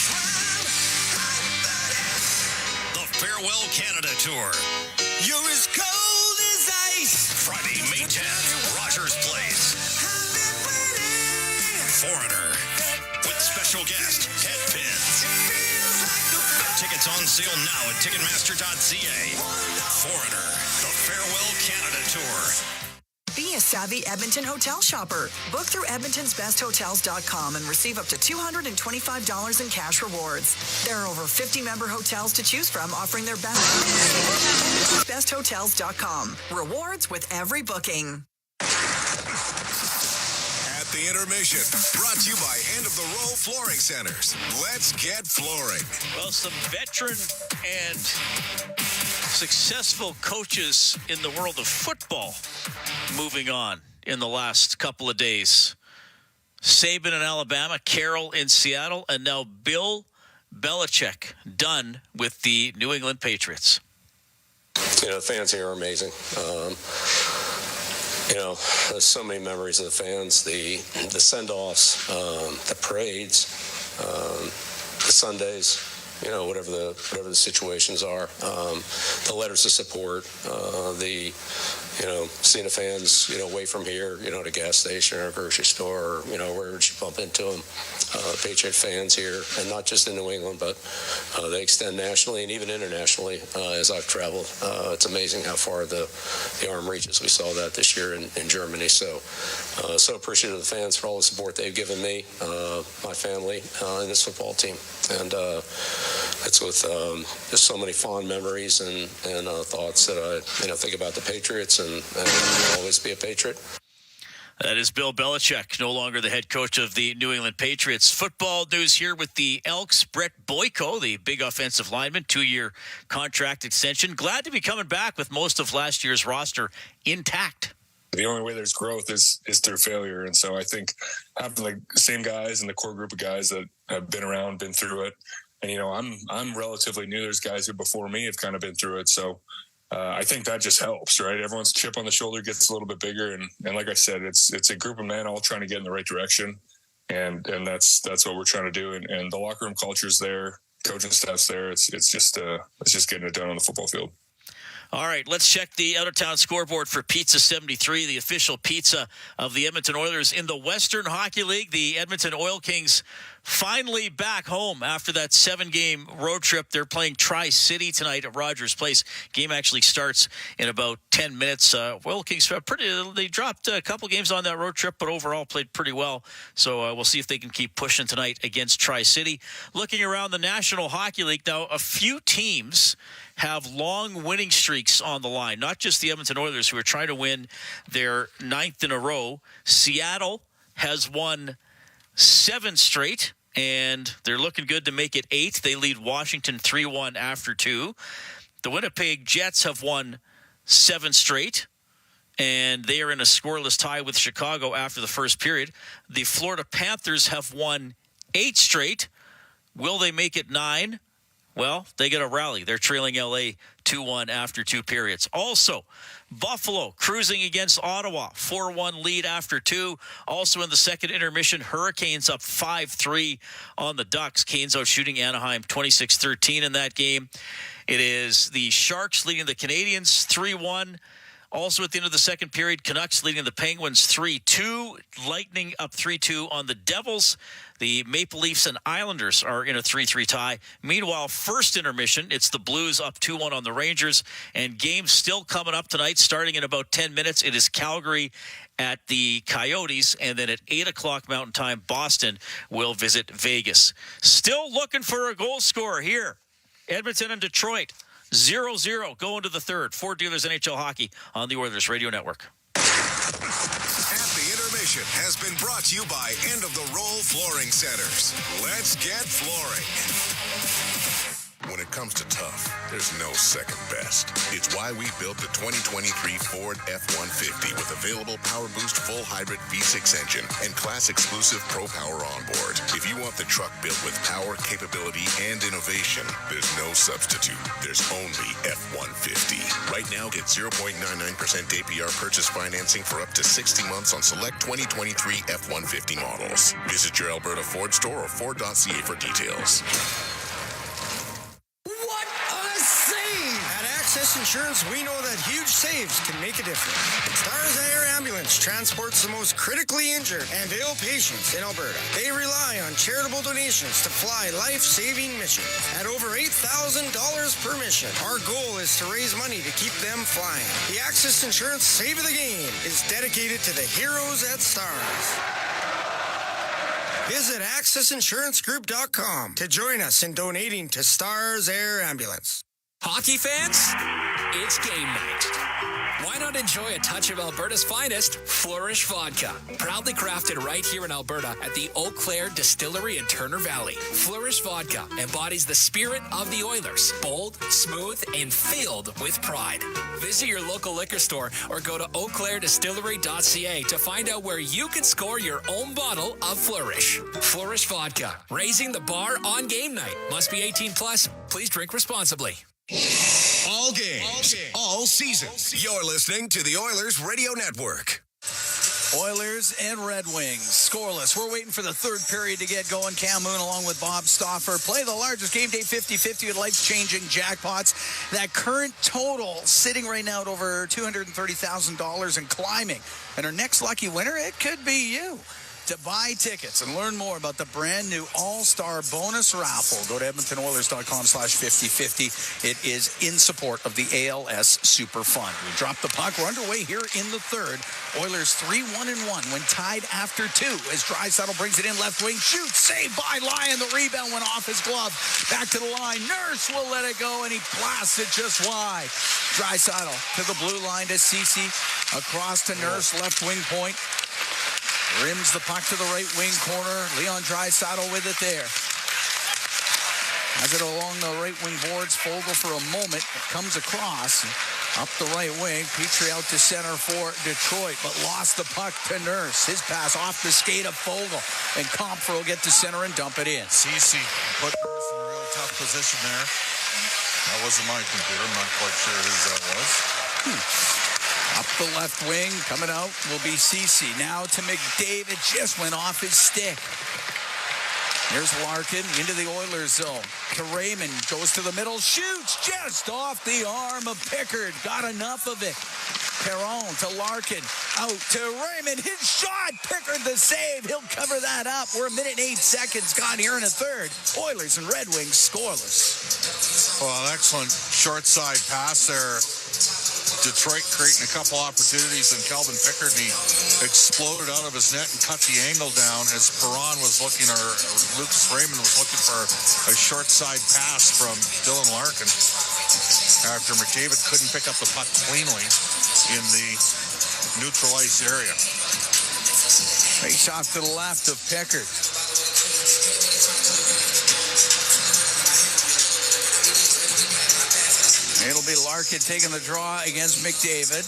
The Farewell Canada Tour. You're as cold as ice. Friday, May 10th, Rogers Place. Foreigner. With special guest, Headpins. Tickets on sale now at Ticketmaster.ca. Foreigner. The Farewell Canada Tour. Be a savvy Edmonton hotel shopper. Book through edmontonsbesthotels.com and receive up to $225 in cash rewards. There are over 50 member hotels to choose from, offering their best. Besthotels.com. Rewards with every booking. At the intermission, brought to you by End of the Row Flooring Centers. Let's get flooring. Well, some veteran and successful coaches in the world of football moving on in the last couple of days. Saban in Alabama, Carroll in Seattle, and now Bill Belichick done with the New England Patriots. The fans here are amazing. There's so many memories of the fans, the send-offs, the parades. the Sundays, whatever the situations are, the letters of support, seeing the fans, away from here, at a gas station or a grocery store, or, wherever you bump into them, Patriot fans here, and not just in New England, but they extend nationally and even internationally as I've traveled. It's amazing how far the arm reaches. We saw that this year in Germany. So appreciative of the fans for all the support they've given me, my family, and this football team. And it's with just so many fond memories and thoughts that I think about the Patriots and always be a Patriot. That is Bill Belichick, no longer the head coach of the New England Patriots. Football news here with the Elks. Brett Boyko, the big offensive lineman, 2-year contract extension. Glad to be coming back with most of last year's roster intact. The only way there's growth is through failure. And so I think having the same guys and the core group of guys that have been around, been through it. And, I'm relatively new. There's guys who before me have kind of been through it. So I think that just helps, right? Everyone's chip on the shoulder gets a little bit bigger. And like I said, it's a group of men all trying to get in the right direction. And that's what we're trying to do. And the locker room culture is there. Coaching staff's there. It's just getting it done on the football field. All right, let's check the out-of-town scoreboard for Pizza 73, the official pizza of the Edmonton Oilers in the Western Hockey League. The Edmonton Oil Kings finally back home after that 7-game road trip. They're playing Tri-City tonight at Rogers Place. Game actually starts in about 10 minutes. Oil Kings they dropped a couple games on that road trip, but overall played pretty well. So we'll see if they can keep pushing tonight against Tri-City. Looking around the National Hockey League now, a few teams have long winning streaks on the line, not just the Edmonton Oilers, who are trying to win their 9th in a row. Seattle has won 7 straight, and they're looking good to make it 8. They lead Washington 3-1 after 2. The Winnipeg Jets have won 7 straight, and they are in a scoreless tie with Chicago after the first period. The Florida Panthers have won 8 straight. Will they make it 9? Well, they get a rally. They're trailing LA 2-1 after 2 periods. Also, Buffalo cruising against Ottawa, 4-1 lead after 2. Also in the second intermission, Hurricanes up 5-3 on the Ducks. Canes out shooting Anaheim 26-13 in that game. It is the Sharks leading the Canadiens 3-1. Also at the end of the second period, Canucks leading the Penguins 3-2. Lightning up 3-2 on the Devils. The Maple Leafs and Islanders are in a 3-3 tie. Meanwhile, first intermission, it's the Blues up 2-1 on the Rangers. And games still coming up tonight, starting in about 10 minutes. It is Calgary at the Coyotes. And then at 8 o'clock Mountain Time, Boston will visit Vegas. Still looking for a goal scorer here. Edmonton and Detroit. 0-0 going to the third. Ford Dealers NHL Hockey on the Oilers Radio Network. At the intermission has been brought to you by End of the Roll Flooring Centers. Let's get flooring. When it comes to tough, there's no second best. It's why we built the 2023 Ford F-150 with available Power Boost full hybrid V6 engine and class-exclusive Pro Power onboard. If you want the truck built with power, capability, and innovation, there's no substitute. There's only F-150. Right now, get 0.99% APR purchase financing for up to 60 months on select 2023 F-150 models. Visit your Alberta Ford store or Ford.ca for details. Access Insurance, we know that huge saves can make a difference. Stars Air Ambulance transports the most critically injured and ill patients in Alberta. They rely on charitable donations to fly life-saving missions. At over $8,000 per mission, our goal is to raise money to keep them flying. The Access Insurance Save of the Game is dedicated to the heroes at Stars. Visit accessinsurancegroup.com to join us in donating to Stars Air Ambulance. Hockey fans, it's game night. Why not enjoy a touch of Alberta's finest, Flourish Vodka? Proudly crafted right here in Alberta at the Eau Claire Distillery in Turner Valley. Flourish Vodka embodies the spirit of the Oilers. Bold, smooth, and filled with pride. Visit your local liquor store or go to eauclairedistillery.ca to find out where you can score your own bottle of Flourish. Flourish Vodka, raising the bar on game night. Must be 18 plus. Please drink responsibly. All games, all seasons. You're listening to the Oilers Radio Network. Oilers and Red Wings, scoreless. We're waiting for the third period to get going. Cam Moon along with Bob Stauffer play the largest game day 50-50 with life-changing jackpots. That current total sitting right now at over $230,000 and climbing. And our next lucky winner, it could be you. To buy tickets and learn more about the brand new All-Star Bonus Raffle, go to EdmontonOilers.com/5050. It is in support of the ALS Super Fund. We drop the puck. We're underway here in the third. Oilers 3-1-1 when tied after 2 as Draisaitl brings it in left wing. Shoots, saved by Lyon. The rebound went off his glove. Back to the line. Nurse will let it go, and he blasts it just wide. Draisaitl to the blue line to Ceci. Across to Nurse, left wing point. Rims the puck to the right wing corner. Leon Draisaitl with it there. Has it along the right wing boards. Fogle for a moment. Comes across. Up the right wing. Petrie out to center for Detroit, but lost the puck to Nurse. His pass off the skate of Fogle. And Comfer will get to center and dump it in. Ceci put Nurse in a real tough position there. That wasn't my computer. I'm not quite sure whose that was. Up the left wing, coming out will be Ceci. Now to McDavid, just went off his stick. Here's Larkin into the Oilers zone. To Raymond, goes to the middle, shoots just off the arm of Pickard. Got enough of it. Perron to Larkin, out to Raymond. His shot, Pickard the save. He'll cover that up. We're a minute and 8 seconds gone here in a third. Oilers and Red Wings scoreless. Well, an excellent short side pass there. Detroit creating a couple opportunities, and Calvin Pickard, he exploded out of his net and cut the angle down as Perron was looking, or Lucas Raymond was looking for a short side pass from Dylan Larkin after McDavid couldn't pick up the puck cleanly in the neutral ice area. Face off to the left of Pickard. It'll be Larkin taking the draw against McDavid.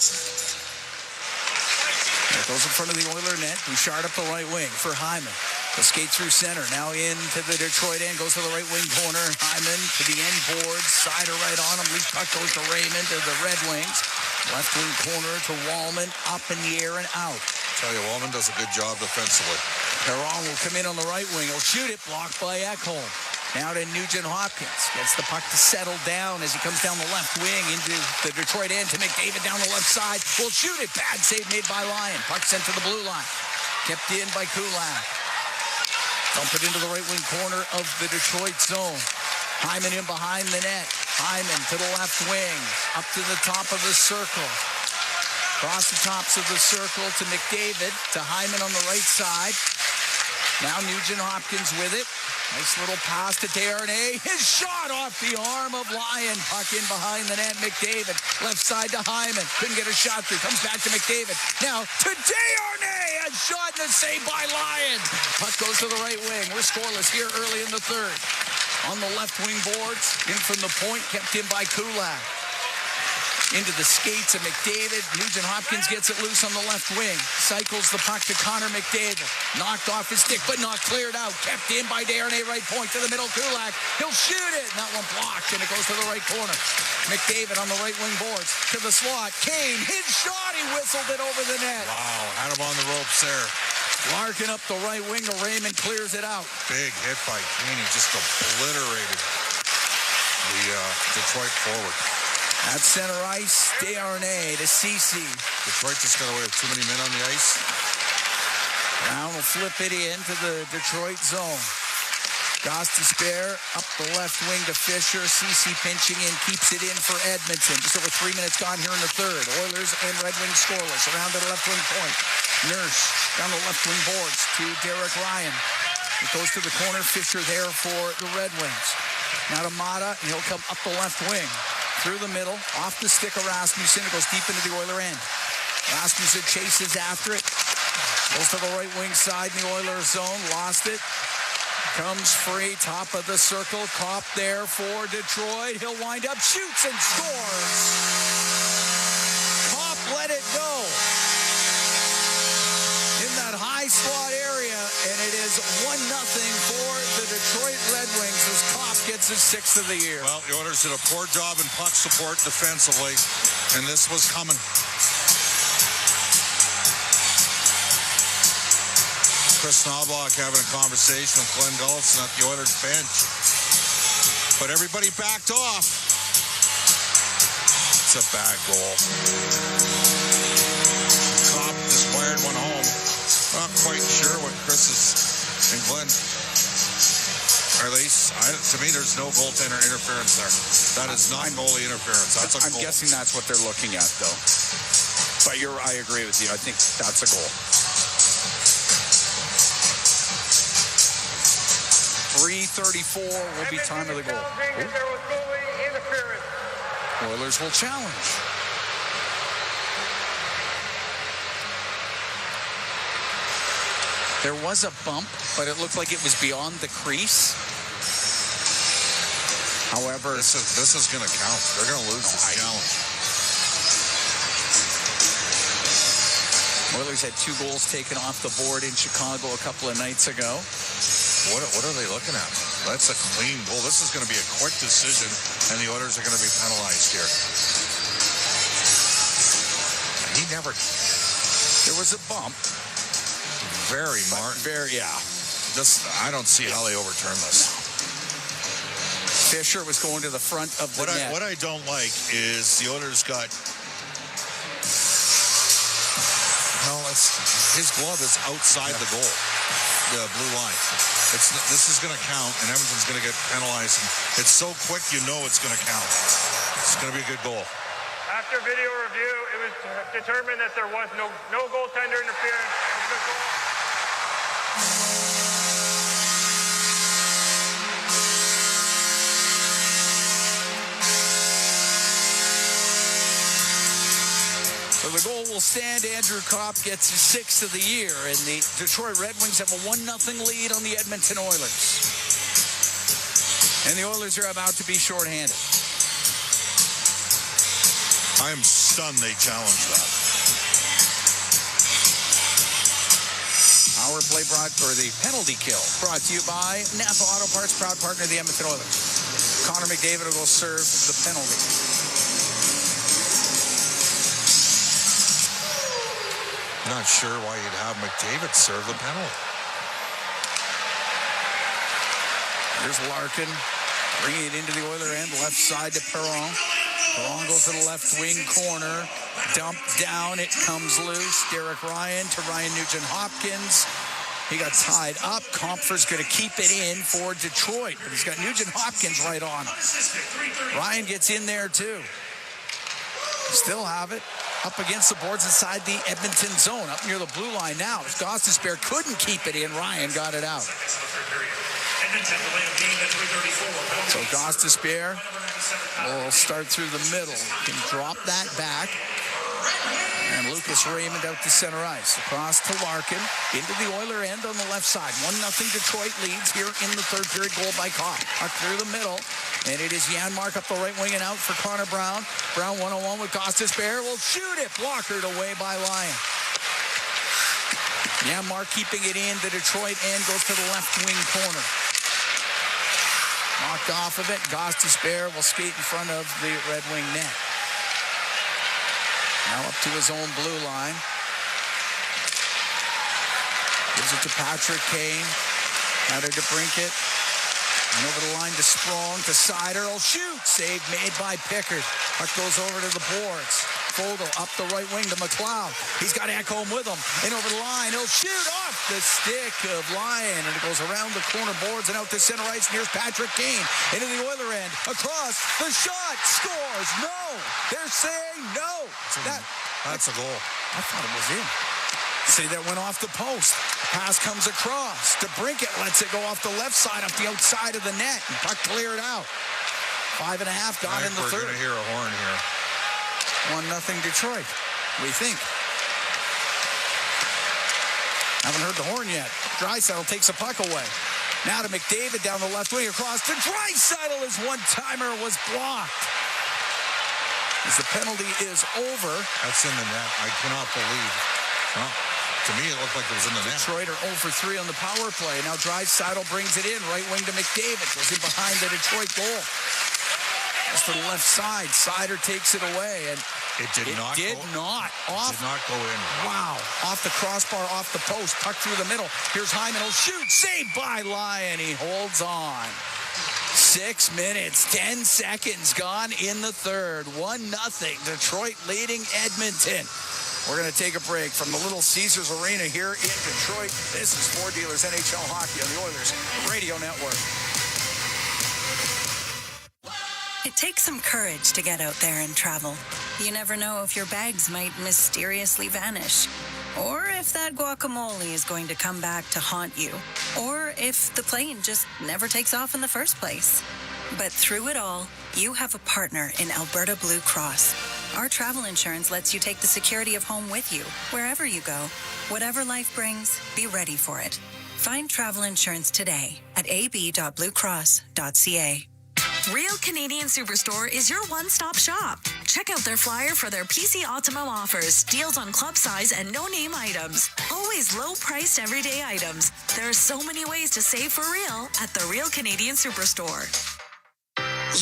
It goes in front of the Oiler net. Bouchard up the right wing for Hyman. The skate through center. Now into the Detroit end. Goes to the right wing corner. Hyman to the end boards. Sider right on him. Leaf puck goes to Raymond to the Red Wings. Left wing corner to Wallman. Up in the air and out. I tell you, Wallman does a good job defensively. Perron will come in on the right wing. He'll shoot it. Blocked by Ekholm. Now to Nugent Hopkins. Gets the puck to settle down as he comes down the left wing into the Detroit end to McDavid down the left side. Will shoot it. Bad save made by Lyon. Puck sent to the blue line. Kept in by Kulak. Dump it into the right wing corner of the Detroit zone. Hyman in behind the net. Hyman to the left wing. Up to the top of the circle. Across the tops of the circle to McDavid. To Hyman on the right side. Now Nugent Hopkins with it. Nice little pass to Desharnais. His shot off the arm of Lyon. Puck in behind the net. McDavid. Left side to Hyman. Couldn't get a shot through. Comes back to McDavid. Now to Desharnais. A shot and a save by Lyon. Puck goes to the right wing. We're scoreless here early in the third. On the left wing boards. In from the point. Kept in by Kulak. Into the skates of McDavid. Nugent Hopkins gets it loose on the left wing. Cycles the puck to Connor McDavid. Knocked off his stick, but not cleared out. Kept in by Desharnais, right point to the middle. Kulak. He'll shoot it. And that one blocked, and it goes to the right corner. McDavid on the right wing boards. To the slot. Kane, his shot. He whistled it over the net. Wow, had him on the ropes there. Larkin up the right wing to Raymond. Clears it out. Big hit by Kane. He just obliterated the Detroit forward. At center ice, Desharnais to Ceci. Detroit just got away with too many men on the ice. Brown will flip it in to the Detroit zone. Gostisbehere up the left wing to Fisher. Ceci pinching in, keeps it in for Edmonton. Just over 3 minutes gone here in the third. Oilers and Red Wings scoreless. Around to the left wing point. Nurse down the left wing boards to Derek Ryan. It goes to the corner. Fisher there for the Red Wings. Now to Mata, and he'll come up the left wing. Through the middle, off the stick of Rasmussen. It goes deep into the Oiler end. Rasmussen chases after it. Goes to the right wing side in the Oilers zone. Lost it. Comes free, top of the circle. Kopp there for Detroit. He'll wind up, shoots and scores. Kopp let it go in that high slot area, and it is 1-0 for the Detroit Red Wings as Kopp gets his 6th of the year. Well, the Oilers did a poor job in puck support defensively, and this was coming. Chris Knobloch having a conversation with Glenn Gulfson at the Oilers bench. But everybody backed off. It's a bad goal. Cobb just fired one home. Not quite sure what Chris and Glenn are. To me, there's no goaltender interference there. That is not goalie interference. That's a goal. I'm guessing that's what they're looking at, though. But I agree with you. I think that's a goal. 3:34 will be time of the goal. Oilers will challenge. There was a bump, but it looked like it was beyond the crease. However, this is going to count. They're going to lose this challenge. Oilers had 2 goals taken off the board in Chicago a couple of nights ago. What are they looking at? That's a clean goal. This is going to be a quick decision, and the Oilers are going to be penalized here. There was a bump. Very. I don't see how they overturn this. Fisher was going to the front of the net. What I don't like is the Oilers got... his glove is outside the goal, the blue line. This is going to count, and Edmonton's going to get penalized. And it's so quick, you know it's going to count. It's going to be a good goal. After video review, it was determined that there was no goaltender interference. It was a goal. So the goal will stand. Andrew Kopp gets his 6th of the year, and the Detroit Red Wings have a 1-0 lead on the Edmonton Oilers. And the Oilers are about to be shorthanded. I am stunned they challenged that. Our play the penalty kill brought to you by Napa Auto Parts, proud partner of the Edmonton Oilers. Connor McDavid will serve the penalty. Not sure why you'd have McDavid serve the penalty. Here's Larkin bringing it into the Oiler end, left side to Perron. Perron goes to the left wing corner. Dump down, it comes loose. Derek Ryan to Ryan Nugent-Hopkins. He got tied up. Compher's going to keep it in for Detroit, but he's got Nugent-Hopkins right on him. Ryan gets in there too. Still have it. Up against the boards inside the Edmonton zone, up near the blue line now. Gostisbehere couldn't keep it in. Ryan got it out. So Gostisbehere will start through the middle. Can drop that back. And Lucas Raymond out to center ice. Across to Larkin. Into the Oiler end on the left side. 1-0 Detroit leads here in the third period. Goal by Kopp. Up through the middle. And it is Janmark up the right wing and out for Connor Brown. Brown 1-on-1 with Gostisbehere. Will shoot it. Blockered away by Lyon. Janmark keeping it in. The Detroit end goes to the left wing corner. Knocked off of it. Gostisbehere will skate in front of the Red Wing net. Now up to his own blue line. Gives it to Patrick Kane. Out to Brinkett. And over the line to Sprong, to Sider. Oh, shoot! Save made by Pickard. Puck goes over to the boards. Fogle up the right wing to McLeod. He's got Ekholm with him. And over the line, he'll shoot off the stick of Lyon. And it goes around the corner boards and out to center ice. And here's Patrick Kane into the Oiler end. Across, the shot, scores. No! They're saying no! That's a goal. I thought it was in. See, that went off the post. Pass comes across. To Brinkett lets it go off the left side, up the outside of the net. And puck cleared out. 5.5 gone in the third. We're going to hear a horn here. 1-0 Detroit, we think. Haven't heard the horn yet. Draisaitl takes a puck away. Now to McDavid down the left wing across to Draisaitl. His one-timer was blocked. As the penalty is over. That's in the net. I cannot believe. Well, to me, it looked like it was in the net. Detroit are 0 for 3 on the power play. Now Draisaitl brings it in. Right wing to McDavid. Goes in behind the Detroit goal. Just to the left side. Sider takes it away, and it did not go in. Wow. Off the crossbar, off the post, puck through the middle. Here's Hyman. He'll shoot. Saved by Lyon. He holds on. 6 minutes, 10 seconds gone in the third. 1-0. Detroit leading Edmonton. We're going to take a break from the Little Caesars Arena here in Detroit. This is Ford Dealers NHL Hockey on the Oilers Radio Network. It takes some courage to get out there and travel. You never know if your bags might mysteriously vanish, or if that guacamole is going to come back to haunt you, or if the plane just never takes off in the first place. But through it all, you have a partner in Alberta Blue Cross. Our travel insurance lets you take the security of home with you, wherever you go. Whatever life brings, be ready for it. Find travel insurance today at ab.bluecross.ca. Real Canadian Superstore is your one-stop shop. Check out their flyer for their PC Optimum offers, deals on club size and no-name items. Always low-priced everyday items. There are so many ways to save for real at the Real Canadian Superstore.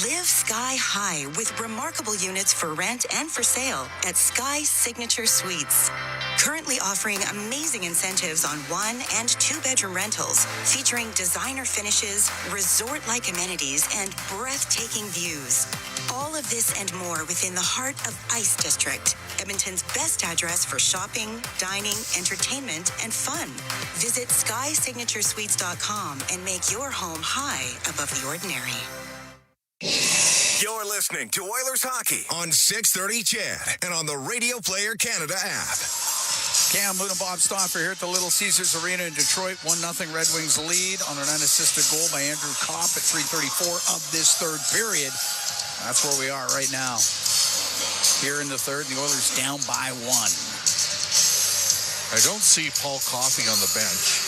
Live sky high with remarkable units for rent and for sale at Sky Signature Suites. Currently offering amazing incentives on 1- and 2-bedroom rentals featuring designer finishes, resort-like amenities, and breathtaking views. All of this and more within the heart of Ice District, Edmonton's best address for shopping, dining, entertainment, and fun. Visit SkySignatureSuites.com and make your home high above the ordinary. You're listening to Oilers Hockey on 630 CHED and on the Radio Player Canada app. Cam Moon and Bob Stauffer here at the Little Caesars Arena in Detroit. 1-0 Red Wings lead on an unassisted goal by Andrew Kopp at 3:34 of this third period. That's where we are right now. Here in the third, the Oilers down by 1. I don't see Paul Coffey on the bench.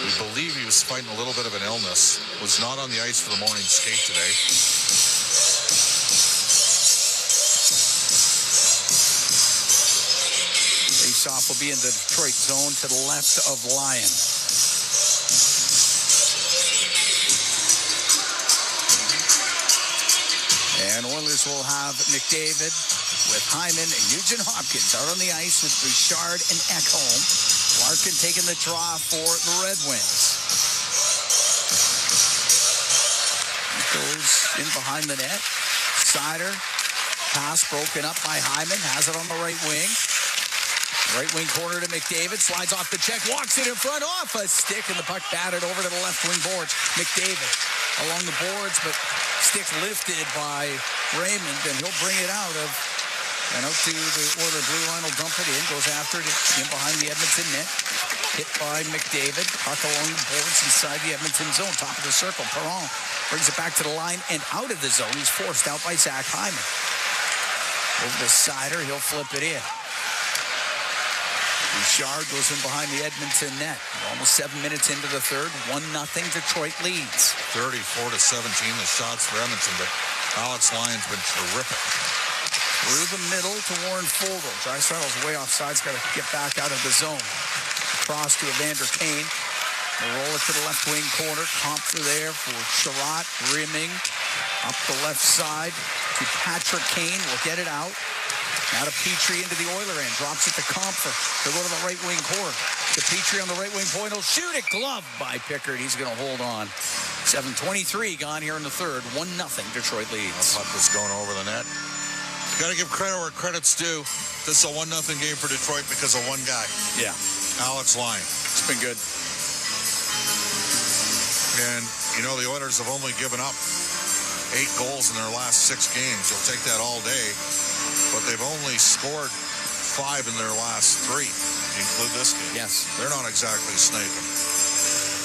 We believe he was fighting a little bit of an illness. Was not on the ice for the morning skate today. Face-off will be in the Detroit zone to the left of Lyon. And Oilers will have McDavid with Hyman and Nugent Hopkins out on the ice with Bouchard and Ekholm. Larkin taking the draw for the Red Wings. He goes in behind the net. Sider, pass broken up by Hyman, has it on the right wing. Right wing corner to McDavid, slides off the check, walks it in front, off a stick, and the puck batted over to the left wing boards. McDavid along the boards, but stick lifted by Raymond, and he'll bring it out to the Oiler blue line, will dump it in, goes after it in behind the Edmonton net. Hit by McDavid, puck along the boards inside the Edmonton zone, top of the circle. Perron brings it back to the line and out of the zone. He's forced out by Zach Hyman. Over to Sider, he'll flip it in. Bouchard goes in behind the Edmonton net. Almost 7 minutes into the third, 1-0 Detroit leads. 34-17 the shots for Edmonton, but Alex Lyon's been terrific. Through the middle to Warren Foegele. Dreisaitl's way offside. He's got to get back out of the zone. Cross to Evander Kane. They'll roll it to the left wing corner. Compher there for Sherratt. Rimming up the left side to Patrick Kane. Will get it out. Now to Petrie into the Oiler end. Drops it to Compher. They'll go to the right wing corner. To Petrie on the right wing point. He'll shoot it. Gloved by Pickard. He's going to hold on. 7:23 gone here in the third. 1-0 Detroit leads. That puck was going over the net. Got to give credit where credit's due. This is a 1-0 game for Detroit because of one guy. Yeah. Alex Lyon. It's been good. And, the Oilers have only given up 8 goals in their last 6 games. You'll take that all day. But they've only scored 5 in their last 3. You include this game. Yes. They're not exactly sniping.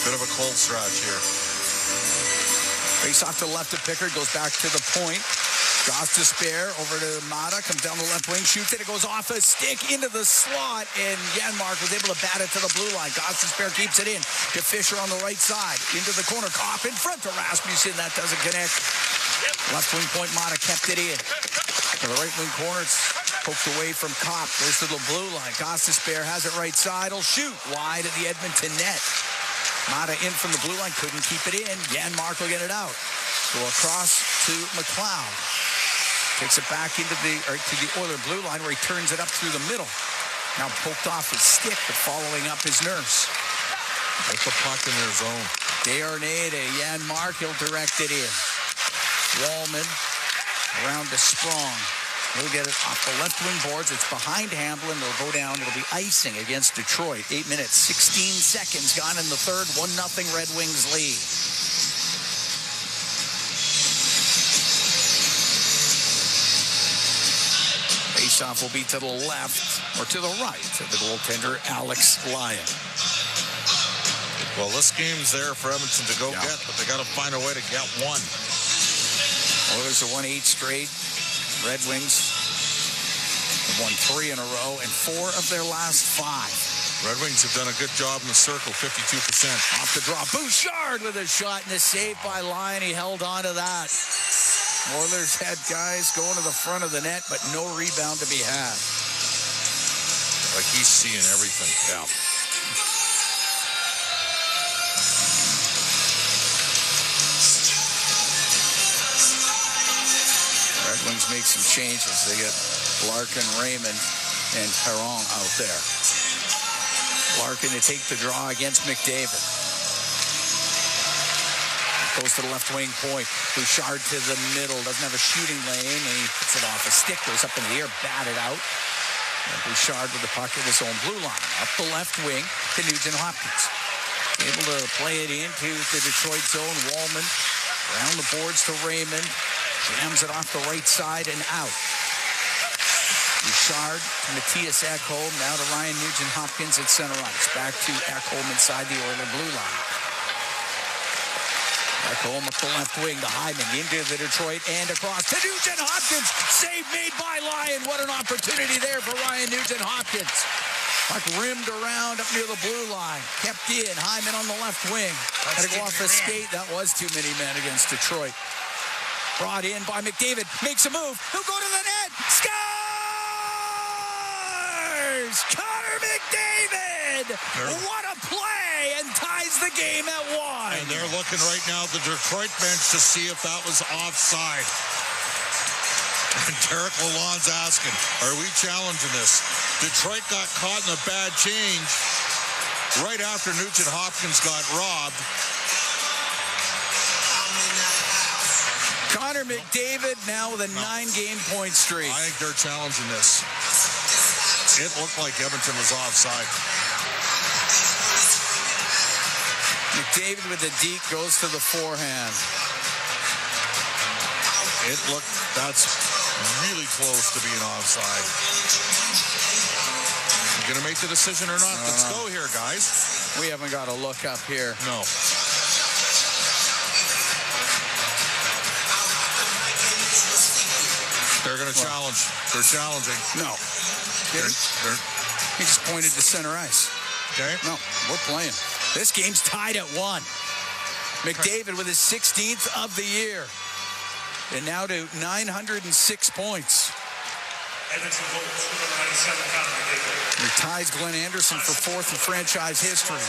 Bit of a cold stretch here. Face off to the left of Pickard. Goes back to the point. Goss to spare, over to Mata, comes down the left wing, shoots it, it goes off a stick into the slot, and Janmark was able to bat it to the blue line. Goss to spare keeps it in to Fisher on the right side, into the corner, Kopp in front to Rasmussen, that doesn't connect. Left wing point, Mata kept it in. To the right wing corner, it's poked away from Kopp, goes to the blue line. Goss to spare has it right side, he'll shoot wide at the Edmonton net. Mata in from the blue line, couldn't keep it in. Janmark will get it out. Go across to McLeod. Takes it back to the Oiler blue line where he turns it up through the middle. Now poked off his stick, but following up his nurse. Put the puck in their zone. Desharnais to Jan Mark. He'll direct it in. Wallman around to Sprong. He'll get it off the left wing boards. It's behind Hamblin. They'll go down. It'll be icing against Detroit. 8 minutes, 16 seconds gone in the third. 1-0 Red Wings lead. Faceoff will be to the left or to the right of the goaltender, Alex Lyon. Well, this game's there for Edmonton to go get, but they got to find a way to get one. Oilers have won 8 straight. Red Wings have won 3 in a row and 4 of their last 5. Red Wings have done a good job in the circle, 52%. Off the draw, Bouchard with a shot and a save by Lyon. He held on to that. Oilers had guys going to the front of the net, but no rebound to be had. Like he's seeing everything. Yeah. Red Wings make some changes. They get Larkin, Raymond, and Perron out there. Larkin to take the draw against McDavid. Goes to the left wing point. Bouchard to the middle. Doesn't have a shooting lane, and he puts it off. A stick goes up in the air, batted out. And Bouchard with the puck at his own blue line. Up the left wing to Nugent Hopkins. Able to play it into the Detroit zone. Wallman around the boards to Raymond. Jams it off the right side and out. Bouchard to Matthias Ekholm. Now to Ryan Nugent Hopkins at center ice. Back to Ekholm inside the Oiler blue line. Ekholm up the left wing to Hyman into the Detroit and across to Nugent Hopkins. Save made by Lyon. What an opportunity there for Ryan Nugent Hopkins. Puck rimmed around up near the blue line. Kept in. Hyman on the left wing. Had to go off a skate. That was too many men against Detroit. Brought in by McDavid. Makes a move. He'll go to the net. Scores! Connor McDavid! What a play! And ties the game at 1. And they're looking right now at the Detroit bench to see if that was offside. And Derek Lalonde's asking, are we challenging this? Detroit got caught in a bad change right after Nugent Hopkins got robbed. Connor McDavid now with a 9-game point streak. I think they're challenging this. It looked like Edmonton was offside. McDavid with the deke goes to the forehand. It looked, that's really close to being offside. You gonna make the decision or not? Let's go here, guys. We haven't got a look up here. No. They're going to challenge. They're challenging. No. He just pointed to center ice. Okay. No, we're playing. This game's tied at 1. McDavid with his 16th of the year. And now to 906 points. He ties Glenn Anderson for 4th in franchise history.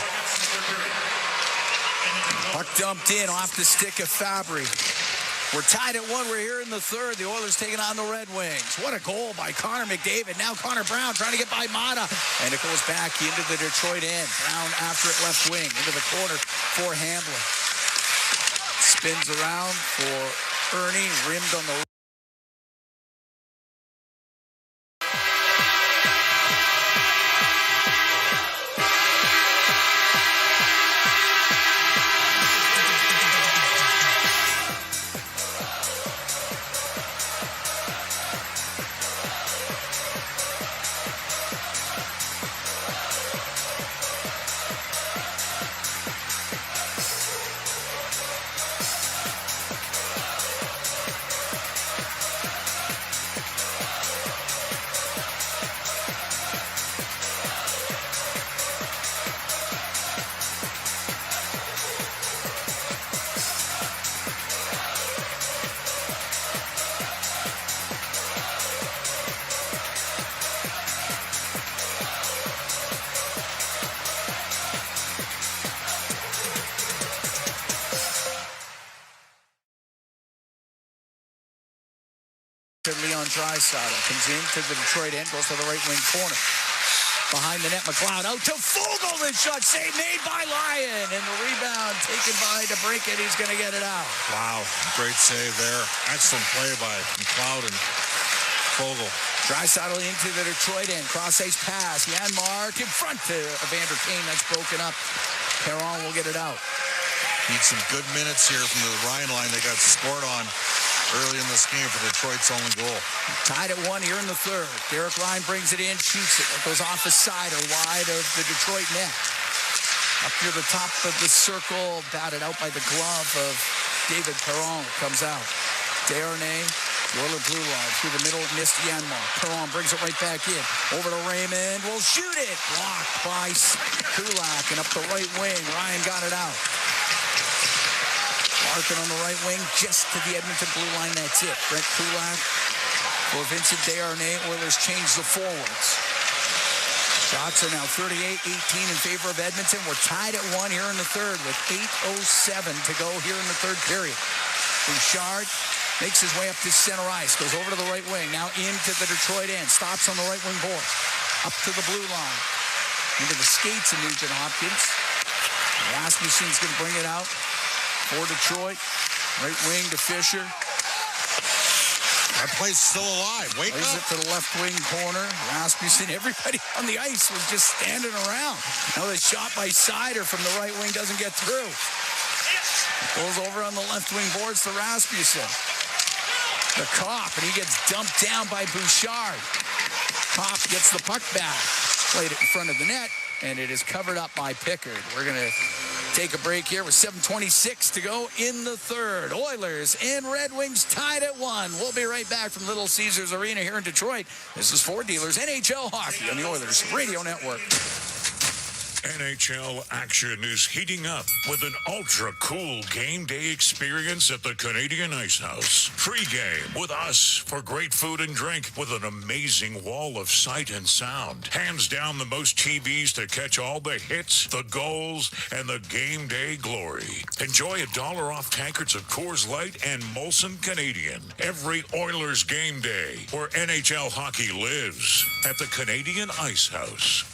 Puck dumped in off the stick of Fabry. We're tied at 1. We're here in the third. The Oilers taking on the Red Wings. What a goal by Connor McDavid. Now Connor Brown trying to get by Mata. And it goes back into the Detroit end. Brown after it left wing. Into the corner for Hamblin. Spins around for Ernie. Rimmed on the Leon Draisaitl comes into the Detroit end, goes to the right wing corner. Behind the net, McLeod out to Fogle. The shot save made by Lyon. And the rebound taken by DeBrincat. He's going to get it out. Wow, great save there. Excellent play by McLeod and Fogle. Draisaitl into the Detroit end. Cross-ice pass. Janmark in front to Evander Kane. That's broken up. Perron will get it out. Need some good minutes here from the Ryan line. They got scored on early in this game for Detroit's only goal. Tied at 1 here in the third. Derek Ryan brings it in, shoots it. It goes off the side or wide of the Detroit net. Up near the top of the circle, batted out by the glove of David Perron. Comes out. Desharnais, Oiler blue line through the middle, missed Janmark. Perron brings it right back in. Over to Raymond, will shoot it. Blocked by Kulak, and up the right wing. Ryan got it out. Larkin on the right wing, just to the Edmonton blue line. That's it. Brent Kulak for Vincent Desharnais. Oilers change the forwards. Shots are now 38-18 in favor of Edmonton. We're tied at 1 here in the third with 8:07 to go here in the third period. Bouchard makes his way up to center ice, goes over to the right wing, now into the Detroit end, stops on the right wing board, up to the blue line, into the skates of Nugent Hopkins. Rasmussen's going to bring it out for Detroit. Right wing to Fisher. That play's still alive. Wake Plays up. it to the left wing corner. Rasmussen, everybody on the ice was just standing around. Now the shot by Sider from the right wing doesn't get through. Goes over on the left wing boards to Rasmussen. The Kopp, and he gets dumped down by Bouchard. Kopp gets the puck back. Played it in front of the net, and it is covered up by Pickard. We're going to take a break here with 7:26 to go in the third. Oilers and Red Wings tied at 1. We'll be right back from Little Caesars Arena here in Detroit. This is Ford Dealers NHL Hockey on the Oilers Radio Network. NHL action is heating up with an ultra-cool game day experience at the Canadian Ice House. Free game with us for great food and drink with an amazing wall of sight and sound. Hands down the most TVs to catch all the hits, the goals, and the game day glory. Enjoy $1 off tankards of Coors Light and Molson Canadian every Oilers game day where NHL hockey lives at the Canadian Ice House.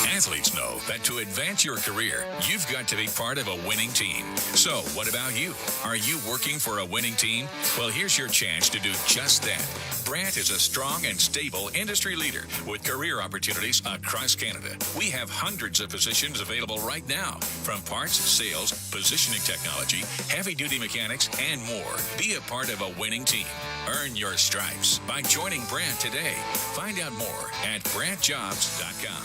Athletes know that to advance your career, you've got to be part of a winning team. So, what about you? Are you working for a winning team? Well, here's your chance to do just that. Brandt is a strong and stable industry leader with career opportunities across Canada. We have hundreds of positions available right now, from parts, sales, positioning technology, heavy-duty mechanics, and more. Be a part of a winning team. Earn your stripes by joining Brandt today. Find out more at BrandtJobs.com.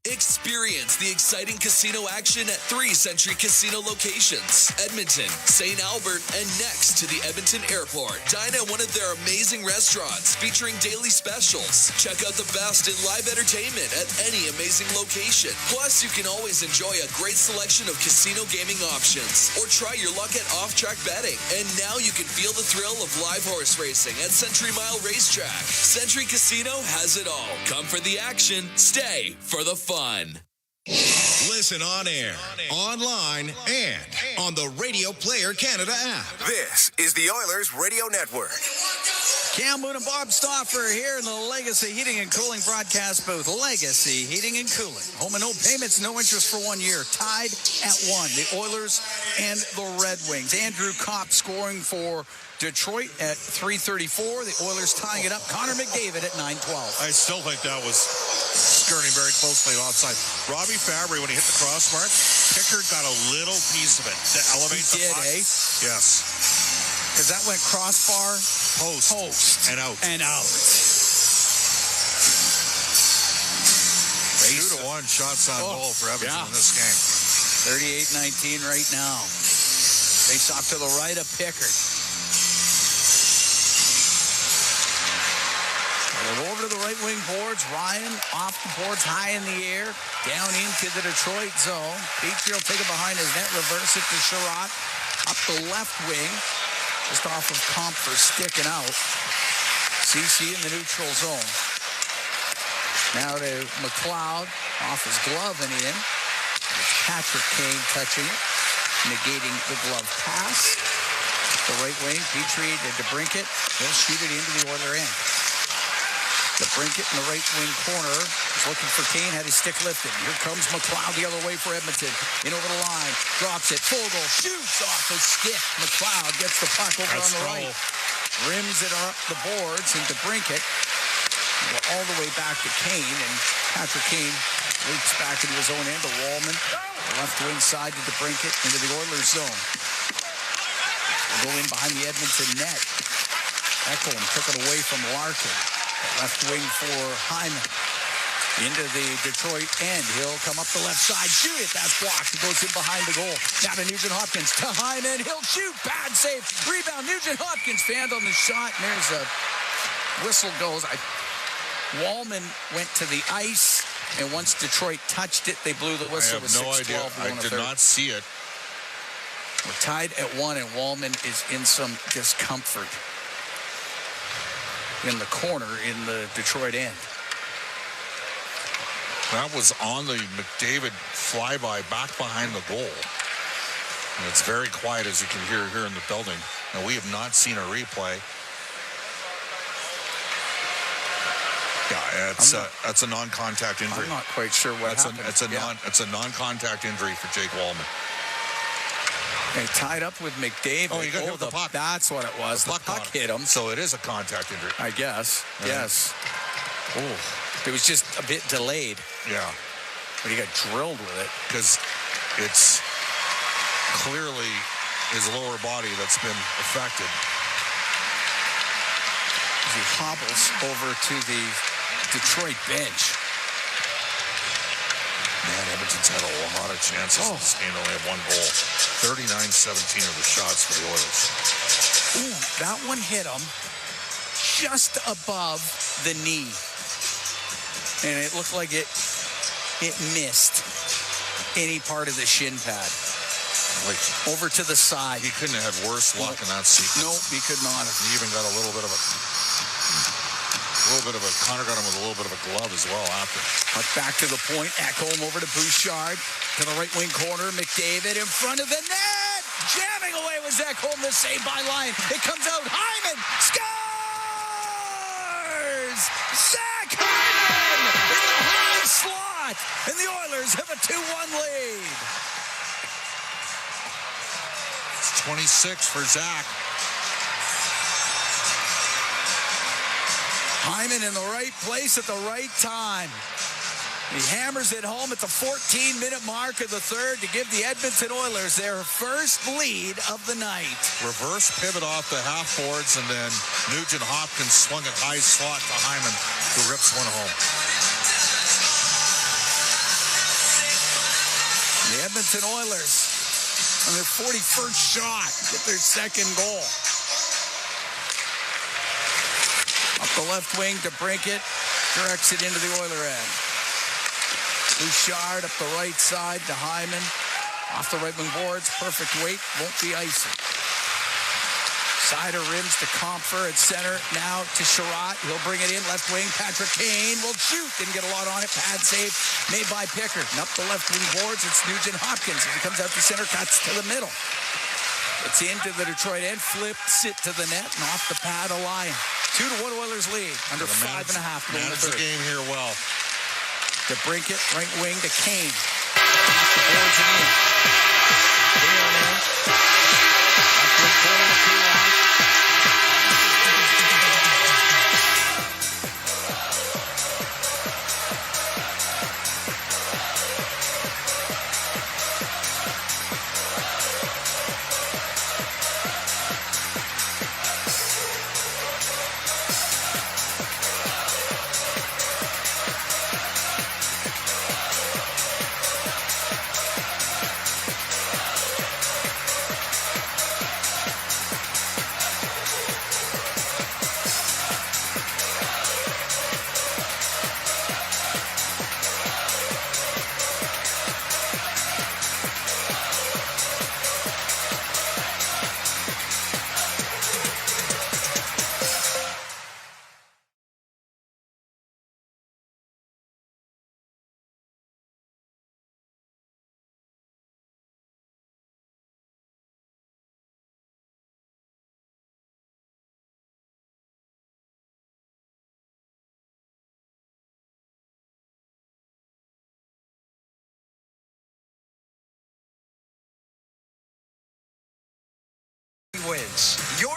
Experience the exciting casino action at 3 Century Casino locations: Edmonton, St. Albert, and next to the Edmonton Airport. Dine at one of their amazing restaurants featuring daily specials. Check out the best in live entertainment at any amazing location. Plus, you can always enjoy a great selection of casino gaming options or try your luck at off-track betting. And now you can feel the thrill of live horse racing at Century Mile Racetrack. Century Casino has it all. Come for the action, stay for the fun. Listen on air, online, and on the Radio Player Canada app. This is the Oilers Radio Network. Cam Moon and Bob Stauffer here in the Legacy Heating and Cooling broadcast booth. Legacy Heating and Cooling. Home and no payments, no interest for 1 year. Tied at 1. The Oilers and the Red Wings. Andrew Kopp scoring for Detroit at 3:34. The Oilers tying it up. Connor McDavid at 9:12. I still think that was skirting very closely offside. Robbie Fabry, when he hit the crossbar, Pickard got a little piece of it to elevate the puck. Yes. Because that went crossbar, post, and out. 2-1 shots on goal for Edmonton in this game. 38-19 right now. Face off to the right of Pickard. Over to the right wing boards. Ryan off the boards, high in the air, down into the Detroit zone. Petrie will take it behind his net, reverse it to Sherratt. Up the left wing, just off of Comfer, sticking out. CC in the neutral zone. Now to McLeod, off his glove and in. It's Patrick Kane touching it, negating the glove pass. The right wing, Petrie to DeBrincat. He'll shoot it into the Oiler end. DeBrincat in the right wing corner is looking for Kane, had his stick lifted. Here comes McLeod the other way for Edmonton. In over the line, drops it. Fogle shoots off his stick. McLeod gets the puck over on the right. Rims it up the boards, and DeBrincat all the way back to Kane, and Patrick Kane leaps back into his own end to Wallman. Left wing side to DeBrincat into the Oilers zone. Go in behind the Edmonton net. Ekholm took it away from Larkin. Left wing for Hyman. Into the Detroit end. He'll come up the left side. Shoot it. That's blocked. It goes in behind the goal. Now to Nugent Hopkins. To Hyman. He'll shoot. Bad save. Rebound. Nugent Hopkins fanned on the shot. And there's a whistle goes. Wallman went to the ice. And once Detroit touched it, they blew the whistle. I have no idea. I did not see it. We're tied at 1, and Wallman is in some discomfort in the corner in the Detroit end. That was on the McDavid flyby back behind the goal. And it's very quiet, as you can hear here in the building. And we have not seen a replay. Yeah, that's a non-contact injury. I'm not quite sure what happened. It's a non-contact injury for Jake Wallman. They tied up with McDavid. Oh, you got hit with the puck. That's what it was. The puck hit him. So it is a contact injury. I guess. Yes. Oh, it was just a bit delayed. Yeah. But he got drilled with it. Because it's clearly his lower body that's been affected. He hobbles over to the Detroit bench. Man, Edmonton's had a lot of chances in this game. They only have 1 goal. 39-17 of the shots for the Oilers. Ooh, that one hit him just above the knee. And it looked like it missed any part of the shin pad. Like over to the side. He couldn't have had worse luck in that sequence. Nope, he could not have. He even got a little bit of a Connor got him with a little bit of a glove as well after. But back to the point. Ekholm over to Bouchard. To the right wing corner. McDavid in front of the net. Jamming away was Ekholm. The save by line. It comes out. Hyman scores! Zach Hyman in the high slot. And the Oilers have a 2-1 lead. It's 26 for Zach. Hyman in the right place at the right time. He hammers it home at the 14-minute mark of the third to give the Edmonton Oilers their first lead of the night. Reverse pivot off the half boards, and then Nugent Hopkins swung it high slot to Hyman, who rips one home. The Edmonton Oilers on their 41st shot get their second goal. Up the left wing to DeBrincat, directs it into the Oiler end. Bouchard up the right side to Hyman. Off the right wing boards, perfect weight, won't be icy. Sider rims to Compher at center, now to Sherratt. He'll bring it in, left wing, Patrick Kane will shoot. Didn't get a lot on it, pad save made by Pickard. And up the left wing boards, it's Nugent Hopkins. As he comes out to center, cuts to the middle. It's into the Detroit end, flips it to the net, and off the pad a Lion. 2-1 Oilers lead, under 5.5 to manage the game here well. DeBrincat, right wing to Kane. Off the boards and in. There now. Left wing corner to Kulak.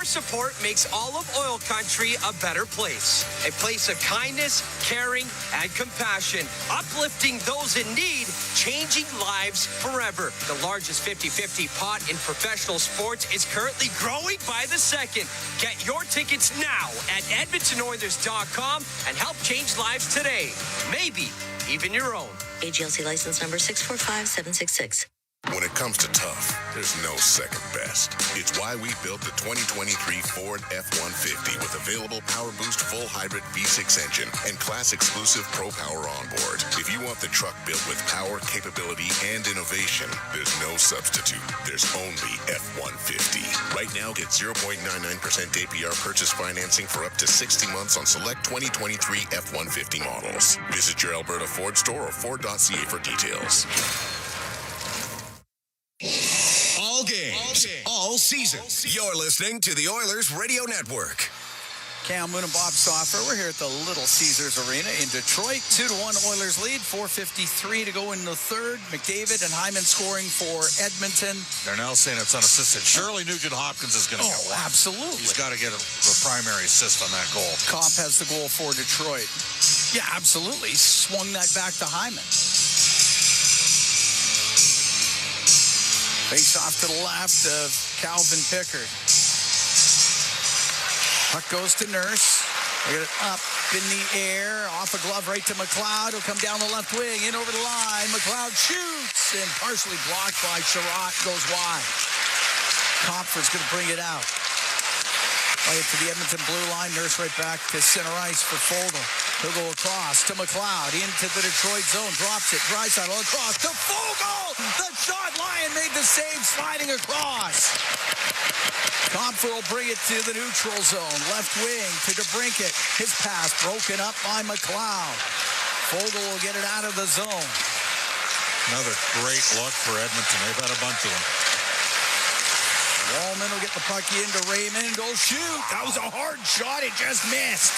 Your support makes Olive Oil Country a better place. A place of kindness, caring, and compassion. Uplifting those in need, changing lives forever. The largest 50-50 pot in professional sports is currently growing by the second. Get your tickets now at EdmontonOilers.com and help change lives today. Maybe even your own. AGLC license number 645766. When it comes to tough, there's no second best. It's why we built the 2023 Ford F-150 with available Power Boost full hybrid V6 engine and class exclusive Pro Power onboard. If you want the truck built with power, capability, and innovation, there's no substitute. There's only F-150. Right now, get 0.99% APR purchase financing for up to 60 months on select 2023 F-150 models. Visit your Alberta Ford store or Ford.ca for details. All games, all seasons. You're listening to the Oilers Radio Network. Cam Moon and Bob Stauffer. We're here at the Little Caesars Arena in Detroit. 2-1 Oilers lead. 4:53 to go in the third. McDavid and Hyman scoring for Edmonton. They're now saying it's unassisted. Surely Nugent-Hopkins is going to get one. Absolutely. He's got to get the primary assist on that goal. Kopp has the goal for Detroit. Yeah, absolutely. He swung that back to Hyman. Face off to the left of Calvin Pickard. Puck goes to Nurse. They get it up in the air. Off a glove right to McLeod. He'll come down the left wing. In over the line. McLeod shoots. And partially blocked by Sherratt. Goes wide. Kopfer's going to bring it out. Play it to the Edmonton blue line. Nurse right back to center ice for Foegele. He'll go across to McLeod. Into the Detroit zone. Drops it. Draisaitl across to Foegele. The shot. Lyon made the save sliding across. Compher will bring it to the neutral zone. Left wing to DeBrincat. His pass broken up by McLeod. Foegele will get it out of the zone. Another great look for Edmonton. They've had a bunch of them. Wallman will get the puck into Raymond. Go shoot. That was a hard shot. It just missed.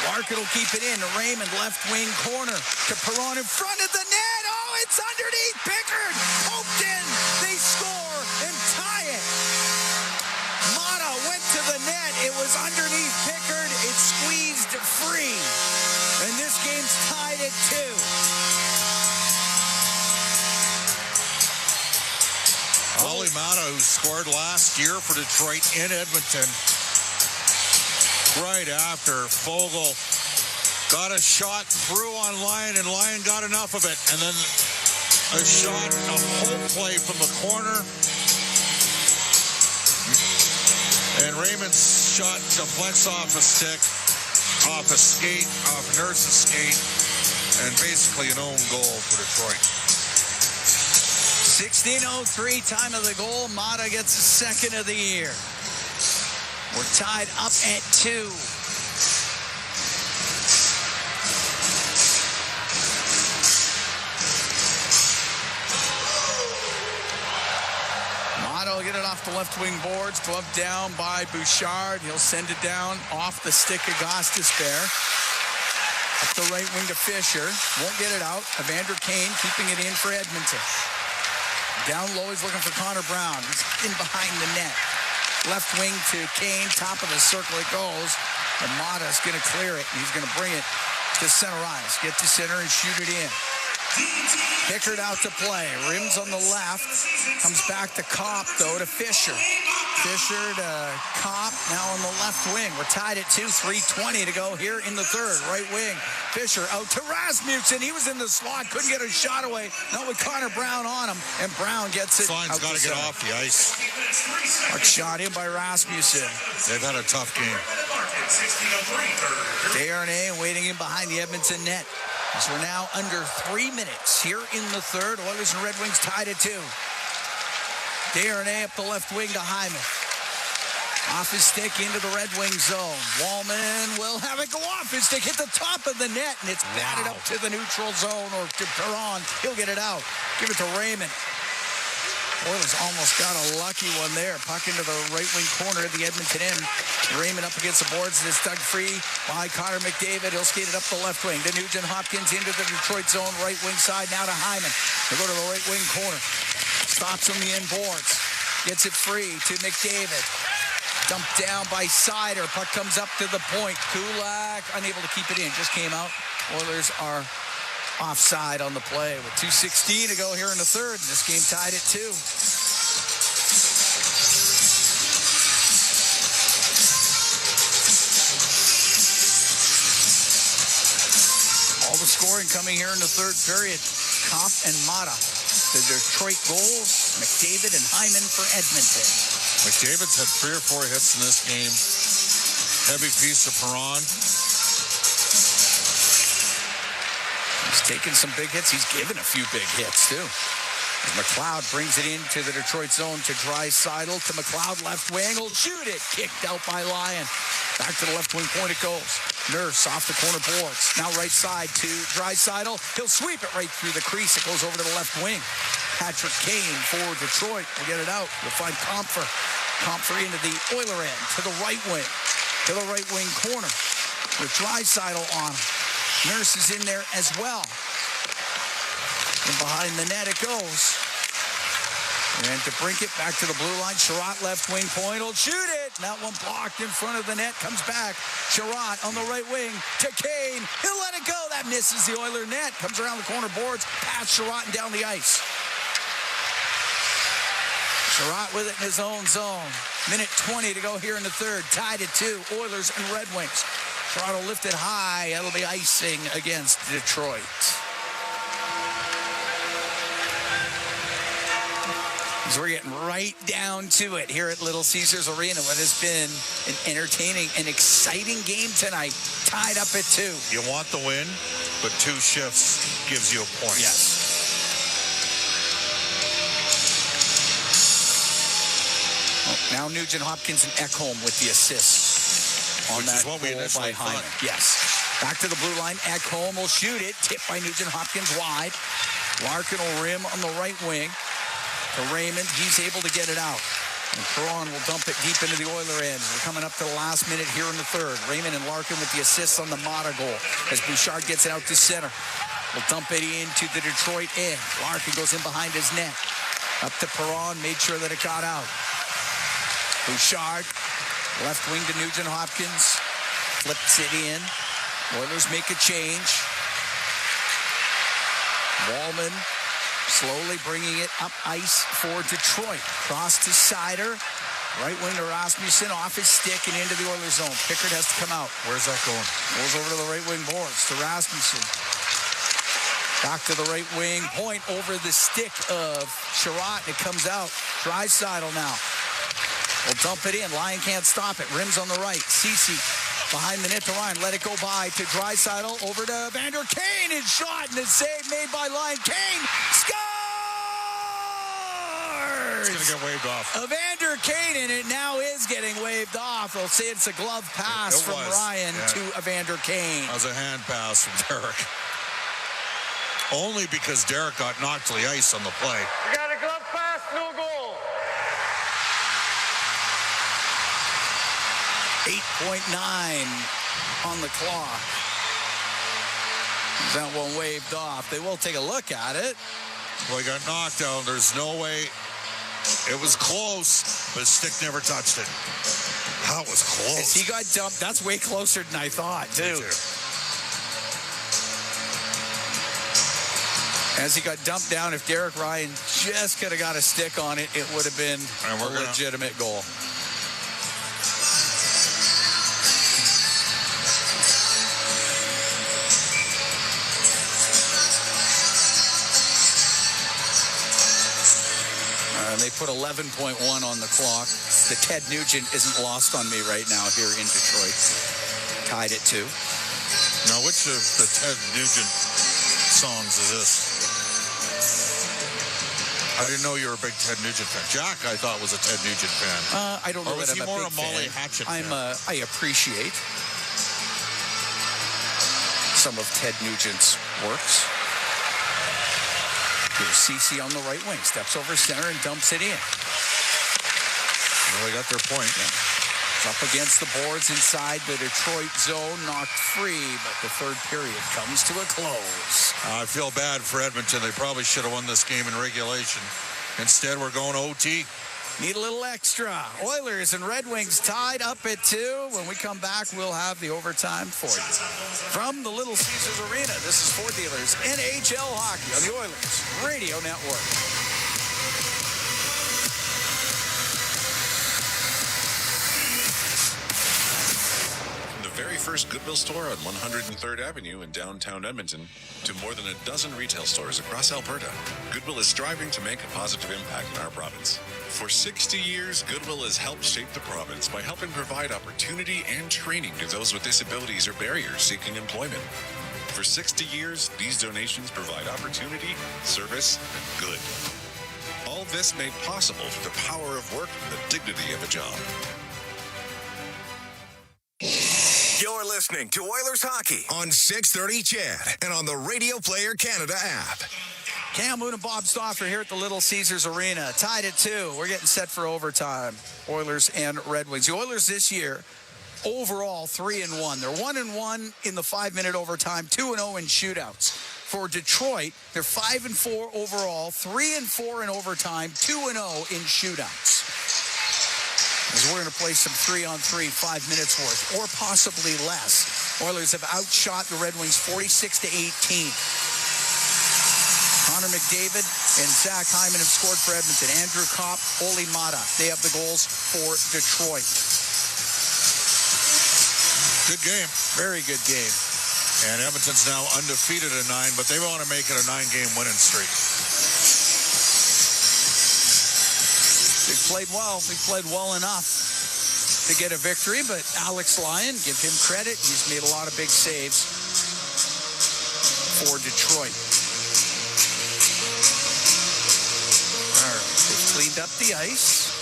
Larkin will keep it in. Raymond, left wing corner to Perron in front of the net. Oh, it's underneath Pickard. Poked in. They score and tie it. Mata went to the net. It was underneath Pickard. It squeezed free. And this game's tied at 2. Olli Mata, who scored last year for Detroit in Edmonton, right after Foegele got a shot through on Lyon, and Lyon got enough of it. And then a shot, a whole play from the corner. And Raymond's shot deflects off a stick, off a skate, off Nurse's skate, and basically an own goal for Detroit. 16:03, time of the goal. Mata gets the second of the year. We're tied up at 2. Mata will get it off the left wing boards. Glove down by Bouchard. He'll send it down off the stick of Gostisbehere. Up the right wing to Fisher. Won't get it out. Evander Kane keeping it in for Edmonton. Down low, he's looking for Connor Brown. He's in behind the net. Left wing to Kane, top of the circle it goes. And Mata's going to clear it. He's going to bring it to center ice. Get to center and shoot it in. Pickard out to play. Rims on the left. Comes back to Kopp, though, to Fisher. Fisher to Kopp, now on the left wing. We're tied at 2, 3:20 to go here in the third. Right wing, Fisher out to Rasmussen. He was in the slot, couldn't get a shot away. Not with Connor Brown on him, and Brown gets it. Fine's got to get off the ice. Puck shot in by Rasmussen. They've had a tough game. Desharnais waiting in behind the Edmonton net. So we're now under 3 minutes here in the third. Oilers and Red Wings tied at 2. Desharnais up the left wing to Hyman. Off his stick into the Red Wing zone. Wallman will have it go off his stick, hit the top of the net, and it's batted up to the neutral zone or to Perron. He'll get it out. Give it to Raymond. Oilers almost got a lucky one there. Puck into the right wing corner of the Edmonton end. Raymond up against the boards. It's dug free by Connor McDavid. He'll skate it up the left wing. To Nugent-Hopkins into the Detroit zone. Right wing side now to Hyman. He'll go to the right wing corner. Stops on the end boards. Gets it free to McDavid. Dumped down by Sider. Puck comes up to the point. Kulak unable to keep it in. Just came out. Oilers are offside on the play with 2:16 to go here in the third. This game tied at 2. All the scoring coming here in the third period. Kopp and Mata. The Detroit goals. McDavid and Hyman for Edmonton. McDavid's had 3 or 4 hits in this game. Heavy piece of Perron. He's taken some big hits. He's given a few big hits, too. McLeod brings it into the Detroit zone to Draisaitl. To McLeod, left wing. Will shoot it. Kicked out by Lyon. Back to the left wing point it goes. Nurse off the corner boards. Now right side to Draisaitl. He'll sweep it right through the crease. It goes over to the left wing. Patrick Kane for Detroit will get it out. You'll find Comfer. Comfer into the Oiler end. To the right wing. To the right wing corner. With Draisaitl on him. Nurse is in there as well. And behind the net it goes. And to brink it back to the blue line. Sherratt left wing point. Will shoot it. And that one blocked in front of the net. Comes back. Sherratt on the right wing to Kane. He'll let it go. That misses the Oiler net. Comes around the corner boards. Past Sherratt and down the ice. Sherratt with it in his own zone. Minute 20 to go here in the third. Tied at 2. Oilers and Red Wings. Toronto lifted high. That'll be icing against Detroit. So we're getting right down to it here at Little Caesars Arena. What has been an entertaining and exciting game tonight. Tied up at 2. You want the win, but 2 shifts gives you a point. Yes. Now Nugent Hopkins and Ekholm with the assist on Which that is what we goal by initially Hyman. thought. Yes. Back to the blue line. Ekholm will shoot it. Tipped by Nugent Hopkins wide. Larkin will rim on the right wing. To Raymond. He's able to get it out. And Perron will dump it deep into the Oiler end. We're coming up to the last minute here in the third. Raymond and Larkin with the assists on the Mata goal. As Bouchard gets it out to center. Will dump it into the Detroit end. Larkin goes in behind his net. Up to Perron. Made sure that it got out. Bouchard, left wing to Nugent Hopkins, flips it in. Oilers make a change. Wallman slowly bringing it up ice for Detroit. Cross to Sider, right wing to Rasmussen, off his stick and into the Oilers zone. Pickard has to come out. Where's that going? Goes over to the right wing boards to Rasmussen. Back to the right wing, point over the stick of Sherratt, and it comes out. Draisaitl now. Will dump it in. Lyon can't stop it. Rims on the right. Ceci behind the net to Ryan. Let it go by to Draisaitl. Over to Vander Kane. His shot and the save made by Lyon. Kane scores! It's going to get waved off. Evander Kane, and it now is getting waved off. They'll say it's a glove pass from Ryan to Evander Kane. That was a hand pass from Derek. Only because Derek got knocked to the ice on the play. We got a glove pass, no goal. 8.9 on the clock. That one waved off. They will take a look at it. Well, he got knocked out. There's no way. It was close, but his stick never touched it. That was close. As he got dumped, that's way closer than I thought, too. As he got dumped down, if Derek Ryan just could have got a stick on it, it would have been a legitimate goal. They put 11.1 on the clock. The Ted Nugent isn't lost on me right now here in Detroit. Tied at 2. Now, which of the Ted Nugent songs is this? I didn't know you were a big Ted Nugent fan. Jack, I thought, was a Ted Nugent fan. I don't know. Or was that he I'm more a a big Molly fan. Hatchet I'm fan? I appreciate some of Ted Nugent's works. Here's Ceci on the right wing. Steps over center and dumps it in. Well, they got their point. It's up against the boards inside the Detroit zone. Knocked free, but the third period comes to a close. I feel bad for Edmonton. They probably should have won this game in regulation. Instead, we're going OT. Need a little extra. Oilers and Red Wings tied up at 2. When we come back, we'll have the overtime for you. From the Little Caesars Arena, this is Ford Dealers NHL Hockey on the Oilers Radio Network. Very first Goodwill store on 103rd Avenue in downtown Edmonton to more than a dozen retail stores across Alberta, Goodwill is striving to make a positive impact in our province. For 60 years, Goodwill has helped shape the province by helping provide opportunity and training to those with disabilities or barriers seeking employment. For 60 years, these donations provide opportunity, service, good. All this made possible through the power of work and the dignity of a job. You're listening to Oilers Hockey on 630 CHED and on the Radio Player Canada app. Cam Moon and Bob Stauffer here at the Little Caesars Arena. Tied at 2. We're getting set for overtime. Oilers and Red Wings. The Oilers this year, overall, 3-1. They're 1-1 in the 5-minute overtime, 2-0 in shootouts. For Detroit, they're 5-4 overall, 3-4 in overtime, 2-0 in shootouts. As we're going to play some 3-on-3, 5 minutes worth, or possibly less. Oilers have outshot the Red Wings 46-18. Connor McDavid and Zach Hyman have scored for Edmonton. Andrew Kopp, Oli Mata, they have the goals for Detroit. Good game. Very good game. And Edmonton's now undefeated at 9, but they want to make it a 9-game winning streak. They played well. They played well enough to get a victory, but Alex Lyon, give him credit. He's made a lot of big saves for Detroit. All right, they've cleaned up the ice.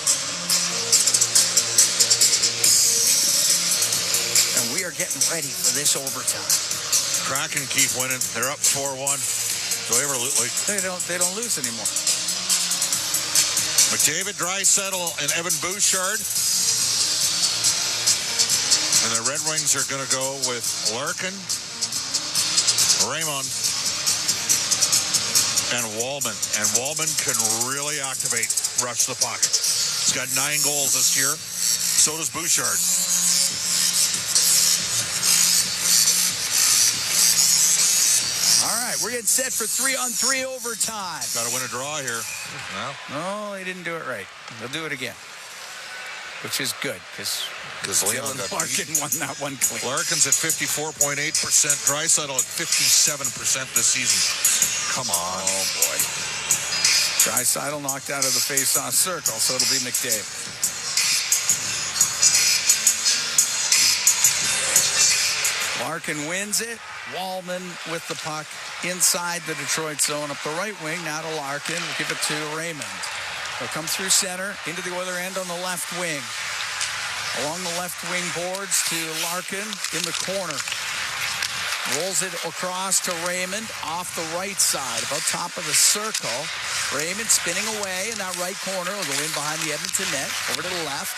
And we are getting ready for this overtime. Kraken keep winning. They're up 4-1. So they don't lose anymore. McDavid, Draisaitl, and Evan Bouchard. And the Red Wings are going to go with Larkin, Raymond, and Wallman. And Wallman can really activate, rush the puck. He's got 9 goals this year. So does Bouchard. All right, we're getting set for 3-on-3 overtime. Got to win a draw here. No, they didn't do it right. They'll do it again, which is good because Leon got Larkin won that one clean. Larkin's at 54.8%. Draisaitl at 57% this season. Come on. Oh, boy. Draisaitl knocked out of the face-off circle, so it'll be McDavid. Larkin wins it. Wallman with the puck inside the Detroit zone up the right wing. Now to Larkin. We'll give it to Raymond. They'll come through center into the Oiler end on the left wing. Along the left wing boards to Larkin in the corner. Rolls it across to Raymond off the right side, about top of the circle. Raymond spinning away in that right corner. Will go in behind the Edmonton net. Over to the left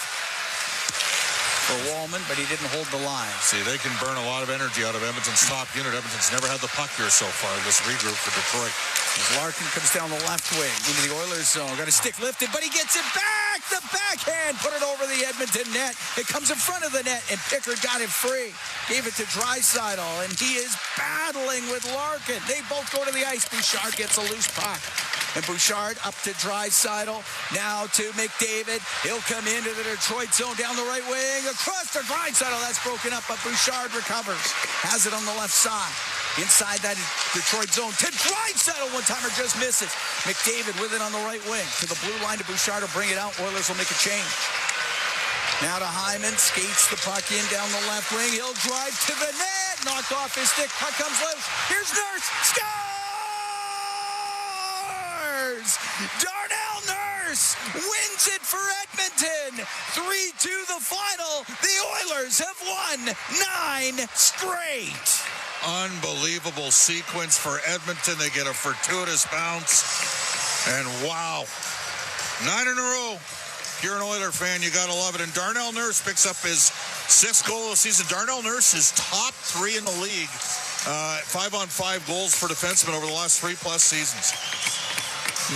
for Wallman, but he didn't hold the line. See, they can burn a lot of energy out of Edmonton's top unit. Edmonton's never had the puck here so far, this regroup for Detroit. As Larkin comes down the left wing into the Oilers zone. Got a stick lifted, but he gets it back. The backhand put it over the Edmonton net. It comes in front of the net, and Pickard got it free. Gave it to Draisaitl, and he is battling with Larkin. They both go to the ice. Bouchard gets a loose puck. And Bouchard up to Draisaitl. Now to McDavid. He'll come into the Detroit zone down the right wing. Across to Draisaitl. That's broken up, but Bouchard recovers. Has it on the left side. Inside that Detroit zone to Draisaitl. One-timer just misses. McDavid with it on the right wing. To the blue line to Bouchard to bring it out. Oilers will make a change. Now to Hyman. Skates the puck in down the left wing. He'll drive to the net. Knocked off his stick. Puck comes loose. Here's Nurse. Score! Darnell Nurse wins it for Edmonton. 3-2 the final. The Oilers have won 9 straight. Unbelievable sequence for Edmonton. They get a fortuitous bounce. And wow, 9 in a row. If you're an Oiler fan, you got to love it. And Darnell Nurse picks up his 6th goal of the season. Darnell Nurse is top 3 in the league. 5-on-5 goals for defensemen over the last 3+ seasons.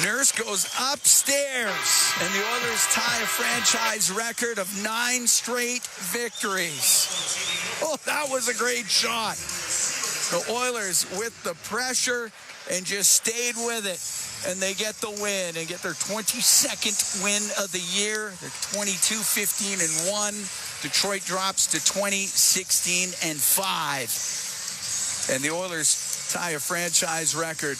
Nurse goes upstairs, and the Oilers tie a franchise record of 9 straight victories. Oh, that was a great shot. The Oilers with the pressure and just stayed with it. And they get the win and get their 22nd win of the year. They're 22-15-1. Detroit drops to 20-16-5. And the Oilers tie a franchise record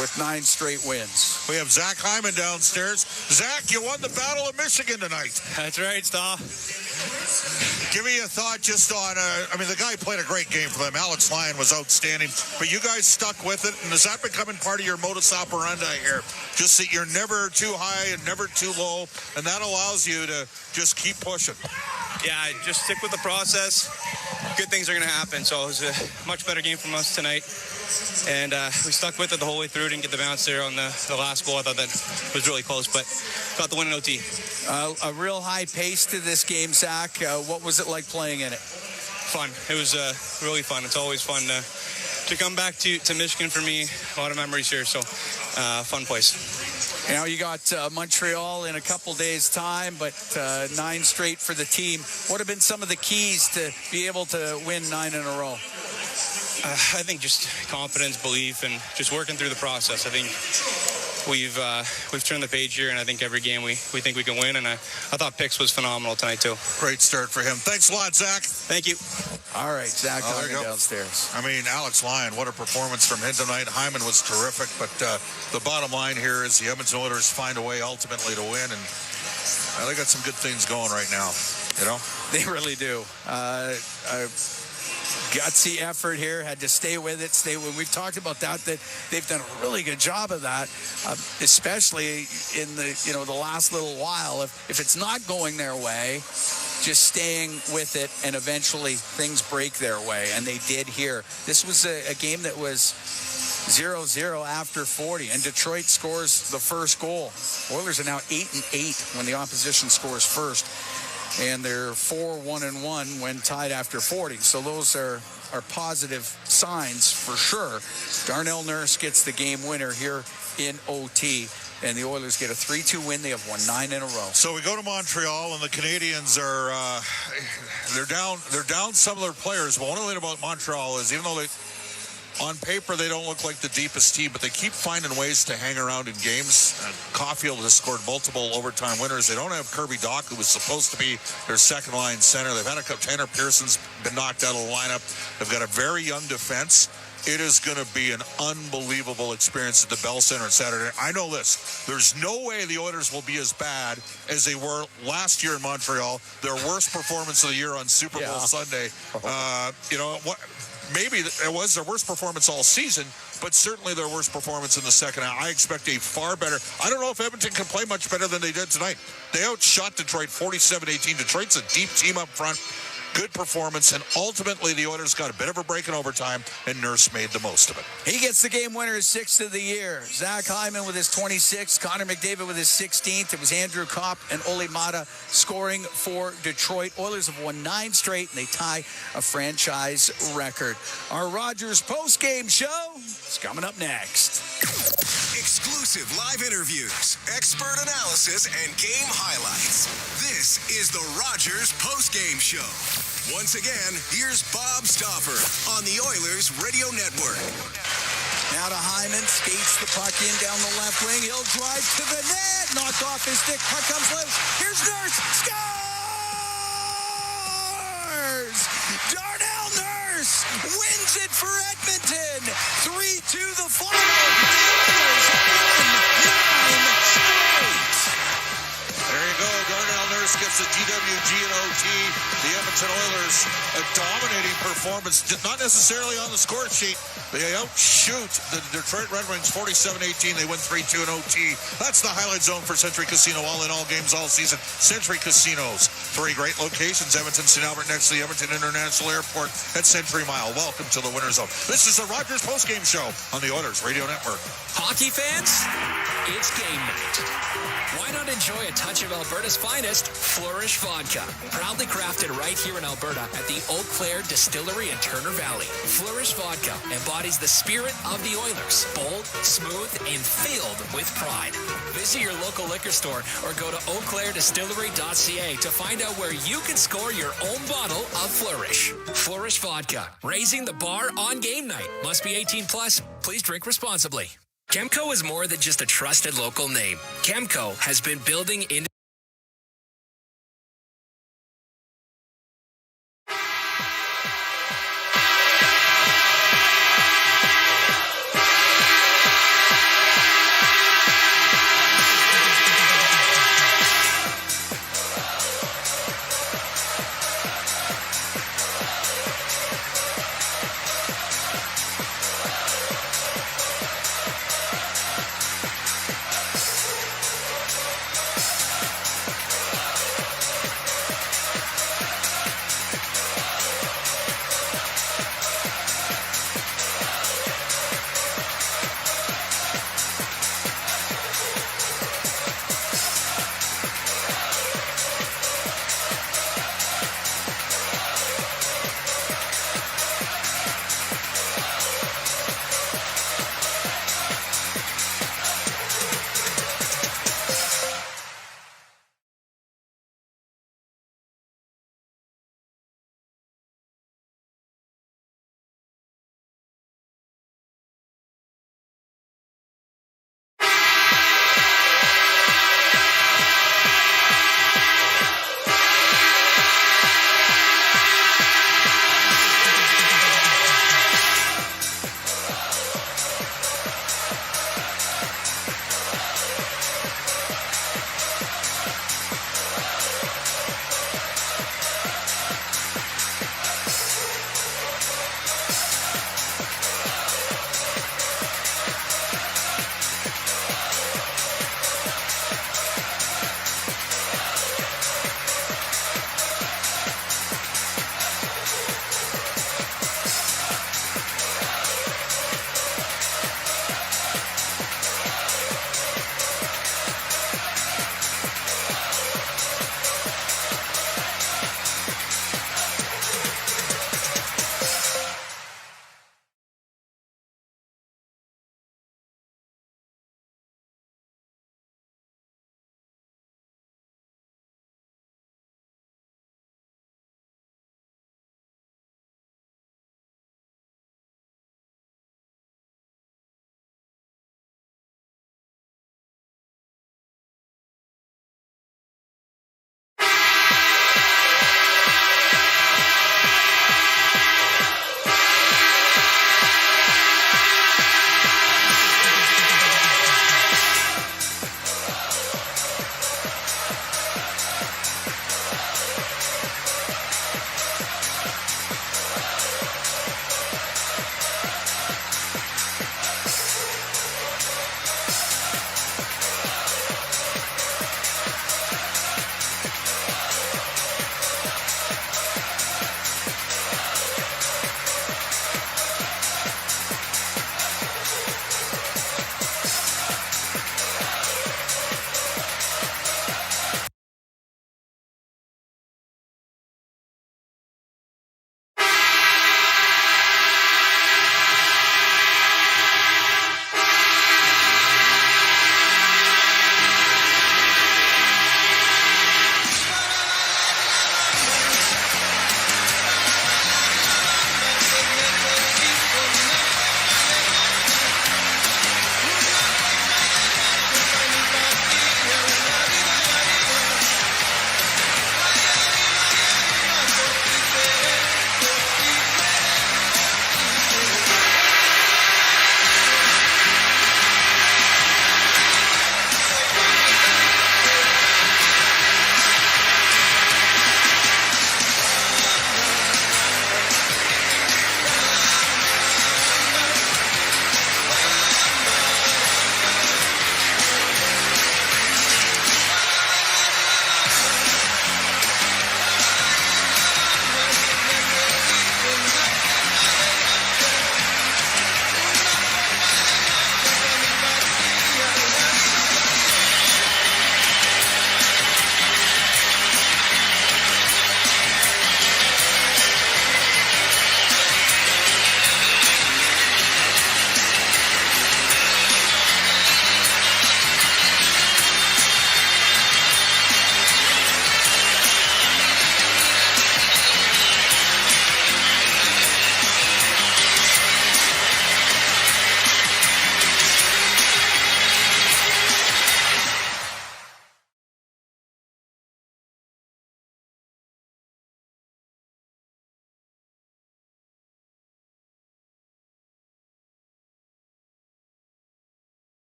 with 9 straight wins. We have Zach Hyman downstairs. Zach, you won the Battle of Michigan tonight. That's right, Staw. Give me a thought just on, the guy played a great game for them. Alex Lyon was outstanding, but you guys stuck with it. And is that becoming part of your modus operandi here? Just that you're never too high and never too low, and that allows you to just keep pushing. Yeah, just stick with the process. Good things are going to happen. So it was a much better game from us tonight. And we stuck with it the whole way through. Didn't get the bounce there on the last goal. I thought that was really close, but got the win in OT. A real high pace to this game, Zach. What was it like playing in it? Fun. It was really fun. It's always fun to come back to Michigan for me. A lot of memories here, so fun place. Now you got Montreal in a couple days' time, but 9 straight for the team. What have been some of the keys to be able to win 9 in a row? I think just confidence, belief, and just working through the process. I think we've turned the page here, and I think every game we think we can win, and I thought Pix was phenomenal tonight, too. Great start for him. Thanks a lot, Zach. Thank you. All right, Zach downstairs. Alex Lyon, what a performance from him tonight. Hyman was terrific, but the bottom line here is the Edmonton Oilers find a way ultimately to win, and they got some good things going right now, you know? They really do. Gutsy effort here, had to stay with it. We've talked about that they've done a really good job of that, especially in the last little while. If it's not going their way, just staying with it, and eventually things break their way, and they did here. This was a game that was 0-0 after 40, and Detroit scores the first goal. Oilers are now 8-8 when the opposition scores first. And they're 4-1-1 when tied after 40. So those are positive signs for sure. Darnell Nurse gets the game winner here in OT, and the Oilers get a 3-2 win. They have won 9 in a row. So we go to Montreal, and the Canadians are they're down some of their players. But one thing about Montreal is, even though on paper they don't look like the deepest team, but they keep finding ways to hang around in games. Caulfield has scored multiple overtime winners. They don't have Kirby Dach, who was supposed to be their second line center. They've had Tanner Pearson's been knocked out of the lineup. They've got a very young defense. It is going to be an unbelievable experience at the Bell Center on Saturday. I know this. There's no way the Oilers will be as bad as they were last year in Montreal. Their worst performance of the year on Super Bowl Sunday. Maybe it was their worst performance all season, but certainly their worst performance in the second half. I expect a far better. I don't know if Edmonton can play much better than they did tonight. They outshot Detroit 47-18. Detroit's a deep team up front. Good performance, and ultimately the Oilers got a bit of a break in overtime, and Nurse made the most of it. He gets the game winner, his 6th of the year. Zach Hyman with his 26th, Connor McDavid with his 16th. It was Andrew Kopp and Ole Mata scoring for Detroit. Oilers have won 9 straight, and they tie a franchise record. Our Rogers post-game show is coming up next. Exclusive live interviews, expert analysis, and game highlights. This is the Rogers post-game show. Once again, here's Bob Stauffer on the Oilers Radio Network. Now to Hyman, skates the puck in down the left wing. He'll drive to the net, knocked off his stick. Puck comes loose. Here's Nurse, scores! Darnell Nurse wins it for Edmonton. 3-2 the final. There you go. Darnell Nurse gets the GWG and OT. The Edmonton Oilers, a dominating performance, not necessarily on the score sheet. They outshoot the Detroit Red Wings 47-18. They win 3-2 in OT. That's the highlight zone for Century Casino. All in all games all season. Century Casinos, 3 great locations. Edmonton, St. Albert, next to the Edmonton International Airport at Century Mile. Welcome to the Winter Zone. This is the Rogers postgame show on the Oilers Radio Network. Hockey fans, it's game night. Why not enjoy a touch of Alberta's finest, Flourish Vodka? Proudly crafted right here in Alberta at the Eau Claire Distillery in Turner Valley. Flourish Vodka embodies the spirit of the Oilers. Bold, smooth, and filled with pride. Visit your local liquor store or go to eauclairedistillery.ca to find out where you can score your own bottle of Flourish. Flourish Vodka, raising the bar on game night. Must be 18 plus. Please drink responsibly. Chemco is more than just a trusted local name. Chemco has been building into